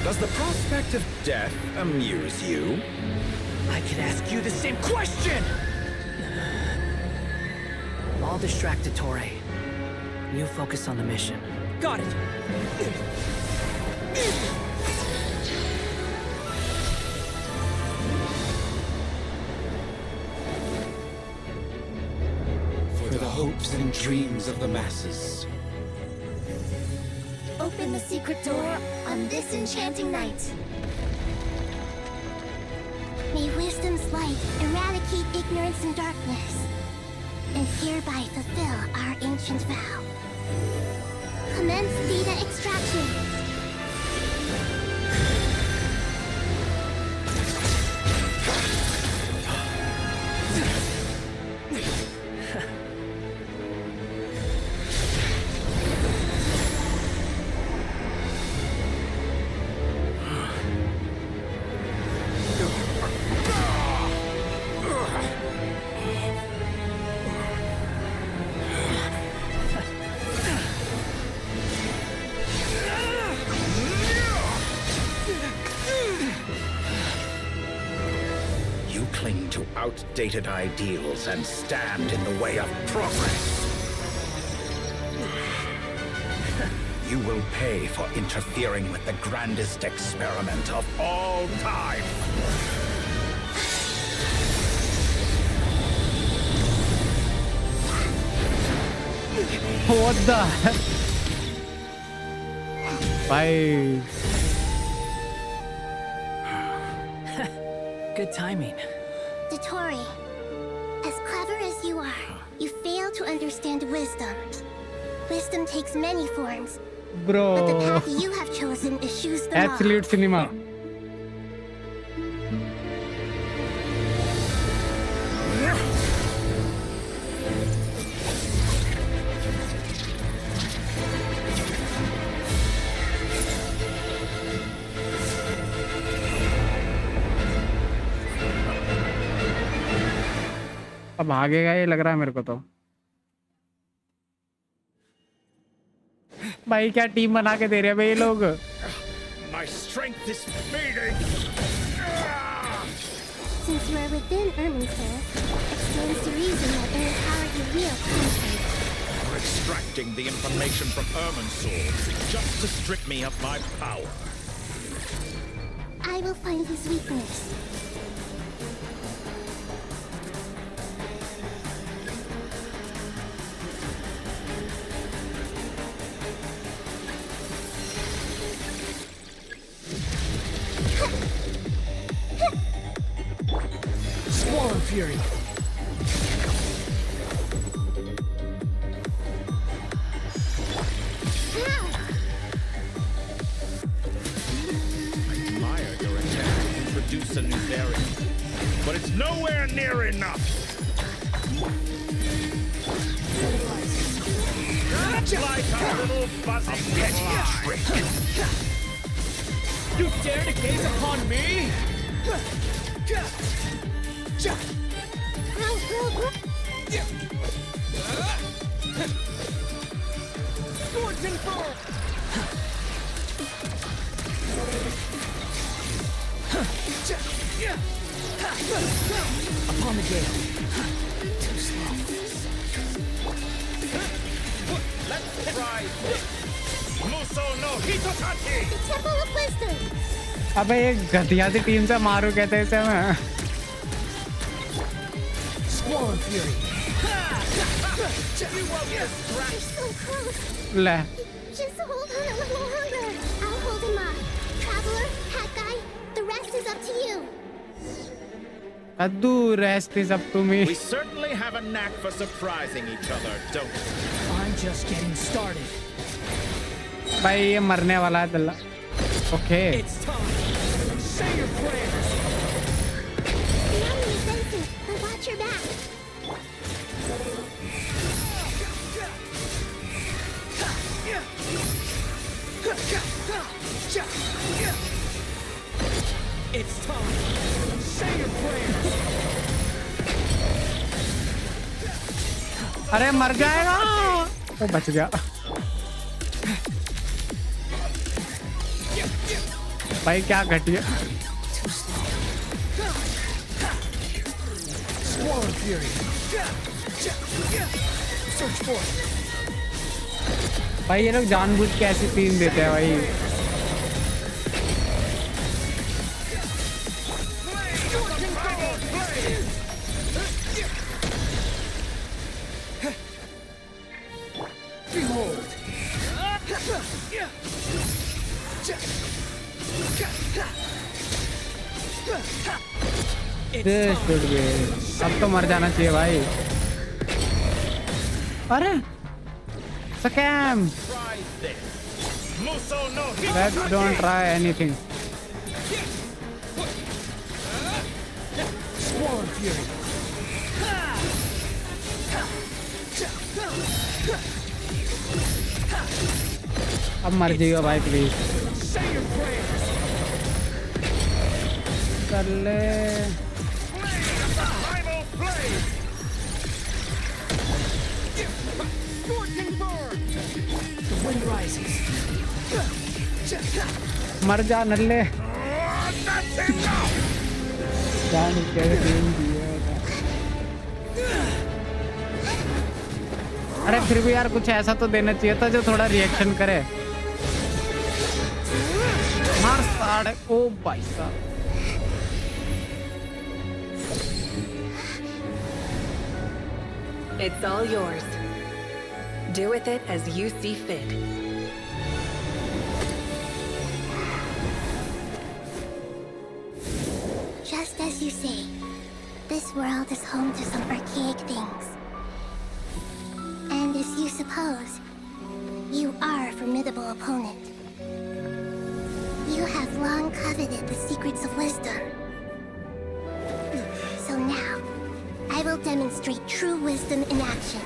Does the prospect of death amuse you? I could ask you the same question! I'll distract Dottore. You focus on the mission. Got it! For the hopes and dreams of the masses, open the secret door on this enchanting night. May wisdom's light eradicate ignorance and darkness, and hereby fulfill our ancient vow. Commence data extraction. Outdated ideals and stand in the way of progress. You will pay for interfering with the grandest experiment of all time. What the heck? Bye. Good timing. Dottore, as clever as you are, you fail to understand wisdom. Wisdom takes many forms, Bro. but the path you have chosen eschews them all. Absolute cinema. अब भागेगा ये लग रहा है मेरे को तो। भाई क्या टीम बना के दे रहे हैं भाई ये लोग। My strength is fading. Since you are within Irminsul, it stands to reason that they empower your real country. You're extracting the information from Irminsul just to strip me of my power. I will find his weakness. Squall Fury. I admire your attempt to introduce a new variant, but it's nowhere near enough. Like a little buzzing fly. You dare to gaze upon me? Scorching Bolt! Upon the gale. Too slow. Let's try this. Muso no Hitotaki! The Temple of Wisdom! अबे ये घटिया सी team से मारू कहते इसे मैं। Squall Fury. You're so close. ले Just hold on a little longer. I'll hold him off. Traveler, Hat Guy, the rest is up to you. Addu, rest is up to me. We certainly have a knack for surprising each other, don't we? I'm just getting started. भाई ये मरने वाला है दल्ला। Okay. It's time. Say your prayers. The enemy is sensing, but watch your back. It's time. Say your prayers. अरे मर जाएगा। वो बच गया। भाई क्या घटिया। Squall Fury. Search for it. भाई ये लोग जानबूझ के ऐसी टीम देते हैं भाई। Behold. This should be. अब तो मर जाना चाहिए भाई. अरे scam. Let's don't try anything. अब मर जाइयो भाई प्लीज. कर ले. मर जा नल्ले. जान कैसे टीम दिया. अरे फिर भी यार कुछ ऐसा तो देना चाहिए था जो थोड़ा रिएक्शन करे. मार साढ़े. ओ भाई साहब. It's all yours. Do with it as you see fit. Just as you say, this world is home to some archaic things. And as you suppose, you are a formidable opponent. You have long coveted the secrets of wisdom. So now, I will demonstrate true wisdom in action.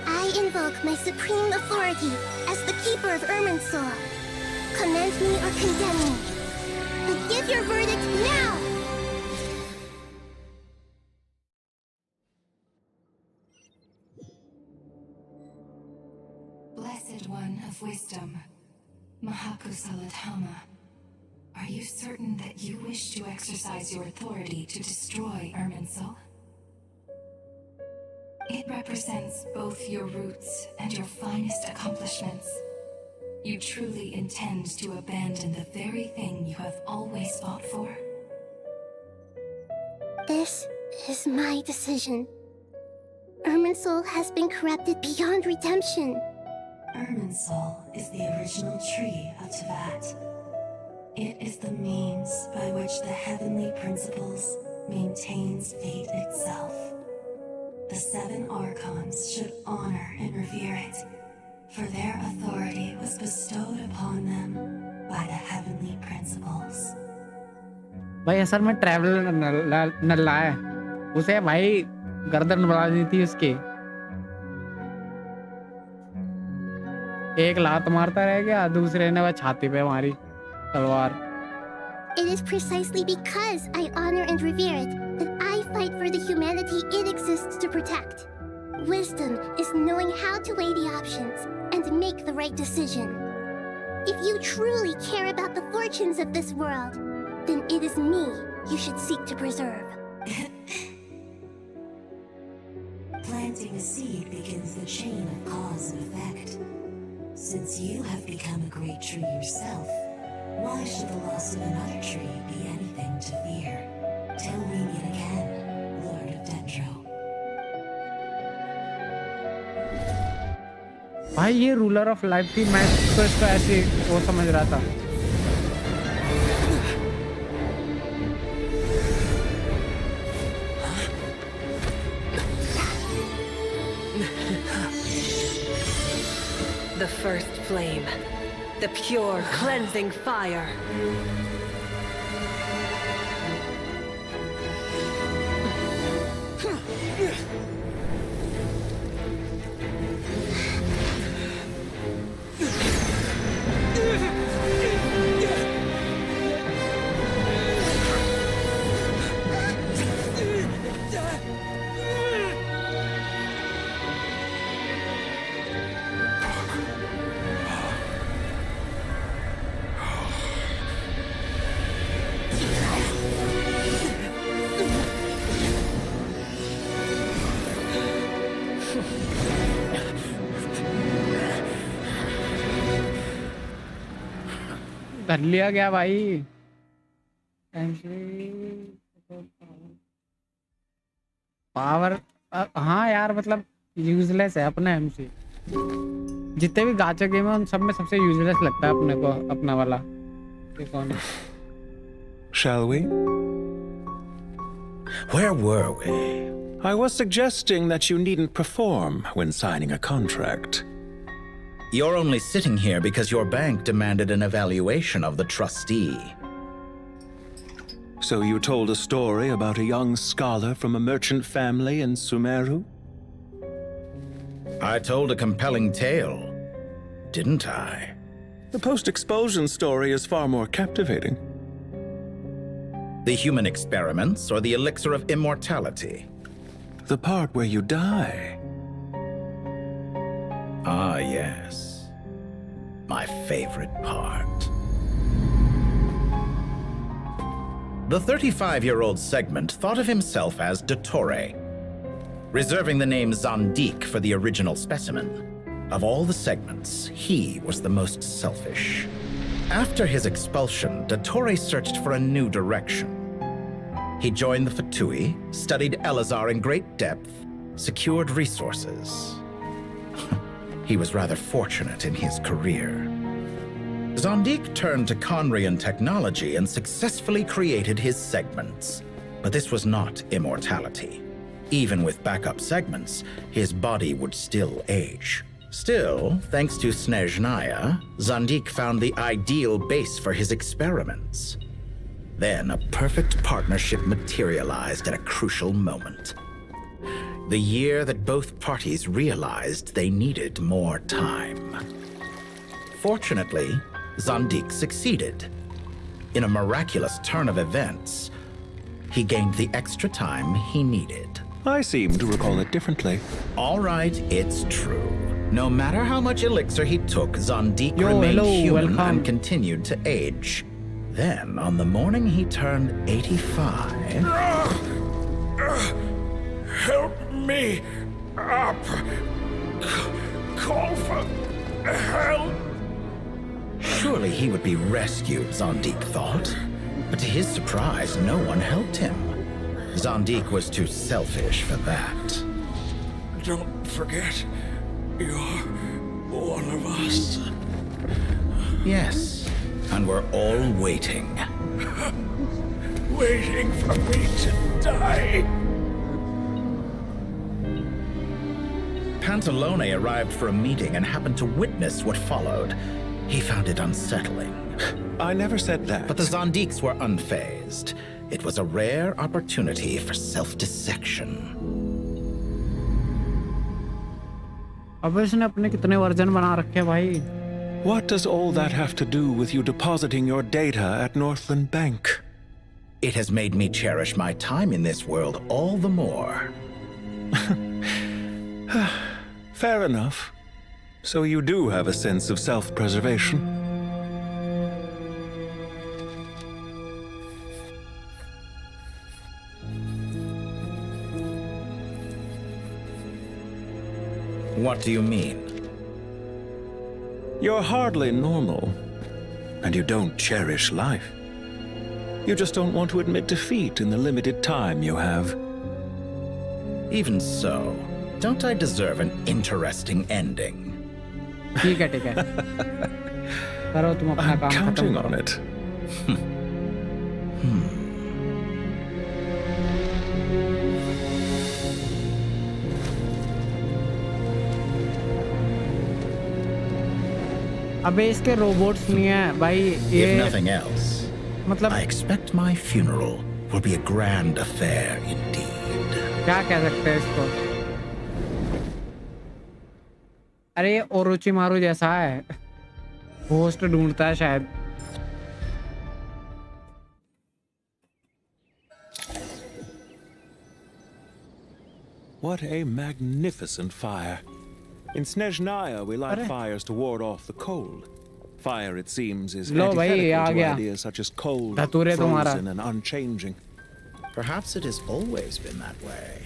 I invoke my supreme authority as the keeper of Irminsul. Commend me or condemn me, but give your verdict now! Blessed One of Wisdom, Mahakusaladhama, are you certain that you wish to exercise your authority to destroy Irminsul? It represents both your roots and your finest accomplishments. You truly intend to abandon the very thing you have always fought for? This is my decision. Irminsul has been corrupted beyond redemption. Irminsul is the original tree of Tevat. It is the means by which the heavenly principles maintains fate itself. The 7 Archons should honor and revere it, for their authority was bestowed upon them by the heavenly principles. भाई असल में traveller नल्ला है. उसे भाई गर्दन बढ़ा दी थी उसकी. एक लात मारता रह गया, दूसरे ने वह छाती पे मारी तलवार. It is precisely because I honor and revere it that I fight for the humanity it exists to protect. Wisdom is knowing how to weigh the options and make the right decision. If you truly care about the fortunes of this world, then it is me you should seek to preserve. Planting a seed begins the chain of cause and effect. Since you have become a great tree yourself, why should the loss of another tree be anything to fear? Till we meet again, Lord of Dendro. भाई ये ruler of life थी. मैं तो इसको ऐसे वो समझ रहा था. The first flame. The pure, cleansing fire. कर लिया गया भाई. पावर हाँ यार मतलब यूजलेस है अपना एमसी. जितने भी गाचा गेम है उन सब में सबसे यूजलेस लगता है अपने को अपना वाला. ये कौन है? Shall we? Where were we? I was suggesting that you needn't perform when signing a contract. You're only sitting here because your bank demanded an evaluation of the trustee. So you told a story about a young scholar from a merchant family in Sumeru? I told a compelling tale, didn't I? The post-expulsion story is far more captivating. The human experiments or the elixir of immortality? The part where you die. Ah, yes. My favorite part. The 35-year-old Segment thought of himself as Dottore, reserving the name Zandik for the original specimen. Of all the Segments, he was the most selfish. After his expulsion, Dottore searched for a new direction. He joined the Fatui, studied Elazar in great depth, secured resources. He was rather fortunate in his career. Zandik turned to Conrian technology and successfully created his segments. But this was not immortality. Even with backup segments, his body would still age. Still, thanks to Snezhnaya, Zandik found the ideal base for his experiments. Then a perfect partnership materialized at a crucial moment. The year that both parties realized they needed more time. Fortunately, Zandik succeeded. In a miraculous turn of events, he gained the extra time he needed. I seem to recall it differently. All right, it's true. No matter how much elixir he took, Zandik remained human and continued to age. Then, on the morning he turned 85... Help me up! Call for help! Surely he would be rescued, Zandik thought. But to his surprise, no one helped him. Zandik was too selfish for that. Don't forget, you're one of us. Yes, and we're all waiting. Waiting for me to die. Pantalone arrived for a meeting and happened to witness what followed. He found it unsettling. I never said that. But the Zandiks were unfazed. It was a rare opportunity for self-dissection. अब इसने अपने कितने version बना रखे हैं भाई? What does all that have to do with you depositing your data at Northland Bank? It has made me cherish my time in this world all the more. Fair enough. So you do have a sense of self-preservation. What do you mean? You're hardly normal, and you don't cherish life. You just don't want to admit defeat in the limited time you have. Even so, don't I deserve an interesting ending? ठीक है ठीक है करो तुम अपना काम खत्म Counting करो on it. अबे इसके रोबोट्स नहीं है भाई ये If nothing else, मतलब I expect my funeral will be a grand affair indeed. क्या कह सकते हैं इसको? अरे ये ओरोचिमारू जैसा है, होस्ट ढूंढता है शायद. What a magnificent fire. In Snezhnaya, we light fires to ward off the cold. Fire, it seems, is antithetical to ideas such as cold, frozen, and unchanging. Perhaps it has always been that way.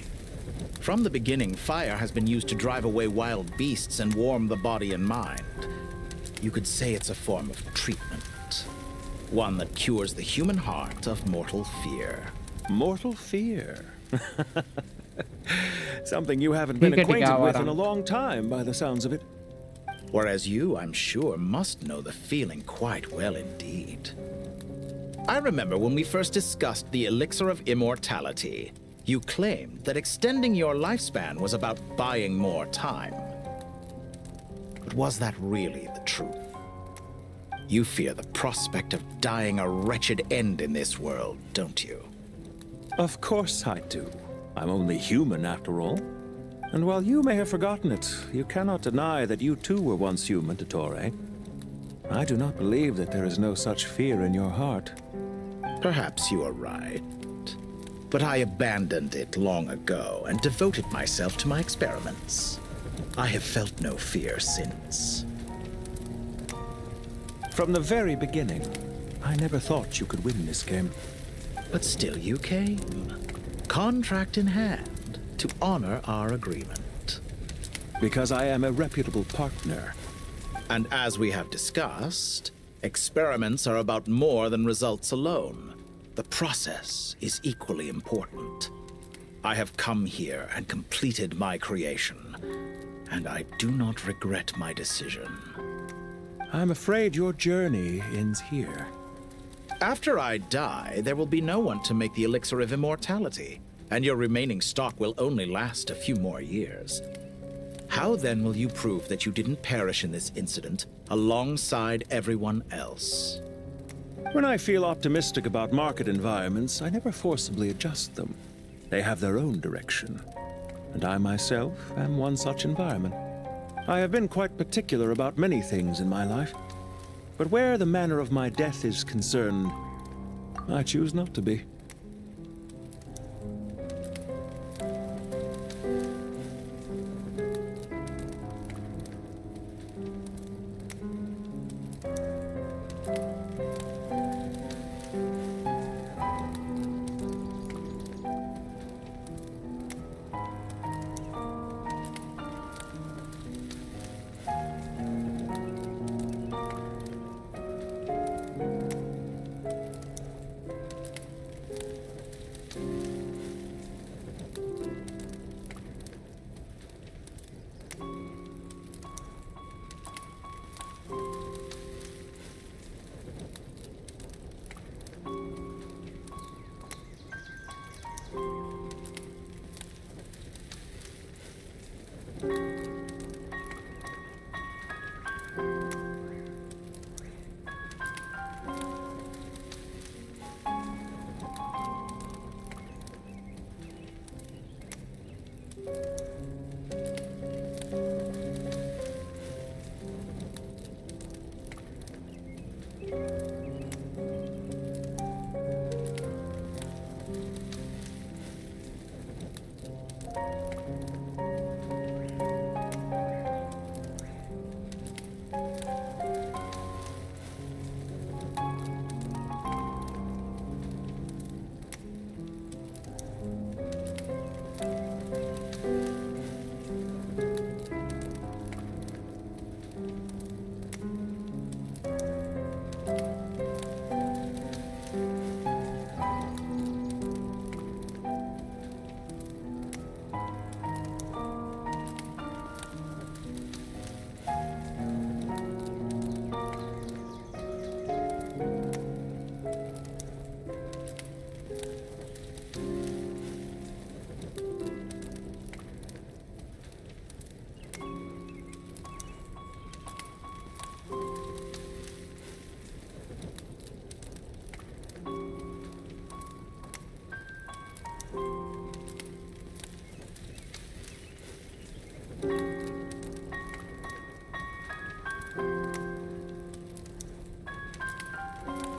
From the beginning, fire has been used to drive away wild beasts and warm the body and mind. You could say it's a form of treatment. One that cures the human heart of mortal fear. Mortal fear? Something you haven't been acquainted with in a long time, by the sounds of it. Whereas you, I'm sure, must know the feeling quite well indeed. I remember when we first discussed the elixir of immortality. You claimed that extending your lifespan was about buying more time. But was that really the truth? You fear the prospect of dying a wretched end in this world, don't you? Of course I do. I'm only human after all. And while you may have forgotten it, you cannot deny that you too were once human, Dottore. I do not believe that there is no such fear in your heart. Perhaps you are right. But I abandoned it long ago and devoted myself to my experiments. I have felt no fear since. From the very beginning, I never thought you could win this game. But still you came, contract in hand, to honor our agreement. Because I am a reputable partner. And as we have discussed, experiments are about more than results alone. The process is equally important. I have come here and completed my creation, and I do not regret my decision. I'm afraid your journey ends here. After I die, there will be no one to make the elixir of immortality, and your remaining stock will only last a few more years. How then will you prove that you didn't perish in this incident alongside everyone else? When I feel optimistic about market environments, I never forcibly adjust them. They have their own direction. And I myself am one such environment. I have been quite particular about many things in my life. But where the manner of my death is concerned, I choose not to be.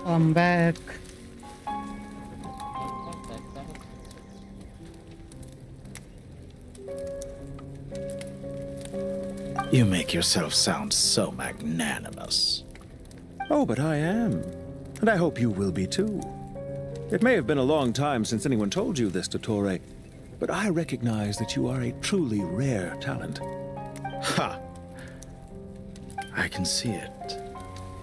I'm back. You make yourself sound so magnanimous. Oh, but I am. And I hope you will be too. It may have been a long time since anyone told you this, Dottore, but I recognize that you are a truly rare talent. Ha! I can see it.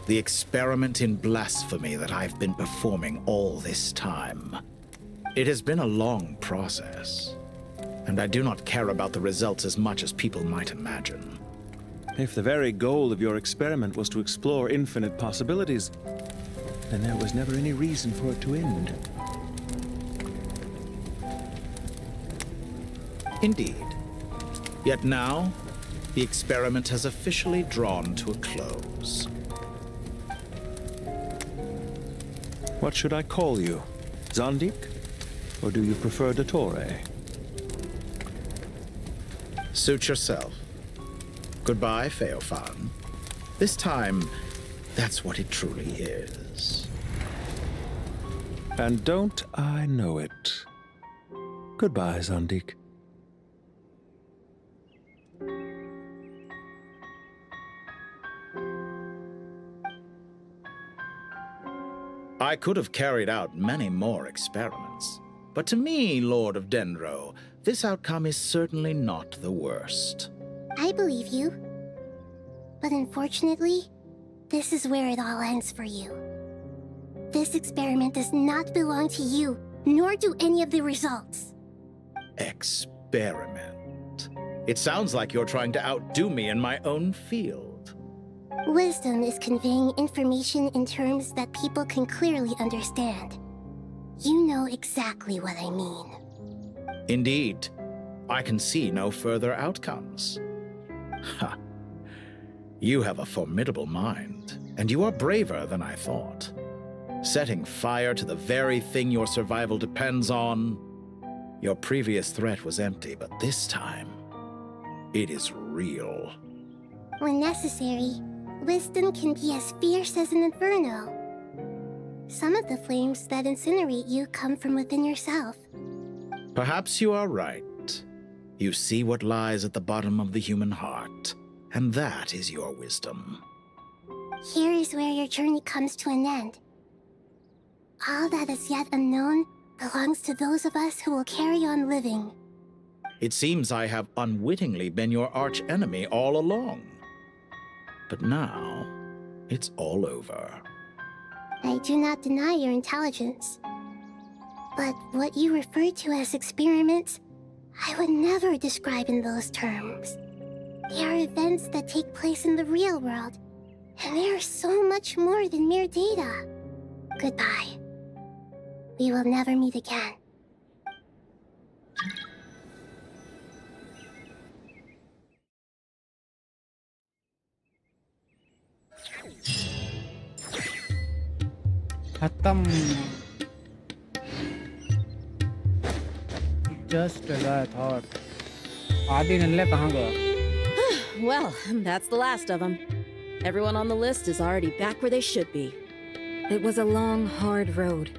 The experiment in blasphemy that I've been performing all this time. It has been a long process, and I do not care about the results as much as people might imagine. If the very goal of your experiment was to explore infinite possibilities, then there was never any reason for it to end. Indeed. Yet now, the experiment has officially drawn to a close. What should I call you? Zandik? Or do you prefer Dottore? Suit yourself. Goodbye, Feofan. This time, that's what it truly is. And don't I know it? Goodbye, Zandik. I could have carried out many more experiments, but to me, Lord of Dendro, this outcome is certainly not the worst. I believe you. But unfortunately, this is where it all ends for you. This experiment does not belong to you, nor do any of the results. Experiment? It sounds like you're trying to outdo me in my own field. Wisdom is conveying information in terms that people can clearly understand. You know exactly what I mean. Indeed. I can see no further outcomes. Ha. You have a formidable mind, and you are braver than I thought. Setting fire to the very thing your survival depends on. Your previous threat was empty, but this time, it is real. When necessary, wisdom can be as fierce as an inferno. Some of the flames that incinerate you come from within yourself. Perhaps you are right. You see what lies at the bottom of the human heart, and that is your wisdom. Here is where your journey comes to an end. All that is yet unknown belongs to those of us who will carry on living. It seems I have unwittingly been your arch-enemy all along. But now, it's all over. I do not deny your intelligence. But what you refer to as experiments, I would never describe in those terms. They are events that take place in the real world, and they are so much more than mere data. Goodbye. We will never meet again. खत्म just as I thought. आदि नल्ले कहाँ गया? Well, that's the last of them. Everyone on the list is already back where they should be. It was a long, hard road,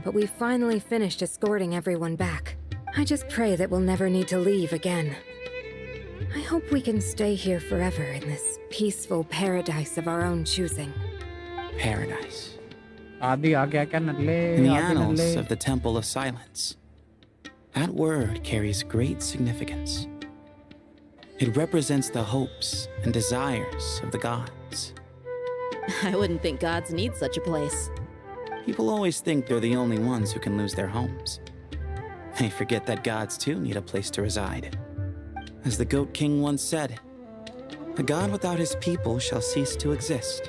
but we finally finished escorting everyone back. I just pray that we'll never need to leave again. I hope we can stay here forever in this peaceful paradise of our own choosing. Paradise. आदि आ गया क्या नल्ले? In the आदि annals नल्ले. of the Temple of Silence, that word carries great significance. It represents the hopes and desires of the gods. I wouldn't think gods need such a place. People always think they're the only ones who can lose their homes. They forget that gods too need a place to reside. As the Goat King once said, "A god without his people shall cease to exist."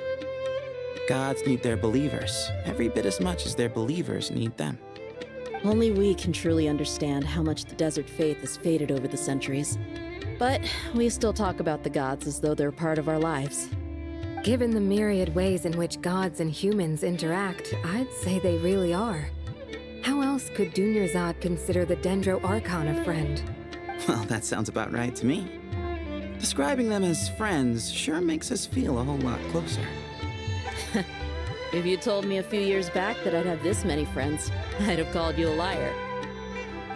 Gods need their believers every bit as much as their believers need them. Only we can truly understand how much the desert faith has faded over the centuries. But we still talk about the gods as though they're part of our lives. Given the myriad ways in which gods and humans interact, I'd say they really are. How else could Dunyarzad consider the Dendro Archon a friend? Well, that sounds about right to me. Describing them as friends sure makes us feel a whole lot closer. If you told me a few years back that I'd have this many friends, I'd have called you a liar.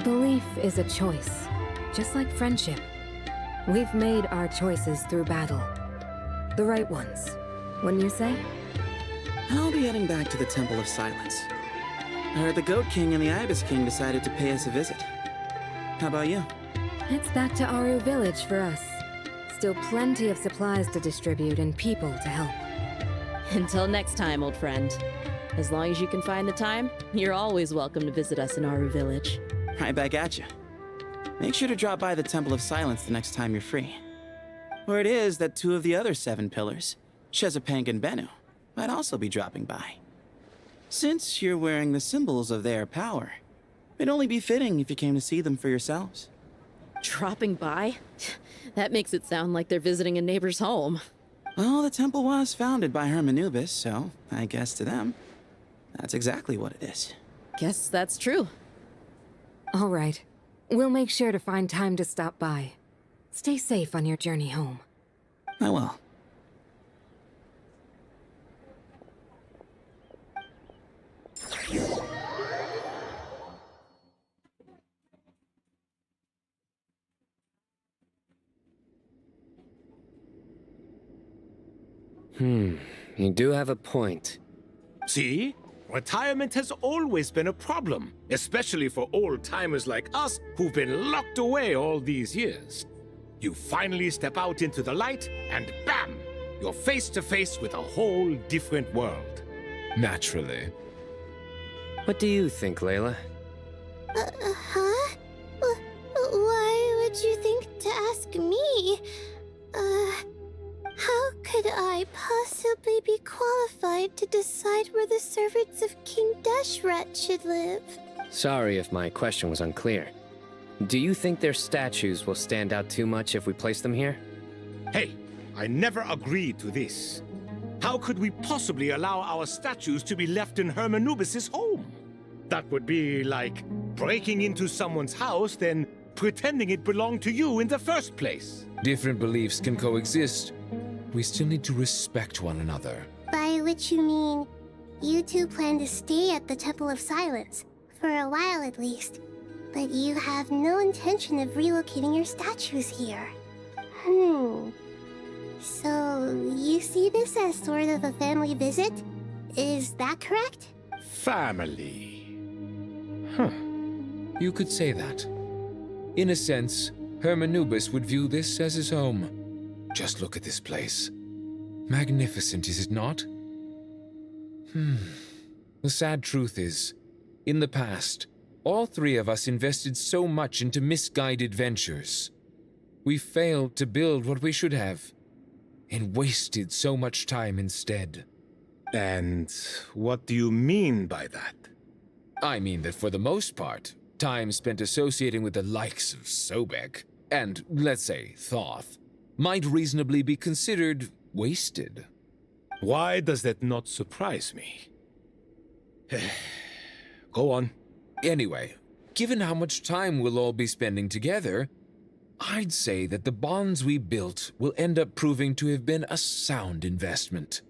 Belief is a choice, just like friendship. We've made our choices through battle. The right ones, wouldn't you say? I'll be heading back to the Temple of Silence. I heard the Goat King and the Ibis King decided to pay us a visit. How about you? It's back to Aru Village for us. Still plenty of supplies to distribute and people to help. Until next time, old friend. As long as you can find the time, you're always welcome to visit us in Aru Village. Right back at you. Make sure to drop by the Temple of Silence the next time you're free. Or it is that two of the other 7 pillars, Shezapang and Bennu, might also be dropping by. Since you're wearing the symbols of their power, it'd only be fitting if you came to see them for yourselves. Dropping by? That makes it sound like they're visiting a neighbor's home. Well, the temple was founded by Hermanubis, so I guess to them, that's exactly what it is. Guess that's true. All right. We'll make sure to find time to stop by. Stay safe on your journey home. I will. You do have a point. See? Retirement has always been a problem, especially for old-timers like us who've been locked away all these years. You finally step out into the light, and bam! You're face to face with a whole different world. Naturally. What do you think, Layla? Huh? Why would you think to ask me? How could I possibly be qualified to decide where the servants of King Deshret should live? Sorry if my question was unclear. Do you think their statues will stand out too much if we place them here? Hey, I never agreed to this. How could we possibly allow our statues to be left in Hermanubis' home? That would be like breaking into someone's house, then pretending it belonged to you in the first place. Different beliefs can coexist. We still need to respect one another. By which you mean, you two plan to stay at the Temple of Silence, for a while at least. But you have no intention of relocating your statues here. So, you see this as sort of a family visit? Is that correct? Family. You could say that. In a sense, Hermanubis would view this as his home. Just look at this place. Magnificent, is it not? The sad truth is, in the past, all three of us invested so much into misguided ventures. We failed to build what we should have, and wasted so much time instead. And what do you mean by that? I mean that for the most part, time spent associating with the likes of Sobek, and, let's say, Thoth, might reasonably be considered wasted. Why does that not surprise me? Go on. Anyway, given how much time we'll all be spending together, I'd say that the bonds we built will end up proving to have been a sound investment.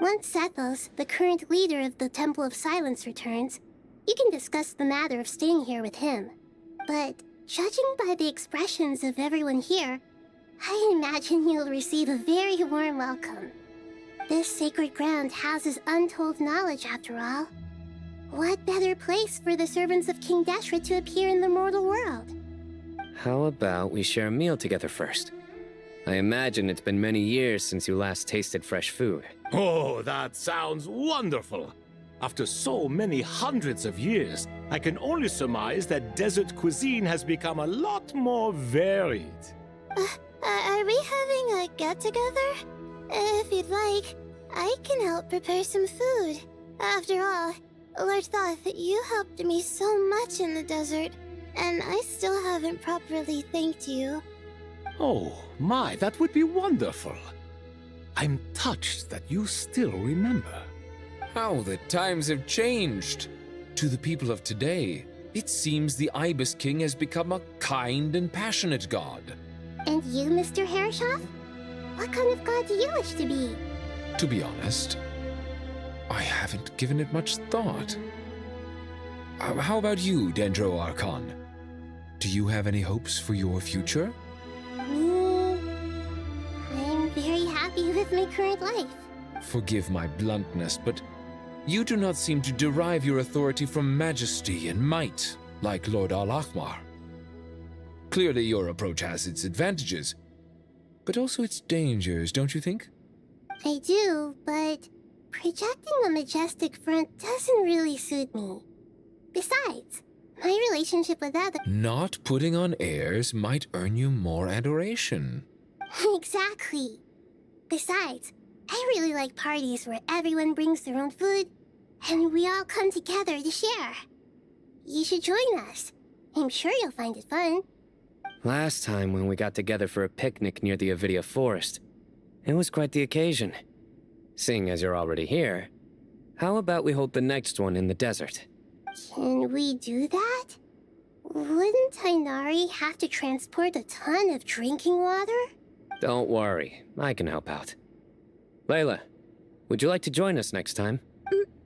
Once Sethos, the current leader of the Temple of Silence, returns, you can discuss the matter of staying here with him. But judging by the expressions of everyone here, I imagine you'll receive a very warm welcome. This sacred ground houses untold knowledge, after all. What better place for the servants of King Deshret to appear in the mortal world? How about we share a meal together first? I imagine it's been many years since you last tasted fresh food. Oh, that sounds wonderful. After so many hundreds of years, I can only surmise that desert cuisine has become a lot more varied. Are we having a get-together? If you'd like, I can help prepare some food. After all, Lord Thoth, you helped me so much in the desert, and I still haven't properly thanked you. Oh, my, that would be wonderful. I'm touched that you still remember. How the times have changed. To the people of today, it seems the Ibis King has become a kind and passionate god. And you, Mr. Herreshoff? What kind of god do you wish to be? To be honest, I haven't given it much thought. How about you, Dendro Archon? Do you have any hopes for your future? Me? I'm very happy with my current life. Forgive my bluntness, but you do not seem to derive your authority from majesty and might, like Lord Al-Ahmar. Clearly your approach has its advantages, but also its dangers, don't you think? I do, but projecting a majestic front doesn't really suit me. Besides, my relationship with others... Not putting on airs might earn you more adoration. Exactly. Besides, I really like parties where everyone brings their own food, and we all come together to share. You should join us. I'm sure you'll find it fun. Last time when we got together for a picnic near the Avidia Forest, it was quite the occasion. Seeing as you're already here, how about we hold the next one in the desert? Can we do that? Wouldn't Tainari have to transport a ton of drinking water? Don't worry, I can help out. Layla, would you like to join us next time?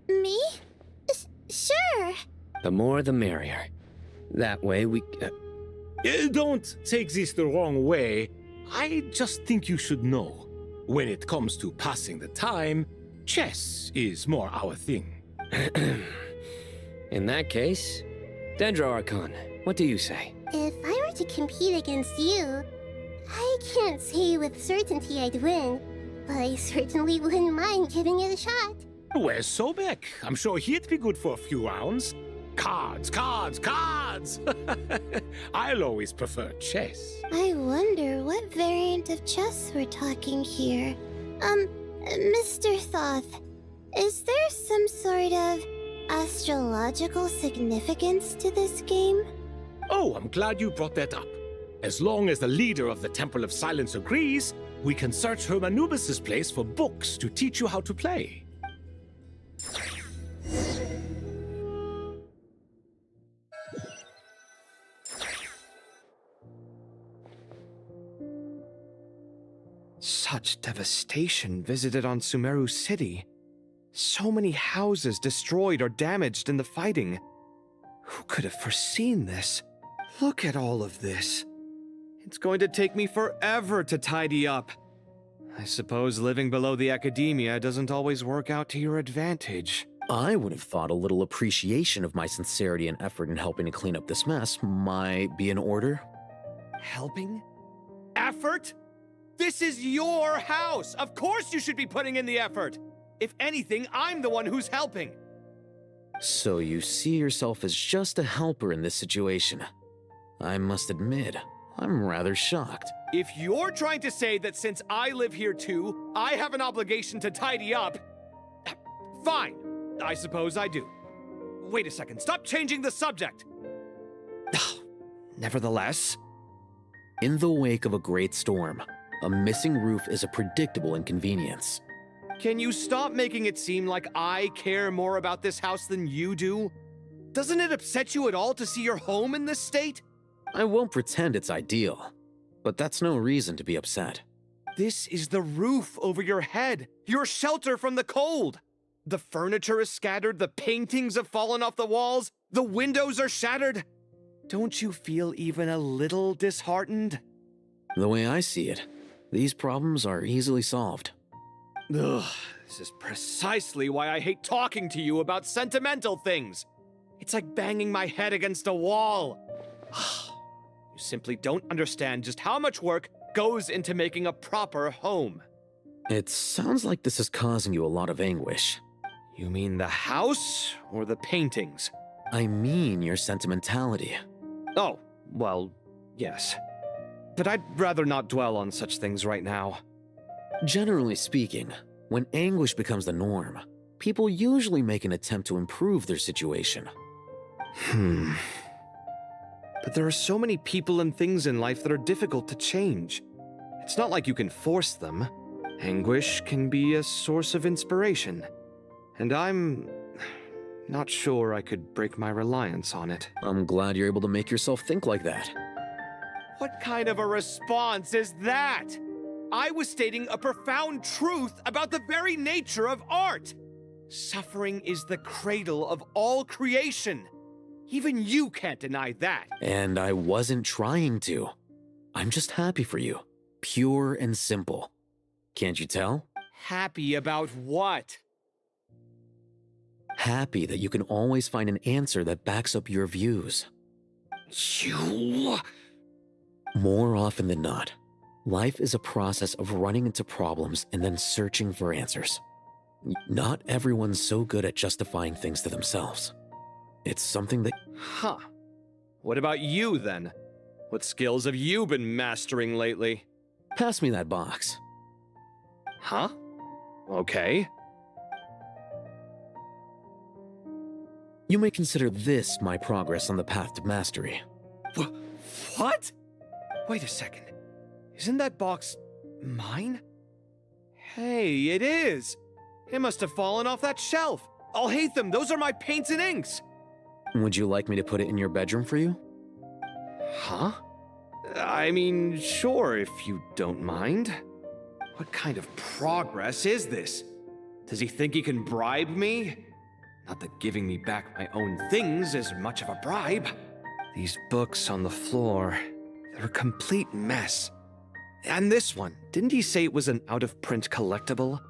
Me? Sure. The more the merrier. That way we... Don't take this the wrong way. I just think you should know. When it comes to passing the time, chess is more our thing. In that case, Dendro Archon, what do you say? If I were to compete against you, I can't say with certainty I'd win, but I certainly wouldn't mind giving it a shot. Where's Sobek? I'm sure he'd be good for a few rounds. Cards, cards, cards! I'll always prefer chess. I wonder what variant of chess we're talking here. Mr. Thoth, is there some sort of astrological significance to this game? Oh, I'm glad you brought that up. As long as the leader of the Temple of Silence agrees, we can search Hermanubis' place for books to teach you how to play. Such devastation visited on Sumeru City. So many houses destroyed or damaged in the fighting. Who could have foreseen this? Look at all of this. It's going to take me forever to tidy up. I suppose living below the academia doesn't always work out to your advantage. I would have thought a little appreciation of my sincerity and effort in helping to clean up this mess might be in order. Helping? Effort? This is your house! Of course you should be putting in the effort! If anything, I'm the one who's helping! So you see yourself as just a helper in this situation. I must admit, I'm rather shocked. If you're trying to say that since I live here too, I have an obligation to tidy up, fine. I suppose I do. Wait a second, stop changing the subject! Nevertheless... In the wake of a great storm, a missing roof is a predictable inconvenience. Can you stop making it seem like I care more about this house than you do? Doesn't it upset you at all to see your home in this state? I won't pretend it's ideal, but that's no reason to be upset. This is the roof over your head, your shelter from the cold. The furniture is scattered, the paintings have fallen off the walls, the windows are shattered. Don't you feel even a little disheartened? The way I see it, these problems are easily solved. Ugh, this is precisely why I hate talking to you about sentimental things. It's like banging my head against a wall. You simply don't understand just how much work goes into making a proper home. It sounds like this is causing you a lot of anguish. You mean the house or the paintings? I mean your sentimentality. Oh, well, yes. But I'd rather not dwell on such things right now. Generally speaking, when anguish becomes the norm, people usually make an attempt to improve their situation. But there are so many people and things in life that are difficult to change. It's not like you can force them. Anguish can be a source of inspiration. And I'm not sure I could break my reliance on it. I'm glad you're able to make yourself think like that. What kind of a response is that? I was stating a profound truth about the very nature of art. Suffering is the cradle of all creation. Even you can't deny that. And I wasn't trying to. I'm just happy for you. Pure and simple. Can't you tell? Happy about what? Happy that you can always find an answer that backs up your views. You... More often than not, life is a process of running into problems and then searching for answers. Not everyone's so good at justifying things to themselves. It's something that... Huh. What about you, then? What skills have you been mastering lately? Pass me that box. Huh? Okay. You may consider this my progress on the path to mastery. What? Wait a second. Isn't that box mine? Hey, it is! It must have fallen off that shelf! I'll hate them! Those are my paints and inks! Would you like me to put it in your bedroom for you? Huh? I mean, sure, if you don't mind. What kind of progress is this? Does he think he can bribe me? Not that giving me back my own things is much of a bribe. These books on the floor, they're a complete mess. And this one, didn't he say it was an out-of-print collectible?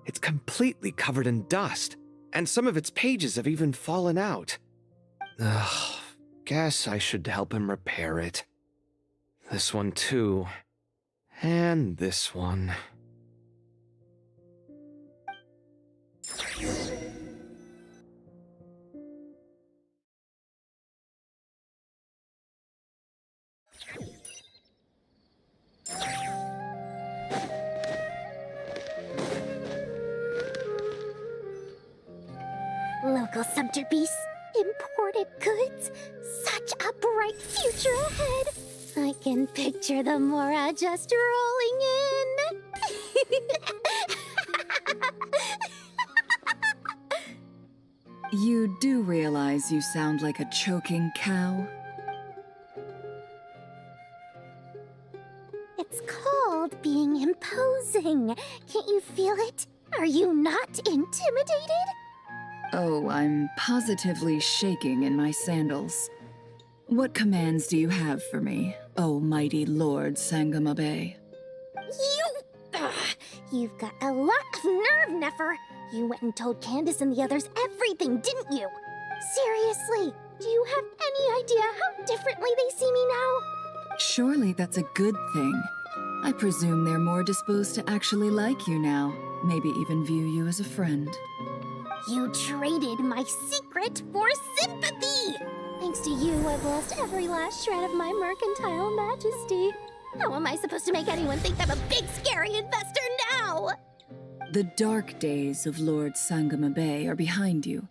It's completely covered in dust, and some of its pages have even fallen out. Ugh, guess I should help him repair it. This one too. And this one. Local scepter beasts, imported goods, such a bright future ahead. I can picture the Mora just rolling in. You do realize you sound like a choking cow? It's called being imposing. Can't you feel it? Are you not intimidated? Oh, I'm positively shaking in my sandals. What commands do you have for me, oh mighty Lord Sangamabe? You've got a lot of nerve, Nefer. You went and told Candace and the others everything, didn't you? Seriously, do you have any idea how differently they see me now? Surely that's a good thing. I presume they're more disposed to actually like you now, maybe even view you as a friend. You traded my secret for sympathy! Thanks to you, I've lost every last shred of my mercantile majesty. How am I supposed to make anyone think I'm a big, scary investor now? The dark days of Lord Sangamabe are behind you.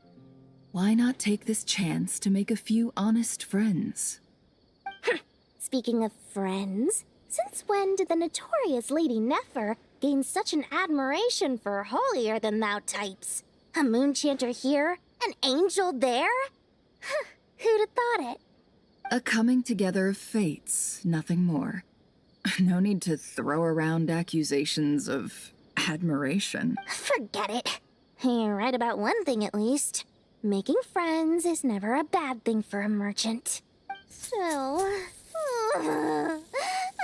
Why not take this chance to make a few honest friends? Speaking of friends, since when did the notorious Lady Nefer gain such an admiration for holier-than-thou types? A moon chanter here, an angel there? Who'd have thought it? A coming together of fates, nothing more. No need to throw around accusations of admiration. Forget it. You're right about one thing at least. Making friends is never a bad thing for a merchant. So, I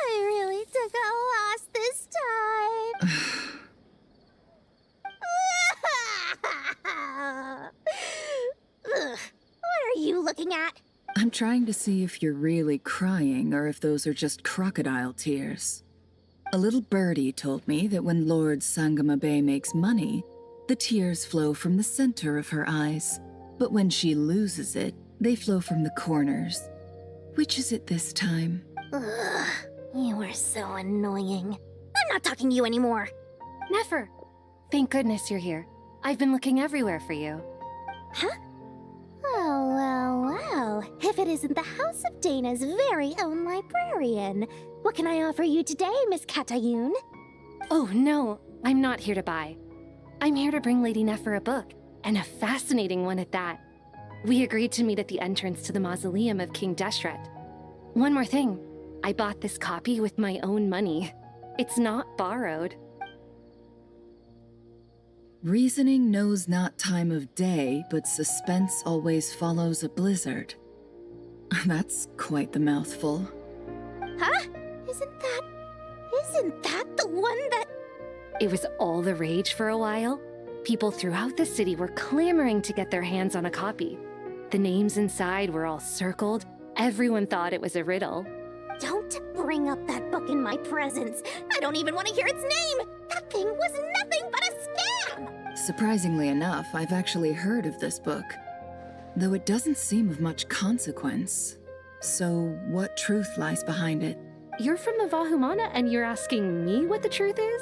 really took a loss this time. What are you looking at? I'm trying to see if you're really crying or if those are just crocodile tears. A little birdie told me that when Lord Sangamabe makes money, the tears flow from the center of her eyes. But when she loses it, they flow from the corners. Which is it this time? Ugh, you are so annoying. I'm not talking to you anymore. Nefer, thank goodness you're here. I've been looking everywhere for you. Huh? Well. If it isn't the House of Dana's very own librarian. What can I offer you today, Miss Katayun? Oh, no, I'm not here to buy. I'm here to bring Lady Nefer a book, and a fascinating one at that. We agreed to meet at the entrance to the mausoleum of King Deshret. One more thing, I bought this copy with my own money. It's not borrowed. Reasoning knows not time of day, but suspense always follows a blizzard. That's quite the mouthful. Huh? Isn't that the one that... It was all the rage for a while. People throughout the city were clamoring to get their hands on a copy. The names inside were all circled. Everyone thought it was a riddle. Don't bring up that book in my presence. I don't even want to hear its name. That thing was nothing but a scam. Surprisingly enough, I've actually heard of this book, though it doesn't seem of much consequence. So what truth lies behind it? You're from the Vahumana and you're asking me what the truth is?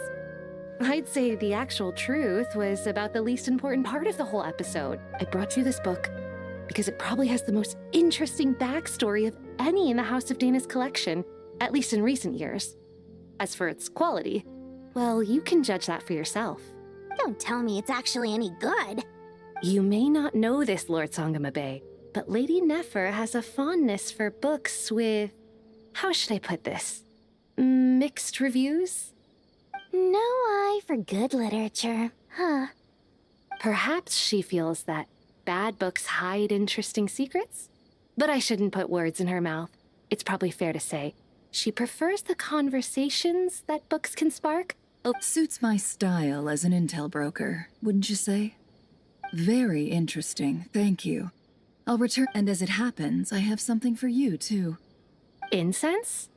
I'd say the actual truth was about the least important part of the whole episode. I brought you this book because it probably has the most interesting backstory of any in the House of Dana's collection. at least in recent years. As for its quality, well, you can judge that for yourself. Don't tell me it's actually any good. You may not know this, Lord Sangamabe, but Lady Nefer has a fondness for books with... how should I put this? Mixed reviews? No eye for good literature, huh? Perhaps she feels that bad books hide interesting secrets? But I shouldn't put words in her mouth. It's probably fair to say she prefers the conversations that books can spark. Suits my style as an intel broker, wouldn't you say? Very interesting, thank you. I'll return, and as it happens, I have something for you, too. Incense?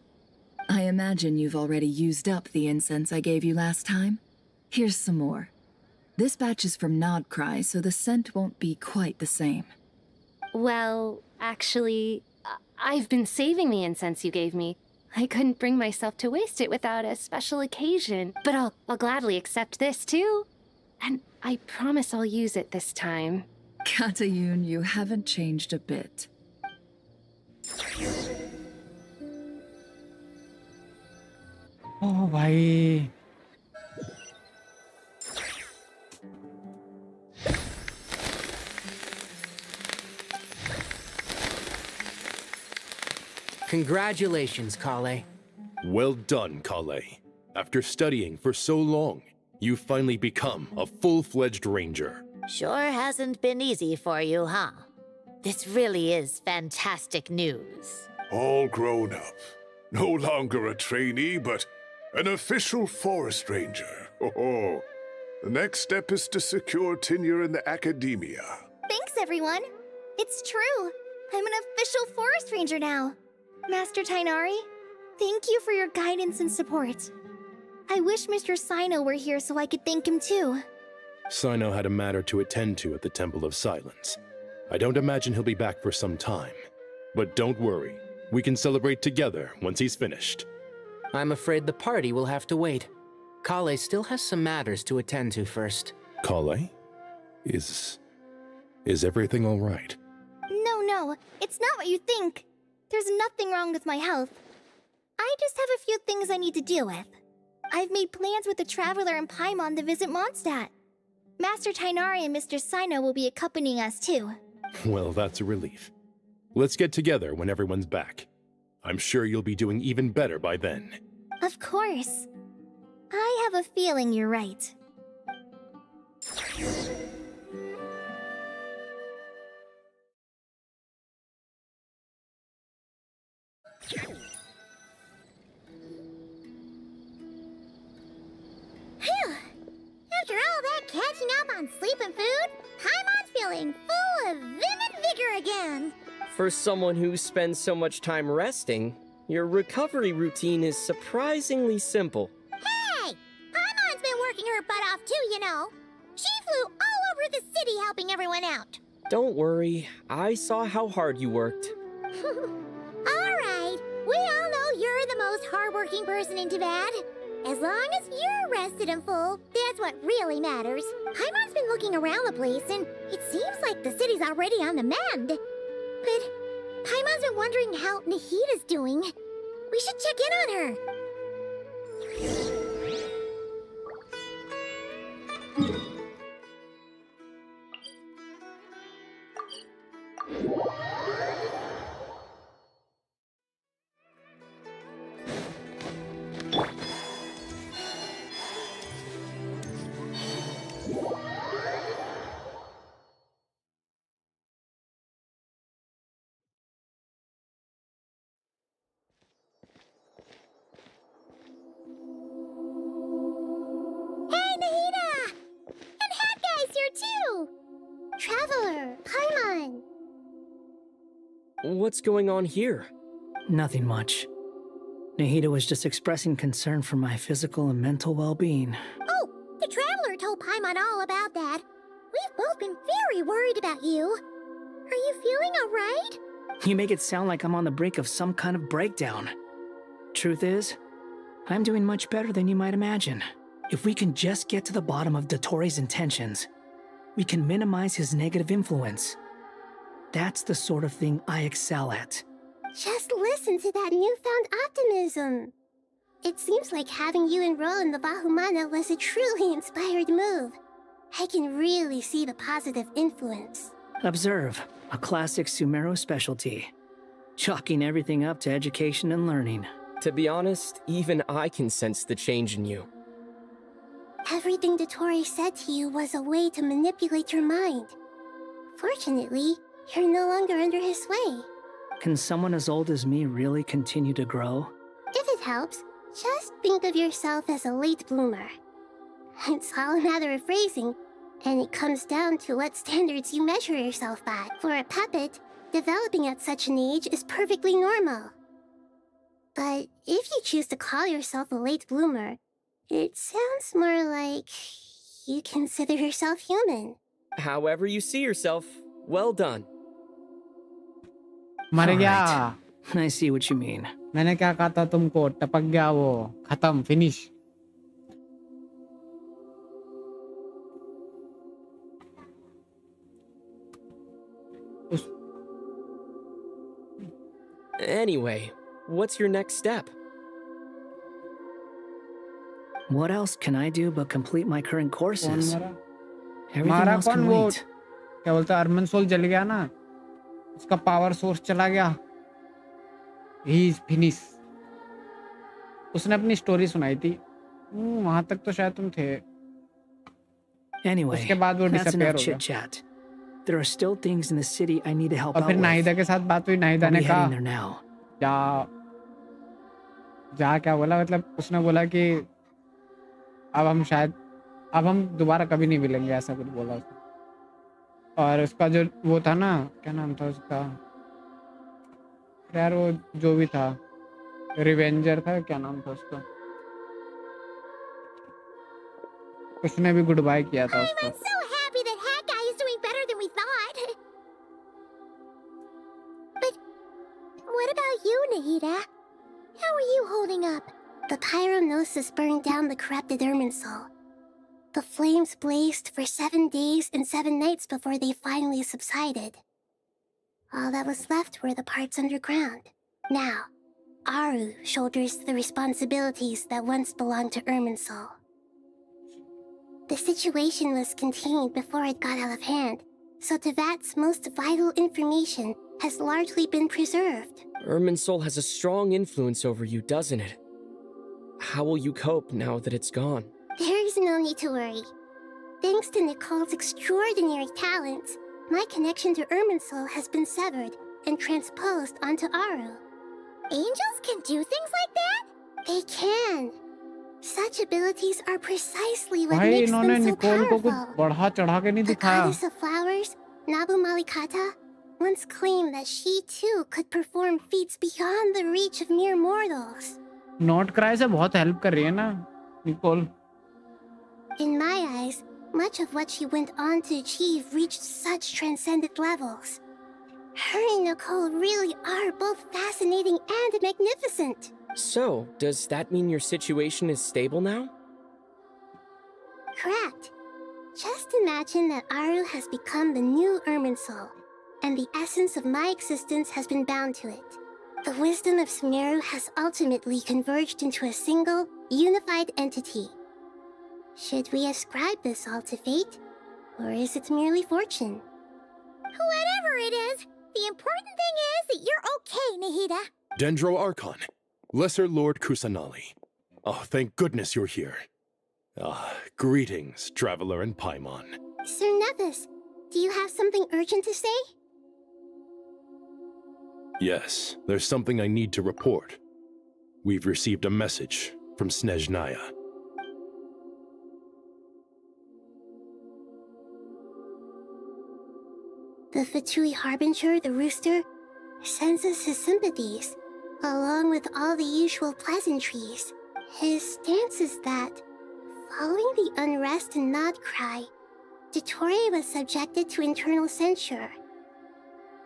I imagine you've already used up the incense I gave you last time. Here's some more. This batch is from Nodcry, so the scent won't be quite the same. Well, actually, I've been saving the incense you gave me. I couldn't bring myself to waste it without a special occasion, but I'll gladly accept this too. And I promise I'll use it this time. Katayun, you haven't changed a bit. Oh, भाई. Congratulations, Kale. Well done, Kale. After studying for so long, you've finally become a full-fledged ranger. Sure hasn't been easy for you, huh? This really is fantastic news. All grown up. No longer a trainee, but an official forest ranger. Oh, the next step is to secure tenure in the academia. Thanks, everyone. It's true. I'm an official forest ranger now. Master Tainari, thank you for your guidance and support. I wish Mr. Sino were here so I could thank him too. Sino had a matter to attend to at the Temple of Silence. I don't imagine he'll be back for some time. But don't worry, we can celebrate together once he's finished. I'm afraid the party will have to wait. Kale still has some matters to attend to first. Kale? Is everything all right? No, it's not what you think. There's nothing wrong with my health. I just have a few things I need to deal with. I've made plans with the Traveler and Paimon to visit Mondstadt. Master Tainari and Mr. Sino will be accompanying us too. Well, that's a relief. Let's get together when everyone's back. I'm sure you'll be doing even better by then. Of course. I have a feeling you're right. Phew! After all that catching up on sleep and food, Paimon's feeling full of vim and vigor again. For someone who spends so much time resting, your recovery routine is surprisingly simple. Hey! Paimon's been working her butt off too, you know. She flew all over the city helping everyone out. Don't worry, I saw how hard you worked. Alright, we all know you're the most hardworking person in Teyvat. As long as you're rested and full, that's what really matters. Paimon's been looking around the place, and it seems like the city's already on the mend. But Paimon's been wondering how Nahida's doing. We should check in on her. Hey, Nahida! And Hat Guy's here too! Traveler, Paimon! What's going on here? Nothing much. Nahida was just expressing concern for my physical and mental well-being. Oh, the Traveler told Paimon all about that. We've both been very worried about you. Are you feeling alright? You make it sound like I'm on the brink of some kind of breakdown. Truth is, I'm doing much better than you might imagine. If we can just get to the bottom of Dottore's intentions, we can minimize his negative influence. That's the sort of thing I excel at. Just listen to that newfound optimism. It seems like having you enroll in the Bahumana was a truly inspired move. I can really see the positive influence. Observe, a classic Sumeru specialty. Chalking everything up to education and learning. To be honest, even I can sense the change in you. Everything Dottore said to you was a way to manipulate your mind. Fortunately, you're no longer under his sway. Can someone as old as me really continue to grow? If it helps, just think of yourself as a late bloomer. It's all a matter of phrasing, and it comes down to what standards you measure yourself by. For a puppet, developing at such an age is perfectly normal. But if you choose to call yourself a late bloomer, it sounds more like you consider yourself human. However you see yourself, well done. मर गया. I see what you mean. मैंने क्या कहा था तुमको? टपक गया वो. खत्म. Finish. Anyway, what's your next step? What else can I do but complete my current courses? Everything मारा else कौन can वो? wait. क्या बोलता है? अर्मन सोल जल गया ना? उसका पावर सोर्स चला गया. He is finish. उसने अपनी स्टोरी सुनाई थी. वहां तक तो शायद तुम थे. Anyway, उसके बाद वो that's डिसअपीयर enough हो गया. chit-chat. There are still things in the city I need to help और out फिर with. नाहिदा के साथ बात हुई. नाहिदा I'll ने be कहा heading there now. जा क्या बोला, मतलब उसने बोला कि अब हम दोबारा कभी नहीं मिलेंगे, ऐसा कुछ बोला उसने. और उसका जो वो था ना, क्या नाम था उसका यार, वो जो भी था, रिवेंजर था, क्या नाम था उसका, उसने भी गुड बाय किया था उसको. I'm so happy that Hat Guy is doing better than we thought. But what about you, Nahida? How are you holding up? The pyronosis burned down the corrupted Irminsul. The flames blazed for 7 days and 7 nights before they finally subsided. All that was left were the parts underground. Now, Aru shoulders the responsibilities that once belonged to Irminsul. The situation was contained before it got out of hand, so Tevat's most vital information has largely been preserved. Irminsul has a strong influence over you, doesn't it? How will you cope now that it's gone? There is no need to worry. Thanks to Nicole's extraordinary talents, my connection to Irminsul has been severed and transposed onto Aru. Angels can do things like that? They can. Such abilities are precisely what भाई makes इन्होंने them so Nicol को कुछ powerful. बढ़ा चढ़ा के नहीं The दिखाया. goddess of flowers, Nabu Malikata, once claimed that she too could perform feats beyond the reach of mere mortals. Note cry से बहुत हेल्प कर रही है ना Nicol. In my eyes, much of what she went on to achieve reached such transcendent levels. Her and Nicole really are both fascinating and magnificent. So, does that mean your situation is stable now? Correct. Just imagine that Aru has become the new Irminsul, and the essence of my existence has been bound to it. The wisdom of Sumeru has ultimately converged into a single, unified entity. Should we ascribe this all to fate, or is it merely fortune? Whatever it is, the important thing is that you're okay, Nahida. Dendro Archon, Lesser Lord Kusanali. Oh, thank goodness you're here. Greetings, traveler in Paimon. Sir Nevis, do you have something urgent to say? Yes, there's something I need to report. We've received a message from Snezhnaya. The Fatui Harbinger, the rooster, sends us his sympathies, along with all the usual pleasantries. His stance is that, following the unrest and Nod cry, Dottore was subjected to internal censure.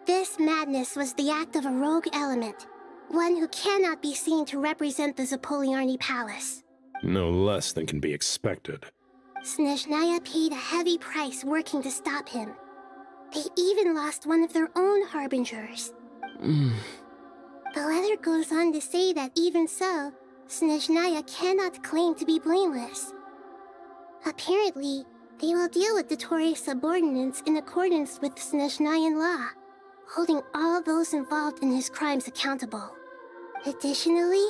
This madness was the act of a rogue element, one who cannot be seen to represent the Zapoliarni Palace. No less than can be expected. Snezhnaya paid a heavy price working to stop him. They even lost one of their own harbingers. The letter goes on to say that even so, Snezhnaya cannot claim to be blameless. Apparently, they will deal with Dottore's subordinates in accordance with Snezhnayan law, holding all those involved in his crimes accountable. Additionally,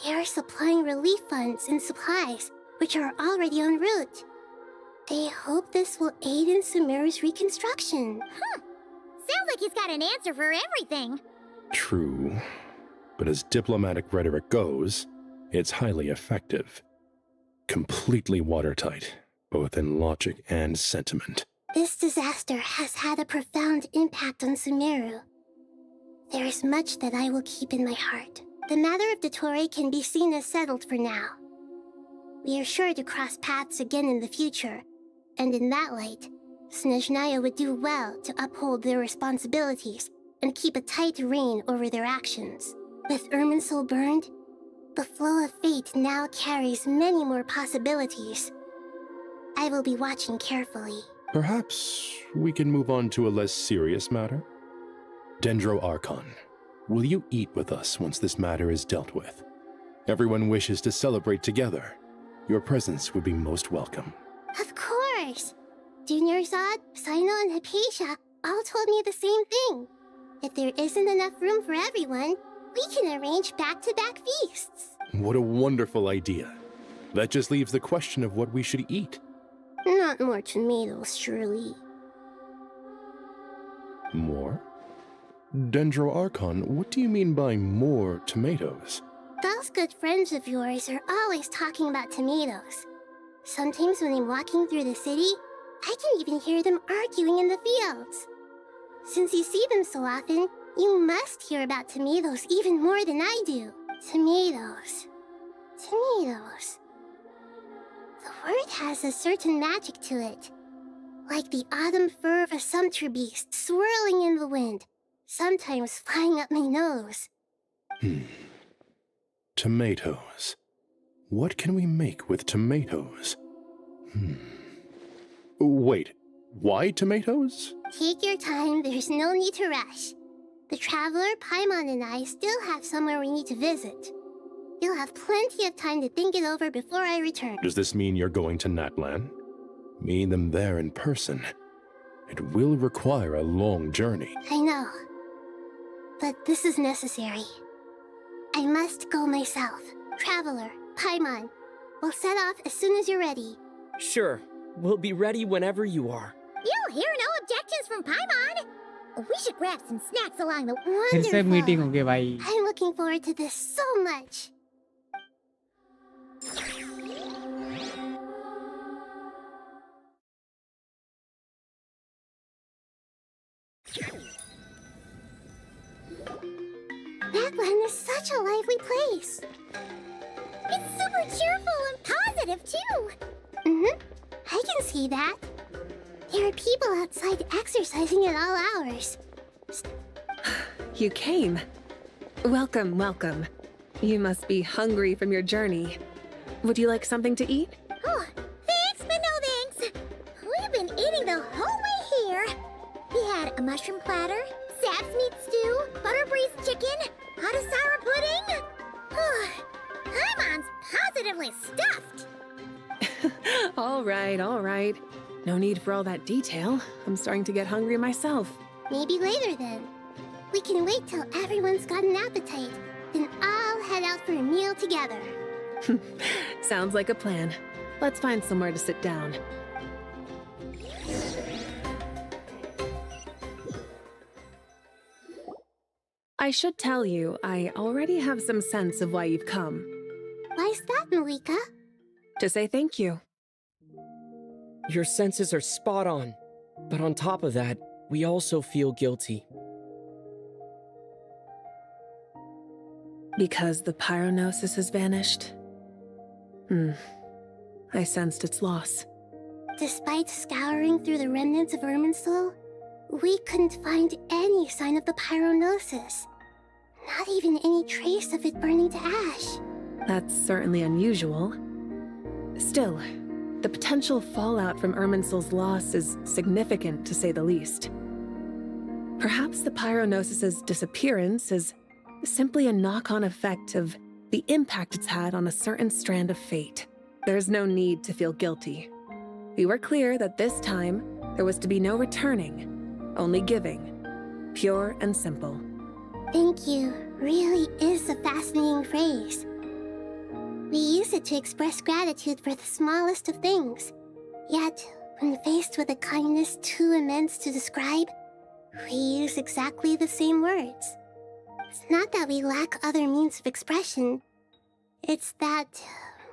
they are supplying relief funds and supplies, which are already en route. They hope this will aid in Sumeru's reconstruction. Sounds like he's got an answer for everything. True. But as diplomatic rhetoric goes, it's highly effective. Completely watertight, both in logic and sentiment. This disaster has had a profound impact on Sumeru. There is much that I will keep in my heart. The matter of Dottore can be seen as settled for now. We are sure to cross paths again in the future, and in that light, Snezhnaya would do well to uphold their responsibilities and keep a tight rein over their actions. With Irminsul burned, the flow of fate now carries many more possibilities. I will be watching carefully. Perhaps we can move on to a less serious matter? Dendro Archon, will you eat with us once this matter is dealt with? Everyone wishes to celebrate together. Your presence would be most welcome. Of course! Junior Zod, Sino, and Hypatia all told me the same thing. If there isn't enough room for everyone, we can arrange back-to-back feasts. What a wonderful idea. That just leaves the question of what we should eat. Not more tomatoes, surely. More? Dendro Archon, what do you mean by more tomatoes? Those good friends of yours are always talking about tomatoes. Sometimes when I'm walking through the city, I can even hear them arguing in the fields. Since you see them so often, you must hear about tomatoes even more than I do. Tomatoes. Tomatoes. The word has a certain magic to it. Like the autumn fur of a sumpter beast swirling in the wind, sometimes flying up my nose. Tomatoes. What can we make with tomatoes? Wait, why tomatoes? Take your time, there's no need to rush. The Traveler, Paimon, and I still have somewhere we need to visit. You'll have plenty of time to think it over before I return. Does this mean you're going to Natlan? Meeting them there in person. It will require a long journey. I know. But this is necessary. I must go myself. Traveler, Paimon, we'll set off as soon as you're ready. Sure. We'll be ready whenever you are. You'll hear no objections from Paimon. We should grab some snacks along the फिर से meeting होगी भाई. I'm looking forward to this so much. Natlan is such a lively place. It's super cheerful and positive, too. I can see that. There are people outside exercising at all hours. You came. Welcome, welcome. You must be hungry from your journey. Would you like something to eat? Oh, thanks, but no thanks. We've been eating the whole way here. We had a mushroom platter, sap's meat stew, butter braised chicken, Hadasara pudding. Paimon's positively stuffed. All right, all right. No need for all that detail. I'm starting to get hungry myself. Maybe later then. We can wait till everyone's got an appetite, then all head out for a meal together. Sounds like a plan. Let's find somewhere to sit down. I should tell you, I already have some sense of why you've come. Why's that, Malika? To say thank you. Your senses are spot on. But on top of that, we also feel guilty. Because the pyronosis has vanished? I sensed its loss. Despite scouring through the remnants of Irminsul, we couldn't find any sign of the pyronosis. Not even any trace of it burning to ash. That's certainly unusual. Still, the potential fallout from Irminsul's loss is significant, to say the least. Perhaps the pyronosis's disappearance is Simply a knock-on effect of the impact it's had on a certain strand of fate. There's no need to feel guilty. We were clear that this time, there was to be no returning, only giving. Pure and simple. Thank you really is a fascinating phrase. We use it to express gratitude for the smallest of things. Yet, when faced with a kindness too immense to describe, we use exactly the same words. It's not that we lack other means of expression. It's that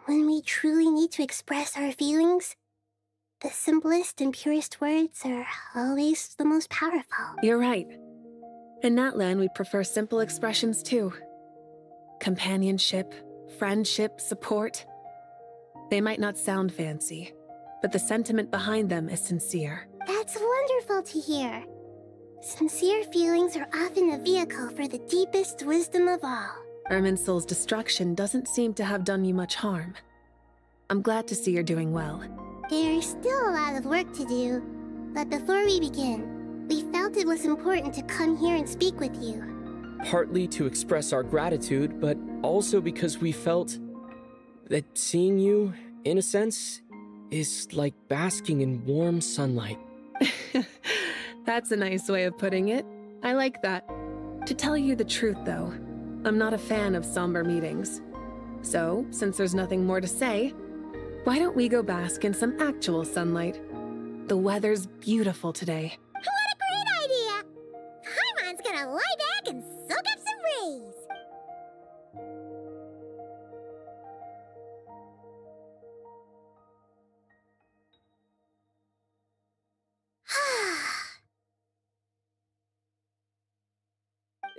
when we truly need to express our feelings, the simplest and purest words are always the most powerful. You're right. In Natlan, we prefer simple expressions too. Companionship, friendship, support. They might not sound fancy, but the sentiment behind them is sincere. That's wonderful to hear. Sincere feelings are often a vehicle for the deepest wisdom of all. Irminsul's destruction doesn't seem to have done you much harm. I'm glad to see you're doing well. There's still a lot of work to do, but before we begin, we felt it was important to come here and speak with you. Partly to express our gratitude, but also because we felt that seeing you, in a sense, is like basking in warm sunlight. That's a nice way of putting it. I like that. To tell you the truth, though, I'm not a fan of somber meetings. So, since there's nothing more to say, why don't we go bask in some actual sunlight? The weather's beautiful today. What a great idea! Paimon's gonna lie back and soak up some rays.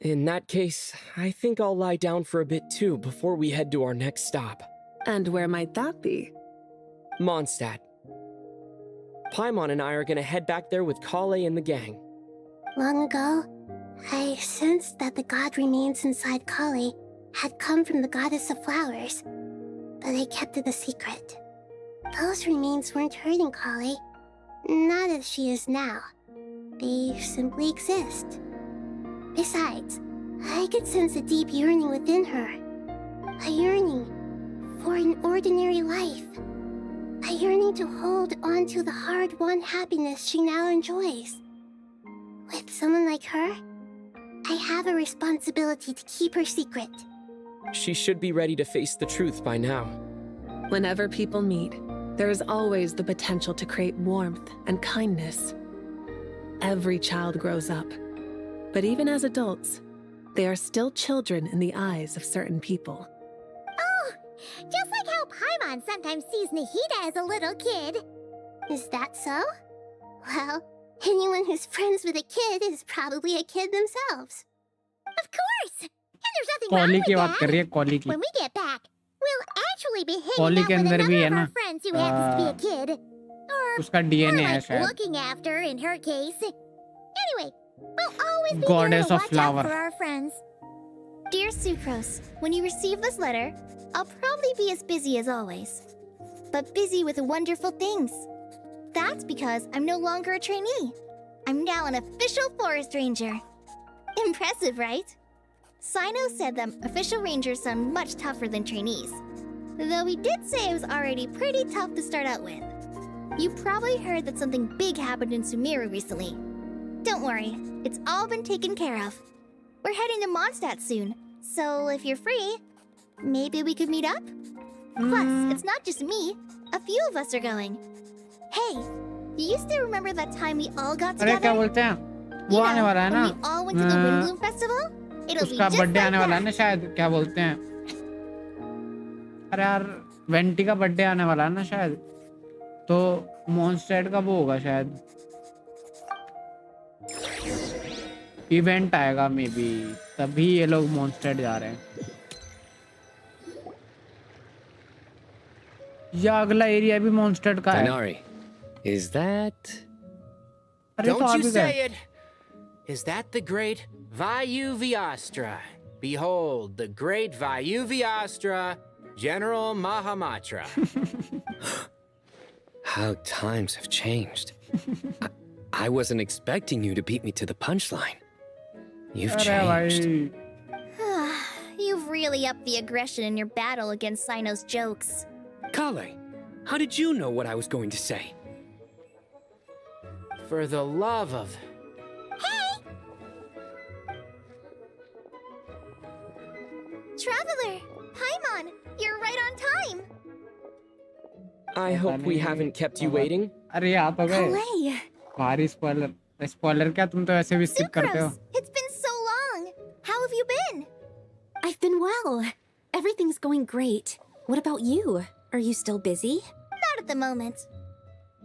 In that case, I think I'll lie down for a bit too before we head to our next stop. And where might that be? Mondstadt. Paimon and I are gonna head back there with Kale and the gang. Long ago, I sensed that the god remains inside Kali had come from the goddess of flowers, but I kept it a secret. Those remains weren't hurting Kali, not as she is now. They simply exist. Besides, I could sense a deep yearning within her. A yearning for an ordinary life. A yearning to hold on to the hard-won happiness she now enjoys. With someone like her, I have a responsibility to keep her secret. She should be ready to face the truth by now. Whenever people meet, there is always the potential to create warmth and kindness. Every child grows up. But even as adults, they are still children in the eyes of certain people. Oh, just like how Paimon sometimes sees Nahida as a little kid. Is that so? Well, anyone who's friends with a kid is probably a kid themselves. Of course! And there's nothing wrong with that. When we get back, we'll actually be hanging out with another of our friends who happens to be a kid. Or more like looking after, in her case. Anyway, we'll always be there to watch out for our friends. Dear Sucrose, when you receive this letter, I'll probably be as busy as always. But busy with wonderful things. That's because I'm no longer a trainee. I'm now an official forest ranger. Impressive, right? Sino said that official rangers sound much tougher than trainees. Though he did say it was already pretty tough to start out with. You probably heard that something big happened in Sumeru recently. Don't worry, it's all been taken care of. We're heading to Mondstadt soon, so if you're free, maybe we could meet up? Plus, it's not just me. A few of us are going. Hey, do you still remember that time we all got together? क्या बोलते हैं? वो आने वाला है ना? We all went to the Windbloom Festival? It'll be उसका just birthday like आने वाला है ना that. शायद, क्या बोलते हैं? अरे यार, वेंटी का बर्थडे आने वाला है ना शायद, तो मॉन्स्टेड का वो होगा शायद, इवेंट आएगा मे बी, तभी ये लोग मॉन्स्टेड जा रहे हैं। या अगला एरिया भी मॉन्स्टेड का है। Dinari, is that? Don't you say it! Is that the great Vayu-Vyastra? Behold, the great Vayu-Vyastra, General Mahamatra. How times have changed. I wasn't expecting you to beat me to the punchline. You've changed. really upped the aggression in your battle against Sino's jokes. Kale, how did you know what I was going to say? For the love of... Traveler! Paimon! You're right on time! I hope we haven't kept you waiting. अरे आ तो गए Kalei! भारी spoiler क्या तुम तो ऐसे भी skip करते हो Sucrose! It's been so long! How have you been? I've been well. Everything's going great. What about you? Are you still busy? Not at the moment.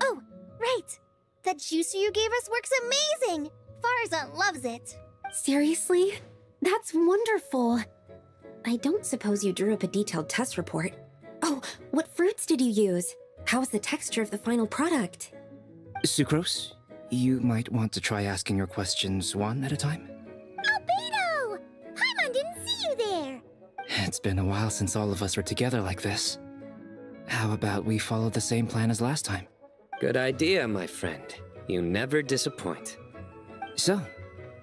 Oh, right! That juicer you gave us works amazing! Farzan loves it! Seriously? That's wonderful. I don't suppose you drew up a detailed test report. Oh, what fruits did you use? How's the texture of the final product? Sucrose, you might want to try asking your questions one at a time. Albedo! Paimon didn't see you there! It's been a while since all of us were together like this. How about we follow the same plan as last time? Good idea, my friend. You never disappoint. So,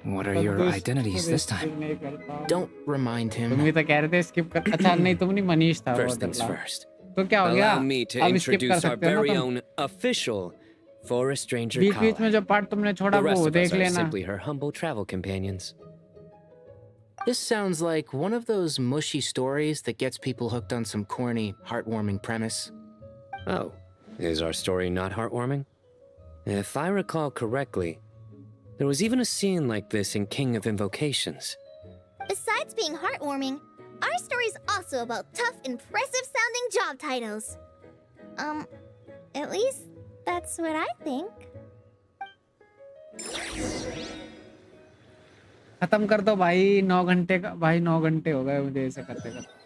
what are your identities this time? Don't remind him. तुम भी तो कह रहे थे skip कर अच्छा नहीं तुम नहीं मनीष था First things first. तो क्या हो गया Allow me to अब skip कर introduce our सकते हो ना very तुम own official Forest Ranger बीच Kale. बीच में जो पार्ट तुमने छोड़ा The rest वो of us देख are लेना simply her humble travel companions. This sounds like one of those mushy stories that gets people hooked on some corny, heartwarming premise. Oh, is our story not heartwarming? If I recall correctly, there was even a scene like this in King of Invocations. Besides being heartwarming, our story's also about tough, impressive-sounding job titles. At least that's what I think. खत्म कर दो भाई 9 घंटे का भाई 9 घंटे हो गए मुझे ऐसे करते करते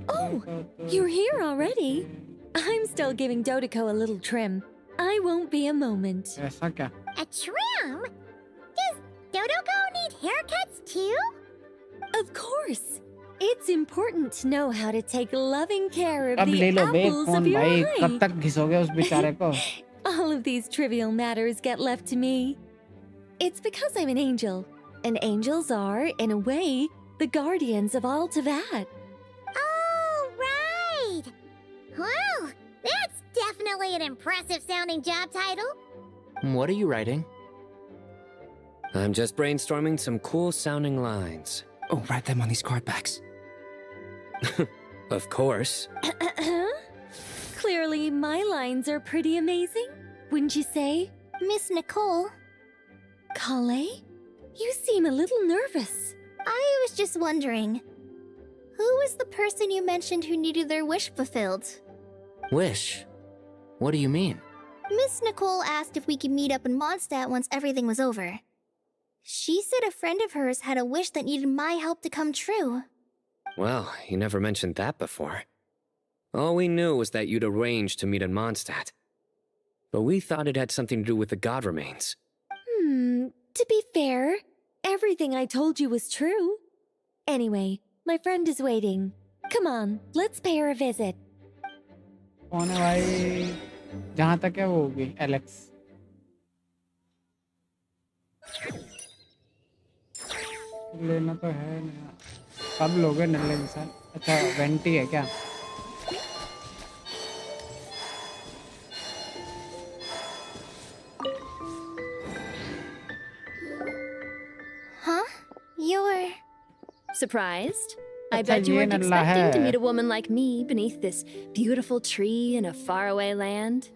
Oh, you're here already? I'm still giving Dottore a little trim. I won't be a moment. ऐसा क्या A trim? Does Dottore need haircuts too? Of course. It's important to know how to take loving care of अब ले the लो बे apples of phone your भाई कब eye. तक घिसोगे उस बेचारे को All of these trivial matters get left to me. It's because I'm an angel, and angels are, in a way, the guardians of all Teyvat. Oh, right! Well, that's definitely an impressive-sounding job title. What are you writing? I'm just brainstorming some cool-sounding lines. Oh, write them on these card backs. Of course. Clearly, my lines are pretty amazing, wouldn't you say? Miss Nicole, Kale? You seem a little nervous. I was just wondering, who was the person you mentioned who needed their wish fulfilled? Wish? What do you mean? Miss Nicole asked if we could meet up in Mondstadt once everything was over. She said a friend of hers had a wish that needed my help to come true. Well, you never mentioned that before. All we knew was that you'd arranged to meet in Mondstadt. But we thought it had something to do with the god remains. To be fair, everything I told you was true. Anyway, my friend is waiting. Come on, let's pay her a visit. कौन है भाई जहाँ तक है वो होगी Alex लेना तो है नहीं कब लोगे नल्ले इंसान अच्छा वेंटी है क्या Huh? You're... Surprised? I अच्छा, bet you ये weren't नल्ला expecting to है। meet a woman like me beneath this beautiful tree in a faraway land.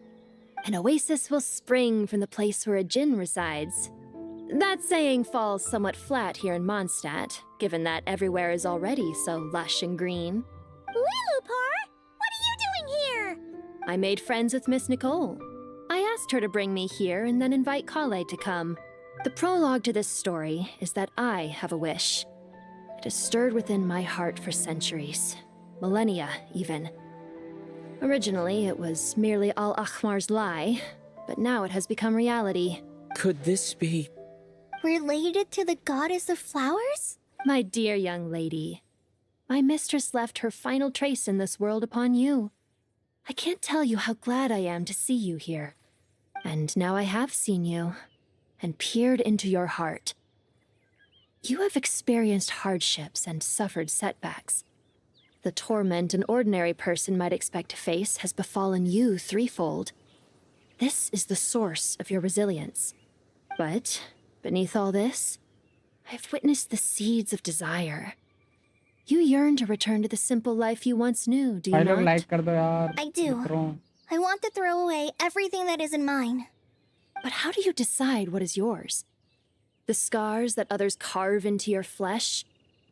An oasis will spring from the place where a djinn resides. That saying falls somewhat flat here in Mondstadt, given that everywhere is already so lush and green. Lilupar, what are you doing here? I made friends with Miss Nicole. I asked her to bring me here and then invite Kale to come. The prologue to this story is that I have a wish. It has stirred within my heart for centuries. Millennia, even. Originally, it was merely Al-Akhmar's lie, but now it has become reality. Could this be... Related to the goddess of flowers? My dear young lady, my mistress left her final trace in this world upon you. I can't tell you how glad I am to see you here. And now I have seen you. and peered into your heart. You have experienced hardships and suffered setbacks. The torment an ordinary person might expect to face has befallen you threefold. This is the source of your resilience. But beneath all this, I've witnessed the seeds of desire. You yearn to return to the simple life you once knew, do you not? like कर दो यार. I do. I want to throw away everything that isn't mine. But how do you decide what is yours? The scars that others carve into your flesh?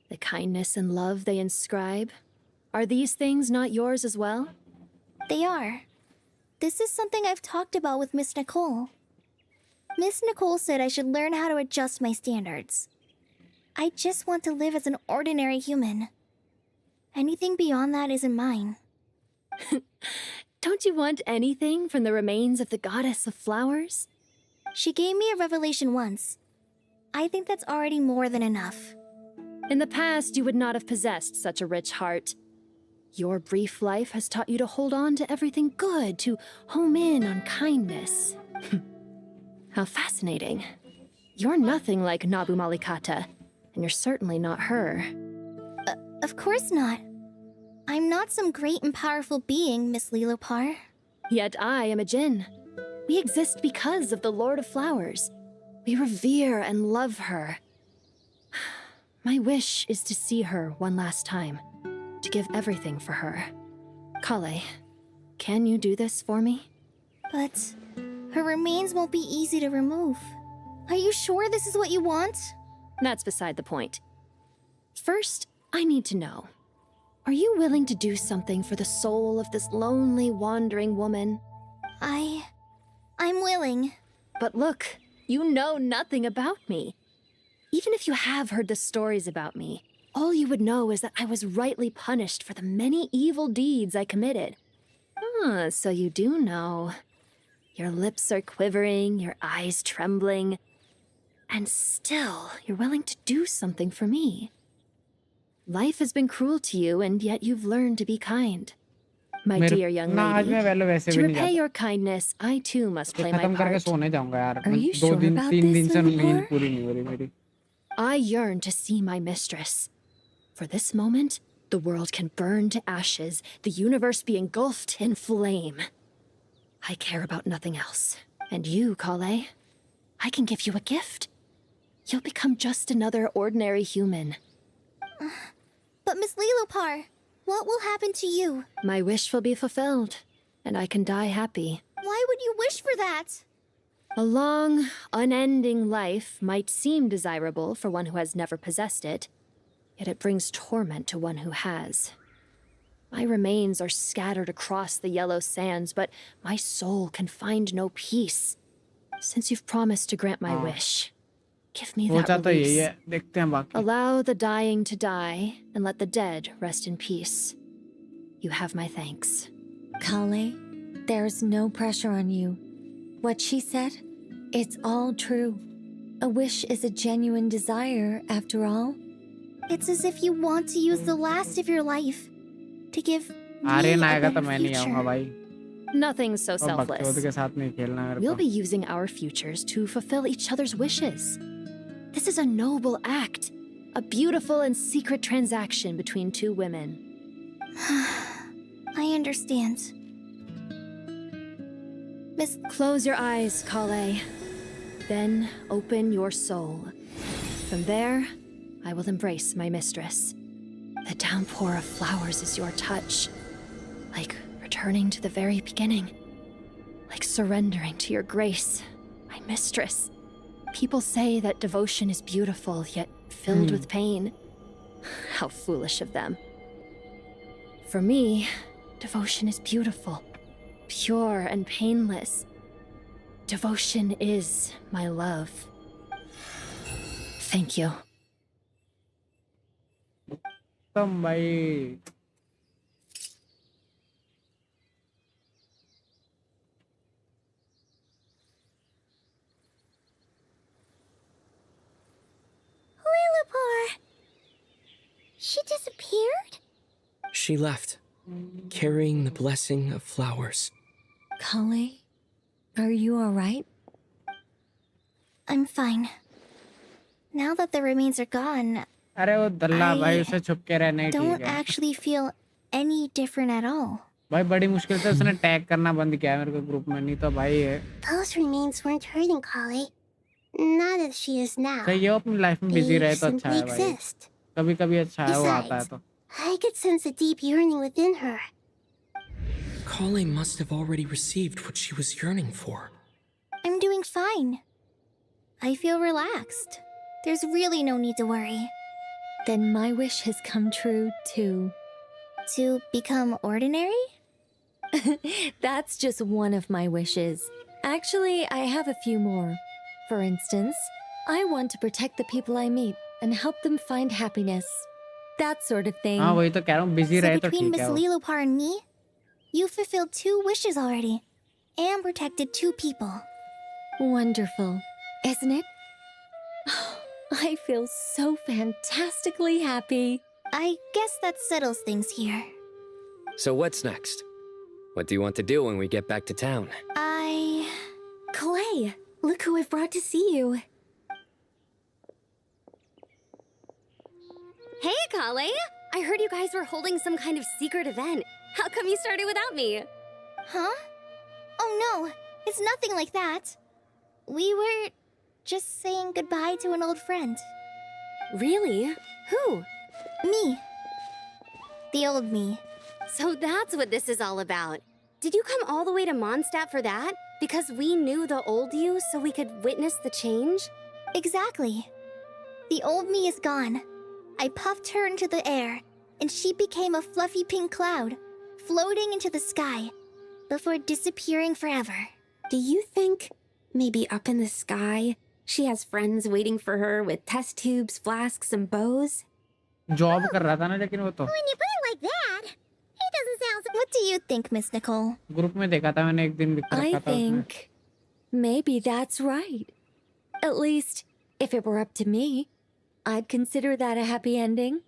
The kindness and love they inscribe? Are these things not yours as well? They are. This is something I've talked about with Miss Nicole. Miss Nicole said I should learn how to adjust my standards. I just want to live as an ordinary human. Anything beyond that isn't mine. Don't you want anything from the remains of the goddess of flowers? She gave me a revelation once. I think that's already more than enough. In the past, you would not have possessed such a rich heart. Your brief life has taught you to hold on to everything good, to home in on kindness. How fascinating. You're nothing like Nabu Malikata, and you're certainly not her. Of course not. I'm not some great and powerful being, Miss Lilopar. Yet I am a Djinn. We exist because of the Lord of Flowers. We revere and love her. My wish is to see her one last time, to give everything for her. Kale, can you do this for me? But her remains won't be easy to remove. Are you sure this is what you want? That's beside the point. First, I need to know. Are you willing to do something for the soul of this lonely, wandering woman? I'm willing. But look, you know nothing about me. Even if you have heard the stories about me, all you would know is that I was rightly punished for the many evil deeds I committed. Ah, so you do know. Your lips are quivering, your eyes trembling, and still you're willing to do something for me. Life has been cruel to you, and yet you've learned to be kind. My dear young lady, to repay your kindness, I too must play my part. Are you sure about this, Lilopar? I yearn to see my mistress. For this moment, the world can burn to ashes, the universe be engulfed in flame. I care about nothing else. And you, Kale, I can give you a gift. You'll become just another ordinary human. But Miss Lilopar, what will happen to you? My wish will be fulfilled, and I can die happy. Why would you wish for that? A long, unending life might seem desirable for one who has never possessed it, yet it brings torment to one who has. My remains are scattered across the yellow sands, but my soul can find no peace. Since you've promised to grant my wish, give me that release. Allow the dying to die, and let the dead rest in peace. You have my thanks. Kale, there's no pressure on you. What she said, it's all true. A wish is a genuine desire, after all. It's as if you want to use the last of your life to give me a better future. Nothing so selfless. We'll be using our futures to fulfill each other's wishes. This is a noble act, a beautiful and secret transaction between two women. I understand. Close your eyes, Kale. Then open your soul. From there, I will embrace my mistress. The downpour of flowers is your touch. Like returning to the very beginning. Like surrendering to your grace, my mistress. People say that devotion is beautiful, yet filled with pain. How foolish of them. For me, devotion is beautiful, pure and painless. Devotion is my love. Thank you. Lilopar! She disappeared? She left, carrying the blessing of flowers. Kale, are you alright? I'm fine. Now that the remains are gone, अरे वो दल्ला भाई उसे छुप के रहना ही don't ठीक है actually feel any different at all. भाई बड़ी मुश्किल से उसने टैग करना बंद किया है मेरे को ग्रुप में नहीं तो भाई है Those remains weren't hurting Kale. Not as she is now. सही है वो अपनी लाइफ में बिजी They रहे तो अच्छा simply है भाई exist. कभी कभी अच्छा है वो आता है Besides, तो I could sense a deep yearning within her. Kale must have already received what she was yearning for. I'm doing fine. I feel relaxed. There's really no need to worry. Then my wish has come true, too. To become ordinary? That's just one of my wishes. Actually, I have a few more. For instance, I want to protect the people I meet and help them find happiness. That sort of thing. हाँ वही तो कह रहा हूँ busy So रहे तो between ठीक Miss है वो Lilopar and me, you fulfilled 2 wishes already. And protected 2 people. Wonderful, isn't it? I feel so fantastically happy. I guess that settles things here. So what's next? What do you want to do when we get back to town? Clay, look who I've brought to see you. Hey, Kale! I heard you guys were holding some kind of secret event. How come you started without me? Huh? Oh no, it's nothing like that. We were just saying goodbye to an old friend. Really? Who? Me. The old me. So that's what this is all about. Did you come all the way to Mondstadt for that? Because we knew the old you so we could witness the change? Exactly. The old me is gone. I puffed her into the air, and she became a fluffy pink cloud, floating into the sky, before disappearing forever. Do you think, maybe up in the sky, she has friends waiting for her with test tubes, flasks, and bows? Job कर रहा था ना लेकिन वो तो When you put it like that, it doesn't sound so... What do you think, Miss Nicole? Group में देखा था मैंने एक दिन लिख I रखा था उसमें think maybe that's right. At least, if it were up to me, I'd consider that a happy ending.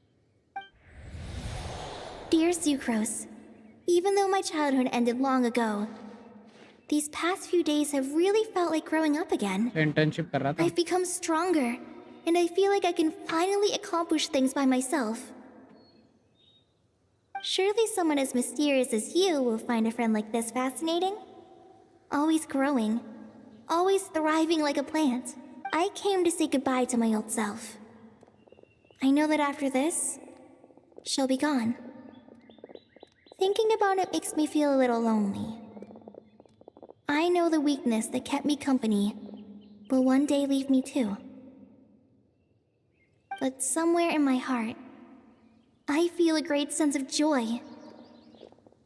Dear Sucrose, even though my childhood ended long ago, these past few days have really felt like growing up again. Internship कर रहा था I've become stronger, and I feel like I can finally accomplish things by myself. Surely someone as mysterious as you will find a friend like this fascinating? Always growing, always thriving like a plant. I came to say goodbye to my old self. I know that after this, she'll be gone. Thinking about it makes me feel a little lonely. I know the weakness that kept me company will one day leave me too. But somewhere in my heart, I feel a great sense of joy.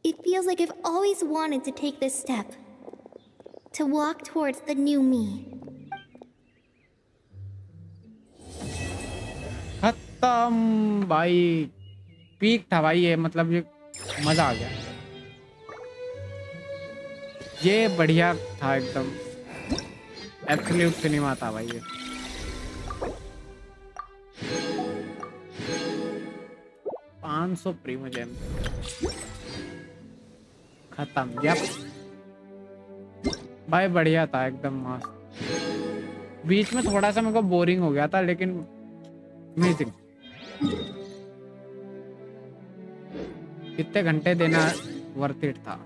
It feels like I've always wanted to take this step. To walk towards the new me. खत्म भाई peak था भाई ये मतलब ये मजा आ गया ये बढ़िया था एकदम एब्सोल्यूट सिनेमा था भाई ये 500 प्रीमोजेम खत्म यप भाई बढ़िया था एकदम मस्त बीच में थोड़ा सा मेरे को बोरिंग हो गया था लेकिन अमेजिंग कितने घंटे देना वर्थ इट था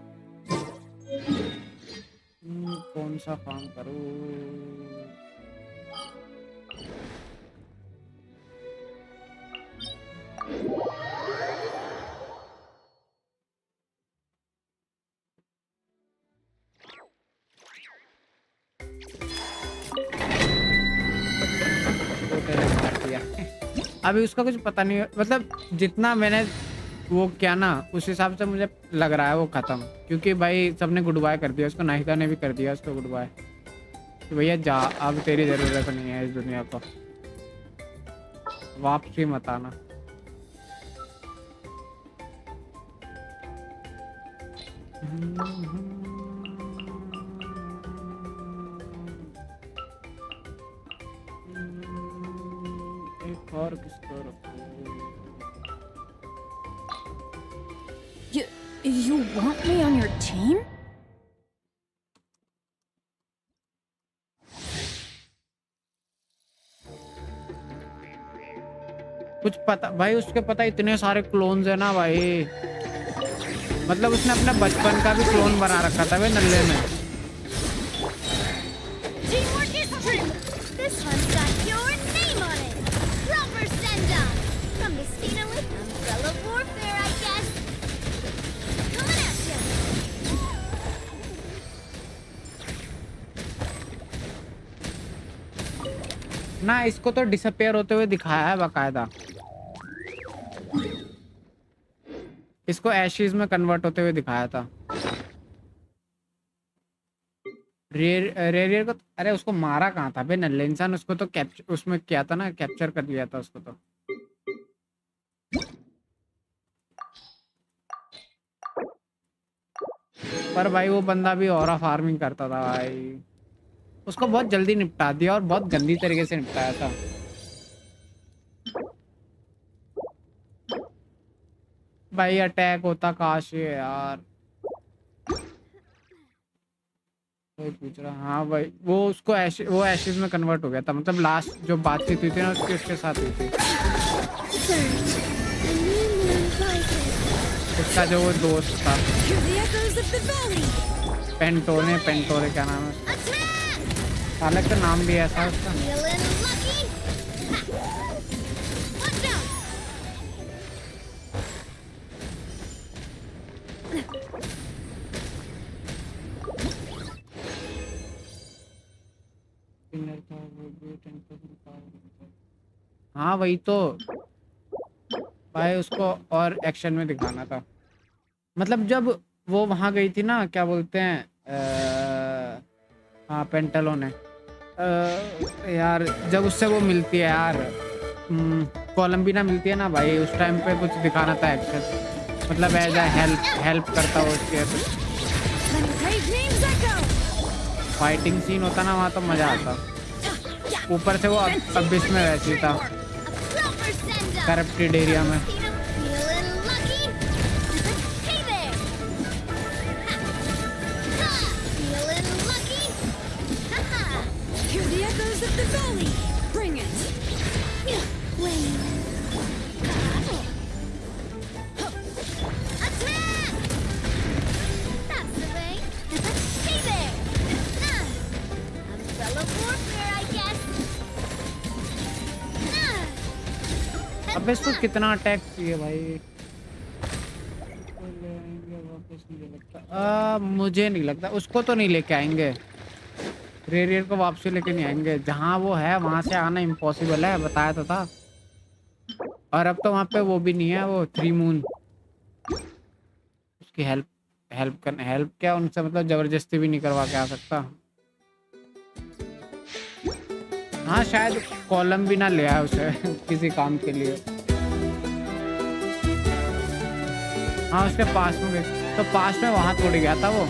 कौन सा काम करूं अभी उसका कुछ पता नहीं मतलब जितना मैंने वो क्या ना उस हिसाब से मुझे लग रहा है वो खत्म क्योंकि भाई सबने गुड बाय कर दिया उसको नाहिदा ने भी कर दिया उसको गुड बाय कि भैया जा अब तेरी ज़रूरत नहीं है इस दुनिया को वापसी मत आना एक और किसको रखूं You want me on your team? कुछ पता भाई, उसके पता इतने सारे क्लोन्स है ना भाई, मतलब उसने अपना बचपन का भी क्लोन बना रखा था वे नल्ले में। Teamwork is true. This one's got your name on it. Proper send-off. From Messina with umbrella warfare, I guess. Coming at ya. ना इसको तो डिसअपियर होते हुए दिखाया है बाकायदा, इसको एशेज में कन्वर्ट होते हुए दिखाया था। रेरियर को अरे उसको मारा कहाँ था बे नल्ले इंसान, उसको तो कैप्चर उसमें किया था ना, कैप्चर कर लिया था उसको तो। पर भाई वो बंदा भी ऑरा फार्मिंग करता था भाई, उसको बहुत जल्दी निपटा दिया और बहुत गंदी तरीके से निपटाया था। भाई अटैक होता काश ये यार, कोई पूछ रहा। हाँ भाई वो उसको वो एशेज में कन्वर्ट हो गया था, मतलब लास्ट जो बातचीत हुई थी ना उसकी उसके साथ हुई थी, उसका जो वो दोस्त था पेंटोरे क्या नाम है उसका, हालांकि का नाम भी ऐसा है उसका। हाँ वही तो भाई, उसको और एक्शन में दिखाना था। मतलब जब वो वहां गई थी ना, क्या बोलते हैं हाँ पेंटलो ने यार, जब उससे वो मिलती है यार कोलंबिना मिलती है ना भाई, उस टाइम पे कुछ दिखाना था एक्शन, मतलब एज ए हेल्प करता हो उसके फाइटिंग सीन होता ना वहाँ तो मजा आता। ऊपर से वो अबिस में वैसी था, करप्टेड एरिया में। अबे इसको कितना अटैक किए भाई, मुझे नहीं लगता उसको तो नहीं लेके आएंगे, रेरियर को वापसी लेके नहीं आएंगे, जहाँ वो है वहां से आना इम्पॉसिबल है, बताया तो था। और अब तो वहाँ पे वो भी नहीं है, वो 3 मून, उसकी हेल्प क्या उनसे, मतलब जबरदस्ती भी नहीं करवा के आ सकता। हाँ शायद कॉलम भी ना ले आया उसे किसी काम के लिए। हाँ उसके पास में गई तो पास में वहां थोड़ी गया था वो।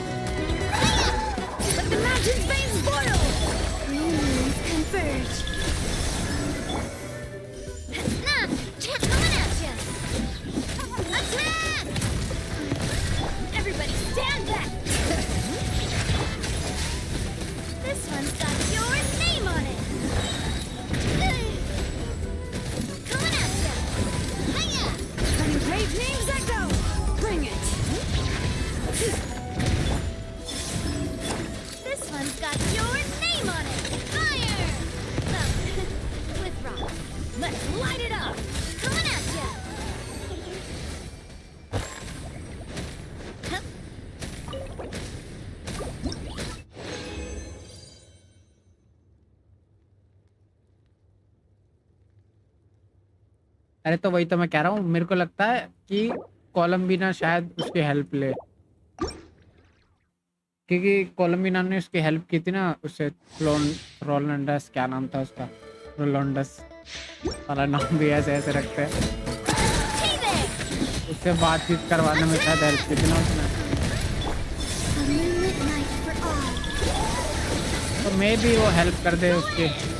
अरे तो वही तो मैं कह रहा हूँ, मेरे को लगता है कि कोलंबिना शायद उसकी हेल्प ले, क्योंकि कोलंबिना ने उसकी हेल्प की थी ना उससे। रोलंडस क्या नाम था उसका, रोलंडस वाला नाम भी ऐसे ऐसे रखते हैं, उससे बातचीत करवाने में शायद हेल्प की थी ना उसने। तो मैं भी वो हेल्प कर दे उसके।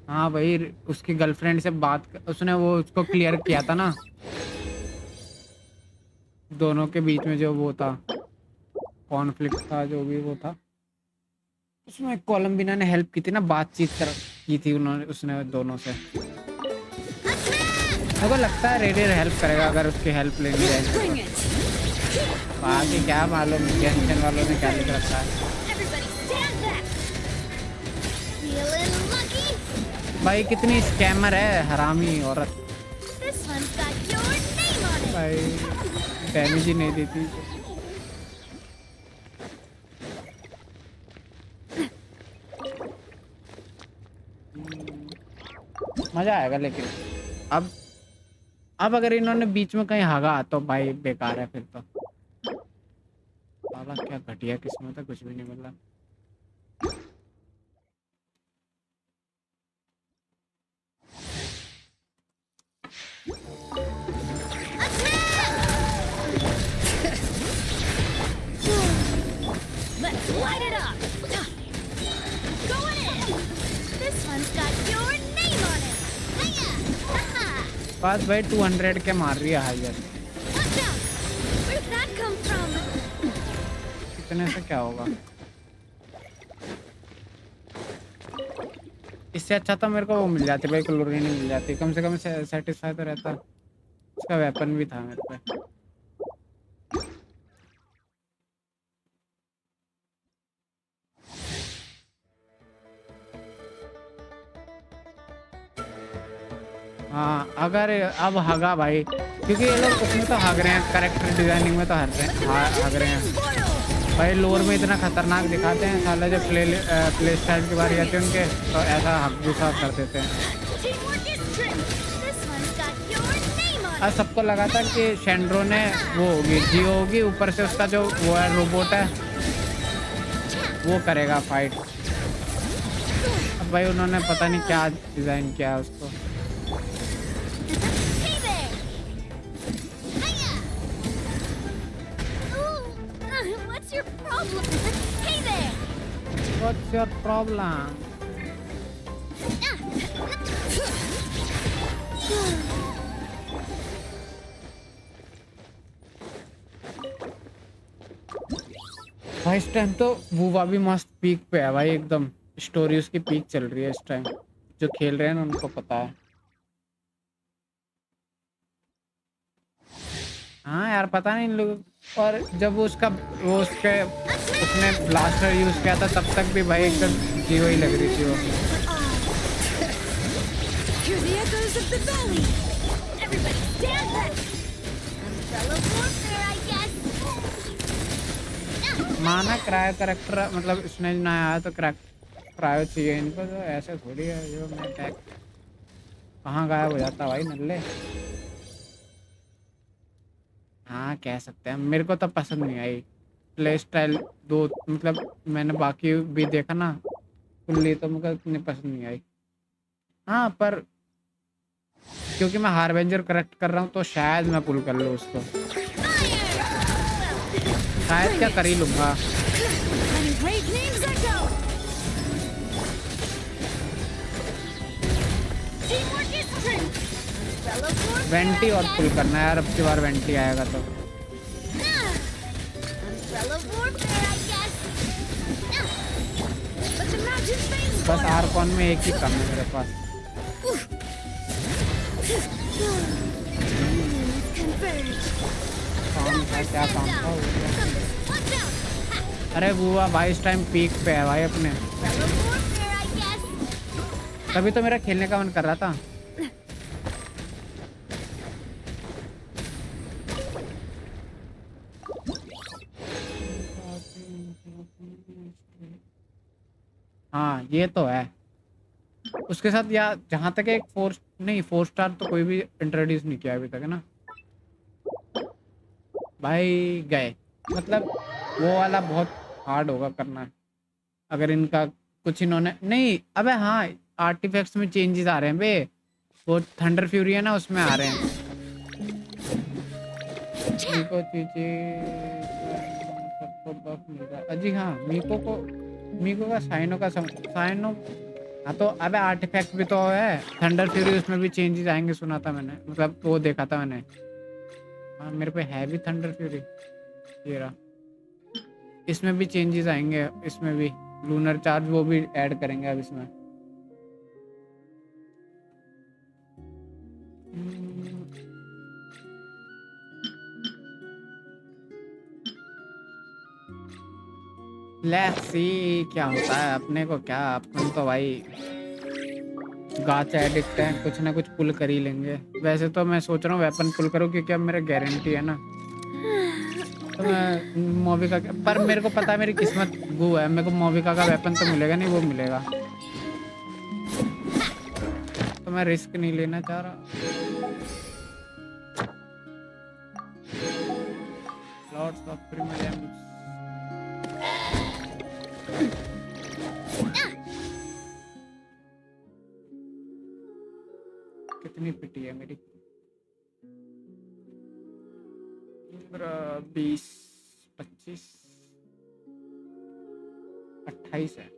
हाँ भाई, उसकी गर्लफ्रेंड से उसने वो उसको क्लियर किया था ना, दोनों के बीच में जो वो था, कॉन्फ्लिक्ट था, जो भी वो था, उसमें कोलंबिना ने हेल्प की थी ना, की थी उन्होंने, उसने दोनों से। मेरे को लगता है रेडियर हेल्प करेगा अगर उसकी हेल्प लेनी जाए। बाकी क्या मालूम गेंशन वालों ने क्या लिख रखा है। भाई कितनी स्कैमर है हरामी औरत। भाई डैमेज ही नहीं देती। मजा आएगा लेकिन अब अगर इन्होंने बीच में कहीं हागा तो भाई बेकार है फिर तो। साला क्या घटिया किस्मत है, कुछ भी नहीं मिला। Let's light it up. Going in. This one's got your name on it. Hiya! बस भाई 200 के मार रही है highest. Watch out! Where'd that come from? इतने से क्या होगा? इससे अच्छा तो मेरे को वो मिल जाती भाई, क्लोरीन मिल जाती, कम से कम सेटिस्फाई तो रहता। इसका वेपन भी था मेरे पे। हाँ अगर अब हगा भाई, क्योंकि ये लोग उसमें तो हग रहे हैं, कैरेक्टर डिजाइनिंग में तो हग रहे हैं भाई। लोर में इतना खतरनाक दिखाते हैं साला, जब प्ले स्टाइल की बारी आती है उनके तो ऐसा हक गुस्सा कर देते हैं। और सबको लगा था कि शेंड्रो ने वो होगी, जियो होगी, ऊपर से उसका जो वो है रोबोट है वो करेगा फाइट। अब भाई उन्होंने पता नहीं क्या डिजाइन किया है उसको। What's your problem? Hey there! What's your problem? भाई इस टाइम तो वूवा भी मस्त पीक पे है भाई, एकदम स्टोरी उसकी पीक चल रही है इस टाइम। जो खेल रहे हैं ना उनको पता है। हाँ यार पता नहीं इन लोग। और जब उसने ब्लास्टर यूज किया था तब तक भी भाई एकदम जीरो ही लग रही थी वो। माना क्रायो करेक्टर, मतलब इसने ना आया तो क्रायो चाहिए इनको, तो ऐसे थोड़ी है जो मैं अटैक कहाँ गायब हो जाता भाई नल्ले। हाँ कह सकते हैं। मेरे को तो पसंद नहीं आई प्ले स्टाइल दो, मतलब मैंने बाकी भी देखा ना फुल्ली, तो मुझे इतनी पसंद नहीं आई। हाँ पर क्योंकि मैं हार्वेंजर करेक्ट कर रहा हूँ तो शायद मैं पुल कर लूँ उसको, शायद क्या कर ही लूँगा। 20 और पुल करना है यार, अब की बार 20 आएगा तो। बस आर्कॉन में एक ही कम है मेरे पास। काम था, क्या काम था वो? अरे बुआ भाई इस टाइम पीक पे है भाई अपने, तभी तो मेरा खेलने का मन कर रहा था। हाँ ये तो है उसके साथ। या जहाँ तक एक 4 स्टार तो कोई भी इंट्रोड्यूस नहीं किया अभी तक है ना भाई। गए मतलब वो वाला बहुत हार्ड होगा करना अगर इनका कुछ इन्होंने नहीं। अबे हाँ आर्टिफैक्ट्स में चेंजेस आ रहे हैं बे, वो थंडर फ्यूरी है ना उसमें आ रहे हैं। सबको बफ मिल रहा है। अजी हाँ मीको का साइनो हाँ तो अबे आर्टिफैक्ट भी तो है, थंडर फ्यूरी उसमें भी चेंजेस आएंगे सुना था मैंने, मतलब वो देखा था मैंने। हाँ मेरे पे है भी थंडर फ्यूरी, ये रहा। इसमें भी चेंजेस आएंगे, इसमें भी लूनर चार्ज वो भी ऐड करेंगे अब इसमें। लेट्स सी क्या होता है अपने को, क्या अपन तो भाई गाचा एडिक्ट है, कुछ ना कुछ पुल कर ही लेंगे। वैसे तो मैं सोच रहा हूँ वेपन पुल करूँ क्योंकि अब मेरा गारंटी है ना, तो मैं मोविका पर मेरे को पता है मेरी किस्मत गु है, मेरे को मोविका का वेपन तो मिलेगा नहीं, वो मिलेगा, तो मैं रिस्क नहीं लेना चाह रहा। लॉर्ड्स ऑफ प्रिमिजेम्स, कितनी पिटी है मेरी, 20, 25, 28 है।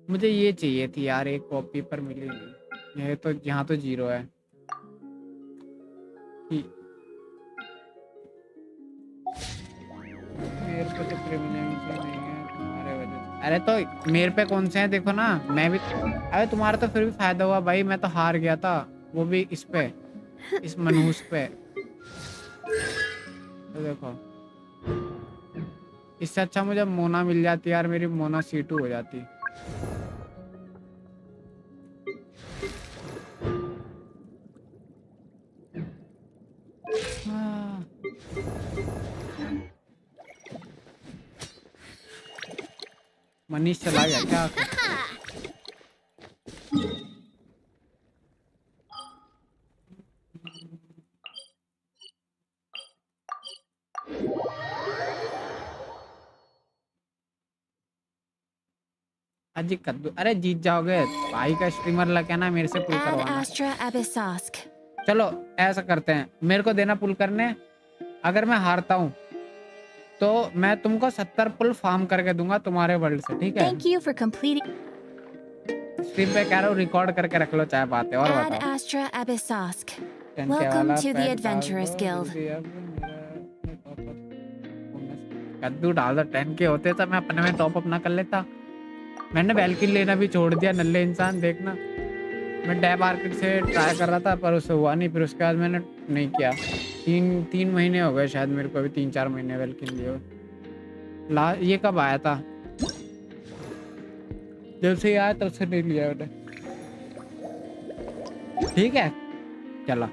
मुझे ये चाहिए थी यार, एक कॉपी पर मिली नहीं, ये तो यहाँ तो 0 है। मेरे पे तो प्रिविलेज ही नहीं है तुम्हारे वजह से। अरे तो मेरे पे कौन से हैं देखो ना, मैं भी, अरे तुम्हारा तो फिर भी फायदा हुआ भाई, मैं तो हार गया था, वो भी इस पे, इस मनहूस पे। तो देखो इससे अच्छा मुझे मोना मिल जाती यार, मेरी मोना C2 हो जाती। मनीष चला गया क्या? अजी कद्दू, अरे जीत जाओगे, भाई का स्ट्रीमर लगा ना, मेरे से पुल करवाना। चलो ऐसा करते हैं, मेरे को देना पुल करने, अगर मैं हारता हूँ तो मैं तुमको 70 पुल फार्म करके दूंगा तुम्हारे वर्ल्ड से, ठीक है? Thank you for completing. Stream पे कह रहा हूँ रिकॉर्ड करके रख लो चाहे बातें, और Ad बताओ। Astra Abyssosk. 10K Welcome वाला to the पैक डाल Adventurers दो, Guild. जल्दी अब कद्दू डाल दो। 10K होते तो मैं अपने में टॉप अप ना कर लेता। मैंने वेलकिन लेना भी छोड़ दिया, नल्ले इंसान देखना। मैं डैब मार्केट से ट्राई कर रहा था पर उससे हुआ नहीं, फिर उसके बाद मैंने नहीं किया। 3 महीने हो गए शायद मेरे को, अभी 3-4 महीने वेलकिन लिए। ये कब आया था? जब से आया तब से नहीं लिया मैंने। ठीक है चला,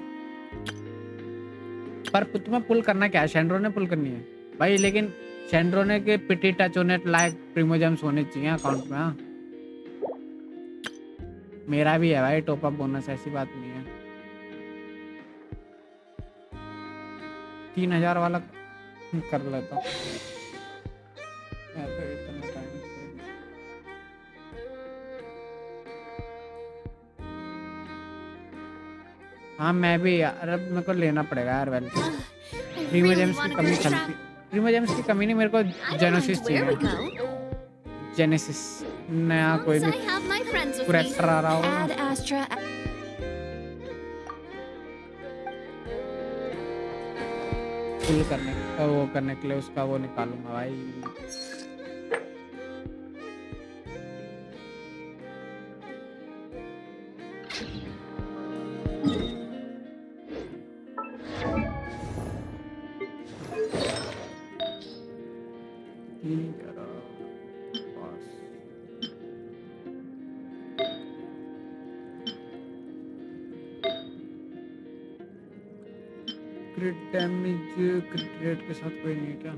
पर तुम्हें पुल करना क्या है? शैंड्रो ने पुल करनी है भाई, लेकिन शैंड्रो ने के पिटी टच होने लायक प्रीमोजेम्स होने चाहिए अकाउंट में। हाँ मेरा भी है भाई टॉप अप बोनस, ऐसी बात नहीं है। 3000 वाला कर लेता हूँ। हाँ मैं भी यार, अब मेरे को लेना पड़ेगा यार वेलकम। प्रीमोजेम्स की कमी चलती, प्रीमोजेम्स की कमी नहीं, मेरे को जेनेसिस चाहिए। जेनेसिस नया कोई भी कैरेक्टर आ रहा होगा। फुल करने वो करने के लिए उसका वो निकालूंगा भाई। क्रिट डैमेज क्रिट रेट के साथ कोई नहीं है क्या?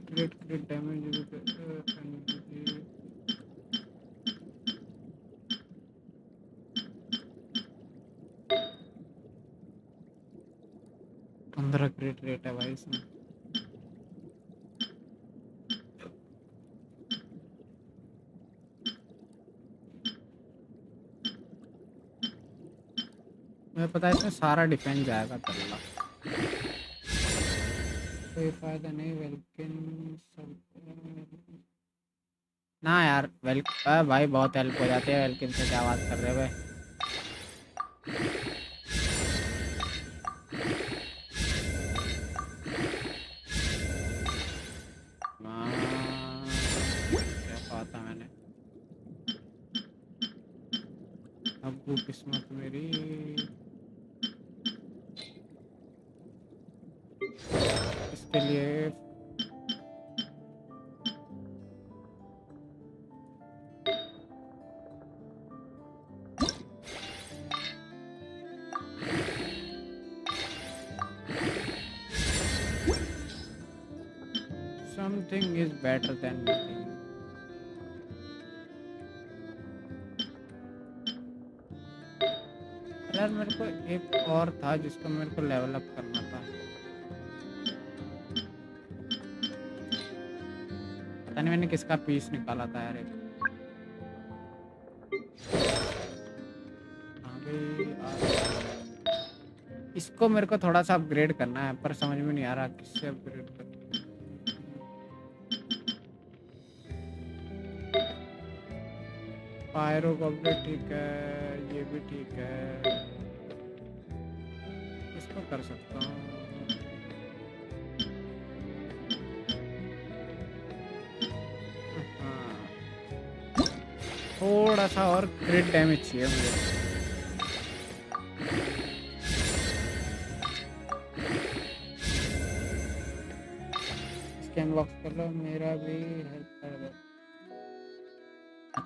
क्रिट डैमेज 15 क्रिट रेट है भाई इसमें। मुझे पता है इसमें सारा डिफेंस जाएगा तल्ला। कोई फायदा नहीं वेलकिन सब ना यार। भाई बहुत हेल्प हो जाती है वेलकिन से। क्या बात कर रहे हो भाई? क्या कहा था मैंने? अब्बू किस्मत मेरी। इसके लिए something is better than nothing. यार मेरे को एक और था जिसको मेरे को लेवल अप करना था। पता नहीं मैंने किसका पीस निकाला था यार। इसको मेरे को थोड़ा सा अपग्रेड करना है पर समझ में नहीं आ रहा किससे अपग्रेड कर। पायरो को अपग्रेड ठीक है, ये भी ठीक है। इसको कर सकता हूँ। थोड़ा सा और क्रिट डैमेज चाहिए मुझे। स्कैन बॉक्स कर लो, मेरा भी हेल्प कर दो।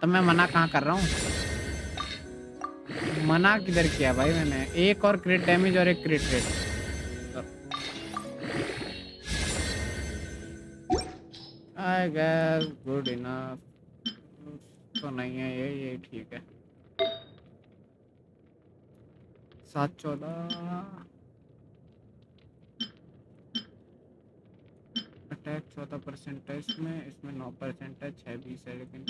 तो मैं मना कहाँ कर रहा हूँ? मना किधर किया भाई मैंने? एक और क्रिट डैमेज और एक crit rate. I guess good enough तो नहीं है ये ठीक है। 7-14 अटैक 14% है इसमें 9% है। 6-20 है लेकिन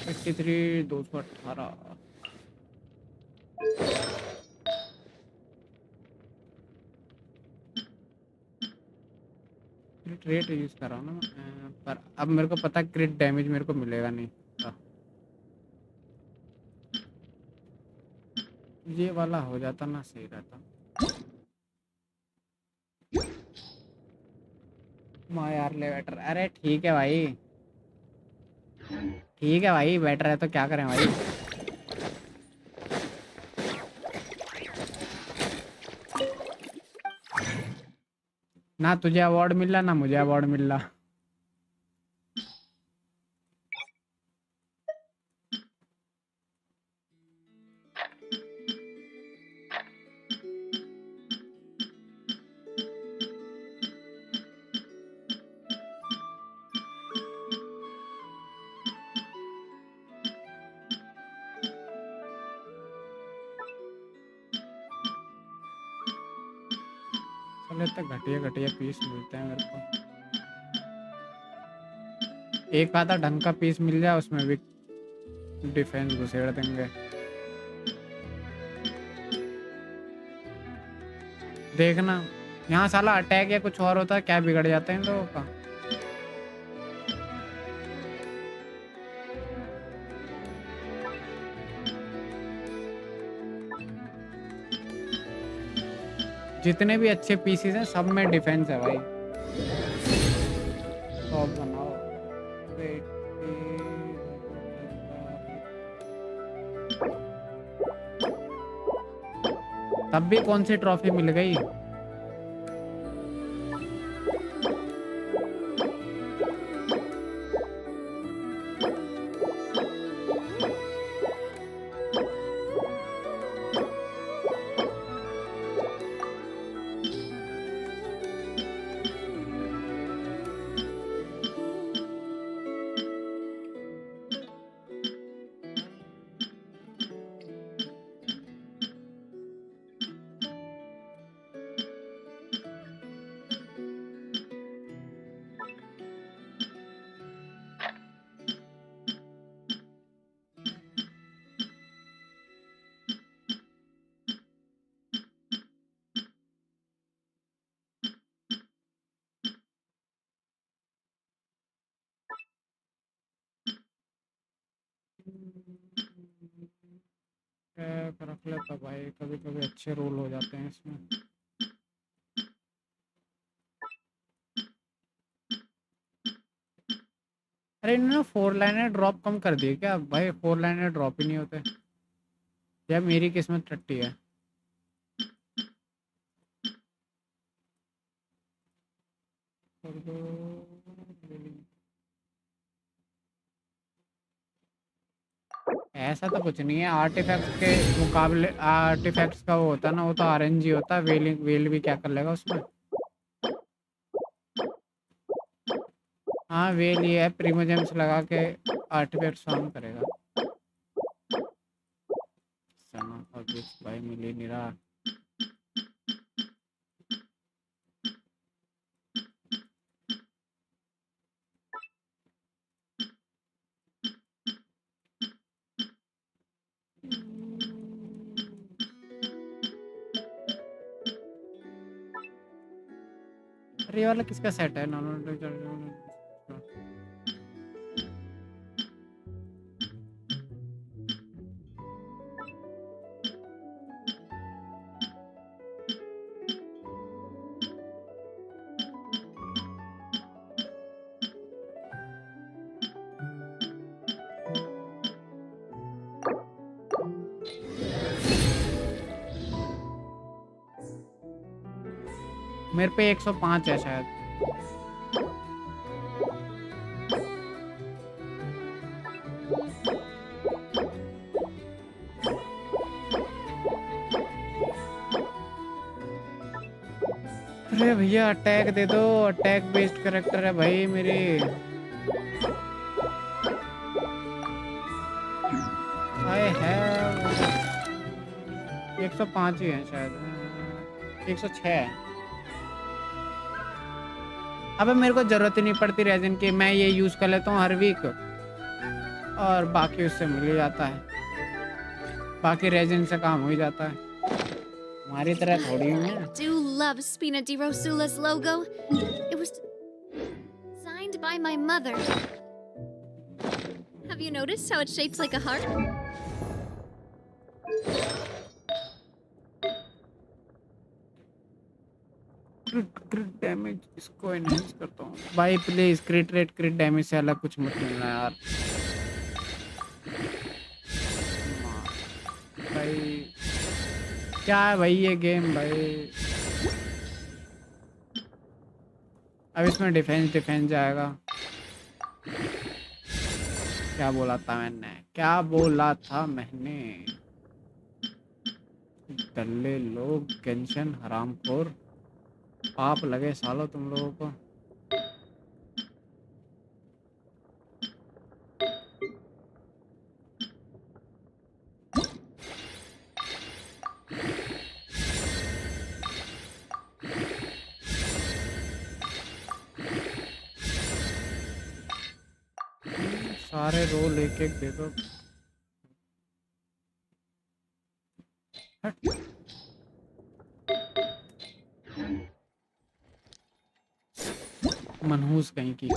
53 218 रेट यूज कर रहा हूँ ना मैं, पर अब मेरे को पता क्रिट डैमेज मेरे को मिलेगा नहीं। ये वाला हो जाता ना सही रहता। यार ले बेटर। अरे ठीक है भाई, ठीक है भाई, बेटर है तो क्या करें भाई। ना तुझे अवार्ड मिल रहा ना मुझे अवार्ड मिल रहा। इतने घटिया घटिया पीस मिलते हैं मेरे को। एक आधा ढंग का पीस मिल जाए उसमें भी डिफेंस घुसेड़ देंगे। देखना यहाँ साला अटैक या कुछ और होता है क्या बिगड़ जाता है इन लोगों का। जितने भी अच्छे पीसेस हैं सब में डिफेंस है भाई। तो बनाओ तब भी कौन सी ट्रॉफी मिल गई? रख लेता भाई, कभी कभी अच्छे रोल हो जाते हैं इसमें। अरे इन्होंने 4 लाइनें ड्रॉप कम कर दिए क्या भाई? 4 लाइनें ड्रॉप ही नहीं होते, या मेरी किस्मत टट्टी है? कर दो। ऐसा तो कुछ नहीं है, आर्टिफैक्ट्स के मुकाबले आर्टिफैक्ट्स का वो होता है ना, वो तो आरएनजी होता है। वेल भी क्या कर लेगा उसमें? हाँ वेल ये है, प्रीमोजेम्स लगा के आर्टिफैक्ट्स फार्म करेगा। सना का कुछ भाई मिल ही नहीं रहा। अरे ये वाला किसका सेट है? मेरे पे 105 है शायद। अरे भैया अटैक दे दो, अटैक बेस्ड कैरेक्टर है भाई मेरी। आए है 105 ही है शायद, 106 है। अबे मेरे को जरूरत ही नहीं पड़ती रेजिन की, मैं ये यूज कर लेता हूँ हर वीक और बाकी उससे मिल ही जाता है, बाकी रेजिन से काम हो ही जाता है। हमारी तरह थोड़ी है। I do love Spina di Rosula's logo. It was designed by my mother. Have you noticed how it's shaped like a heart? क्रिट damage इसको एनहांस करता हूँ भाई प्लीज। क्रिट रेट क्रिट डैमेज से अलग कुछ मत मिलना यार भाई। क्या है भाई ये गेम भाई? अब इसमें डिफेंस जाएगा। क्या बोला था मैंने? डल्ले लोग, गेंशन हरामखोर, पाप लगे सालो तुम लोगों को। सारे रोल एक एक दे दो। मनहूस कहीं की।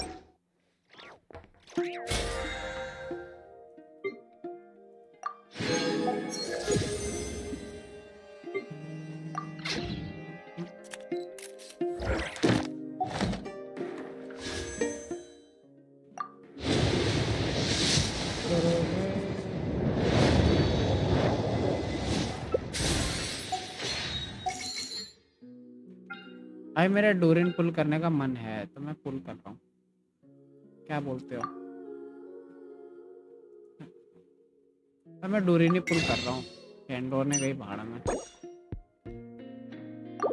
भाई मेरा डोरिन पुल करने का मन है तो मैं पुल कर रहा हूँ, क्या बोलते हो? तो मैं डोरिन ही पुल कर रहा हूँ। एंडोर ने गई भाड़ा में।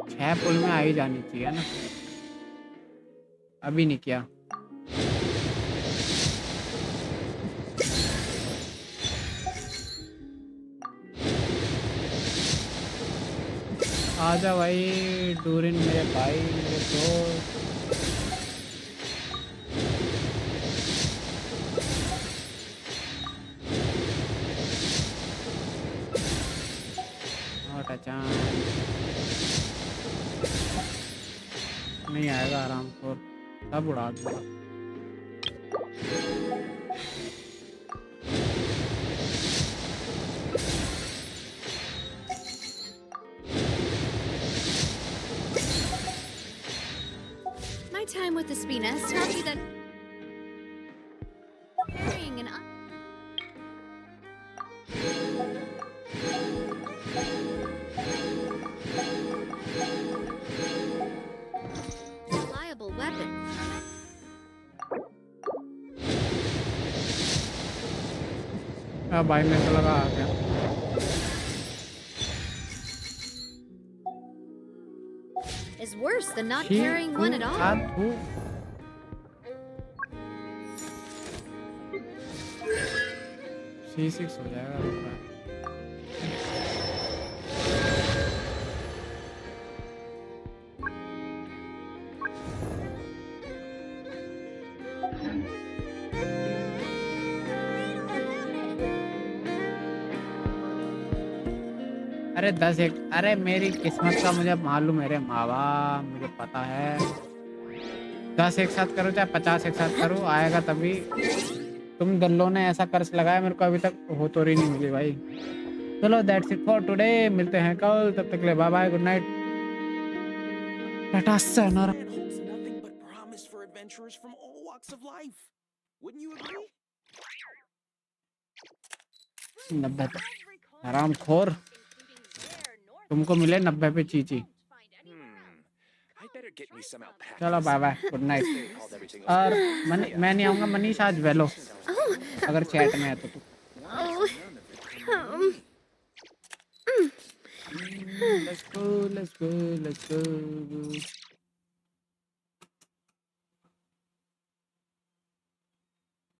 6 पुल में आ ही जानी चाहिए ना, अभी नहीं किया। आजा भाई डोरिन मेरे भाई मेरे दोस्त। नहीं आएगा आराम से, सब उड़ा दूंगा। with Espina, tell me that carrying an reliable weapon. भाई मेरे को लगा आ गया। Is worse than not carrying one at all. C6 हो जाएगा। अरे 10 एक, अरे मेरी किस्मत का मुझे मालूम है रे मावा, मुझे पता है। 10 एक साथ करो चाहे 50 एक साथ करो, आएगा तभी। तुम दल्लों ने ऐसा कर्ज लगाया, मेरे को अभी तक हो तो रही नहीं मिली भाई। चलो दैट्स इट फॉर टुडे, मिलते हैं कल, तब तक के लिए बाय बाय, गुड नाइट, टाटा sayonara। नब्बे हरामखोर, तुमको मिले 90 पे चीची। चलो बाय बाय, गुड नाइट। और मैं नहीं आऊँगा मनीष आज, वेलो अगर चैट में है तो तू। Let's go, let's go, let's go.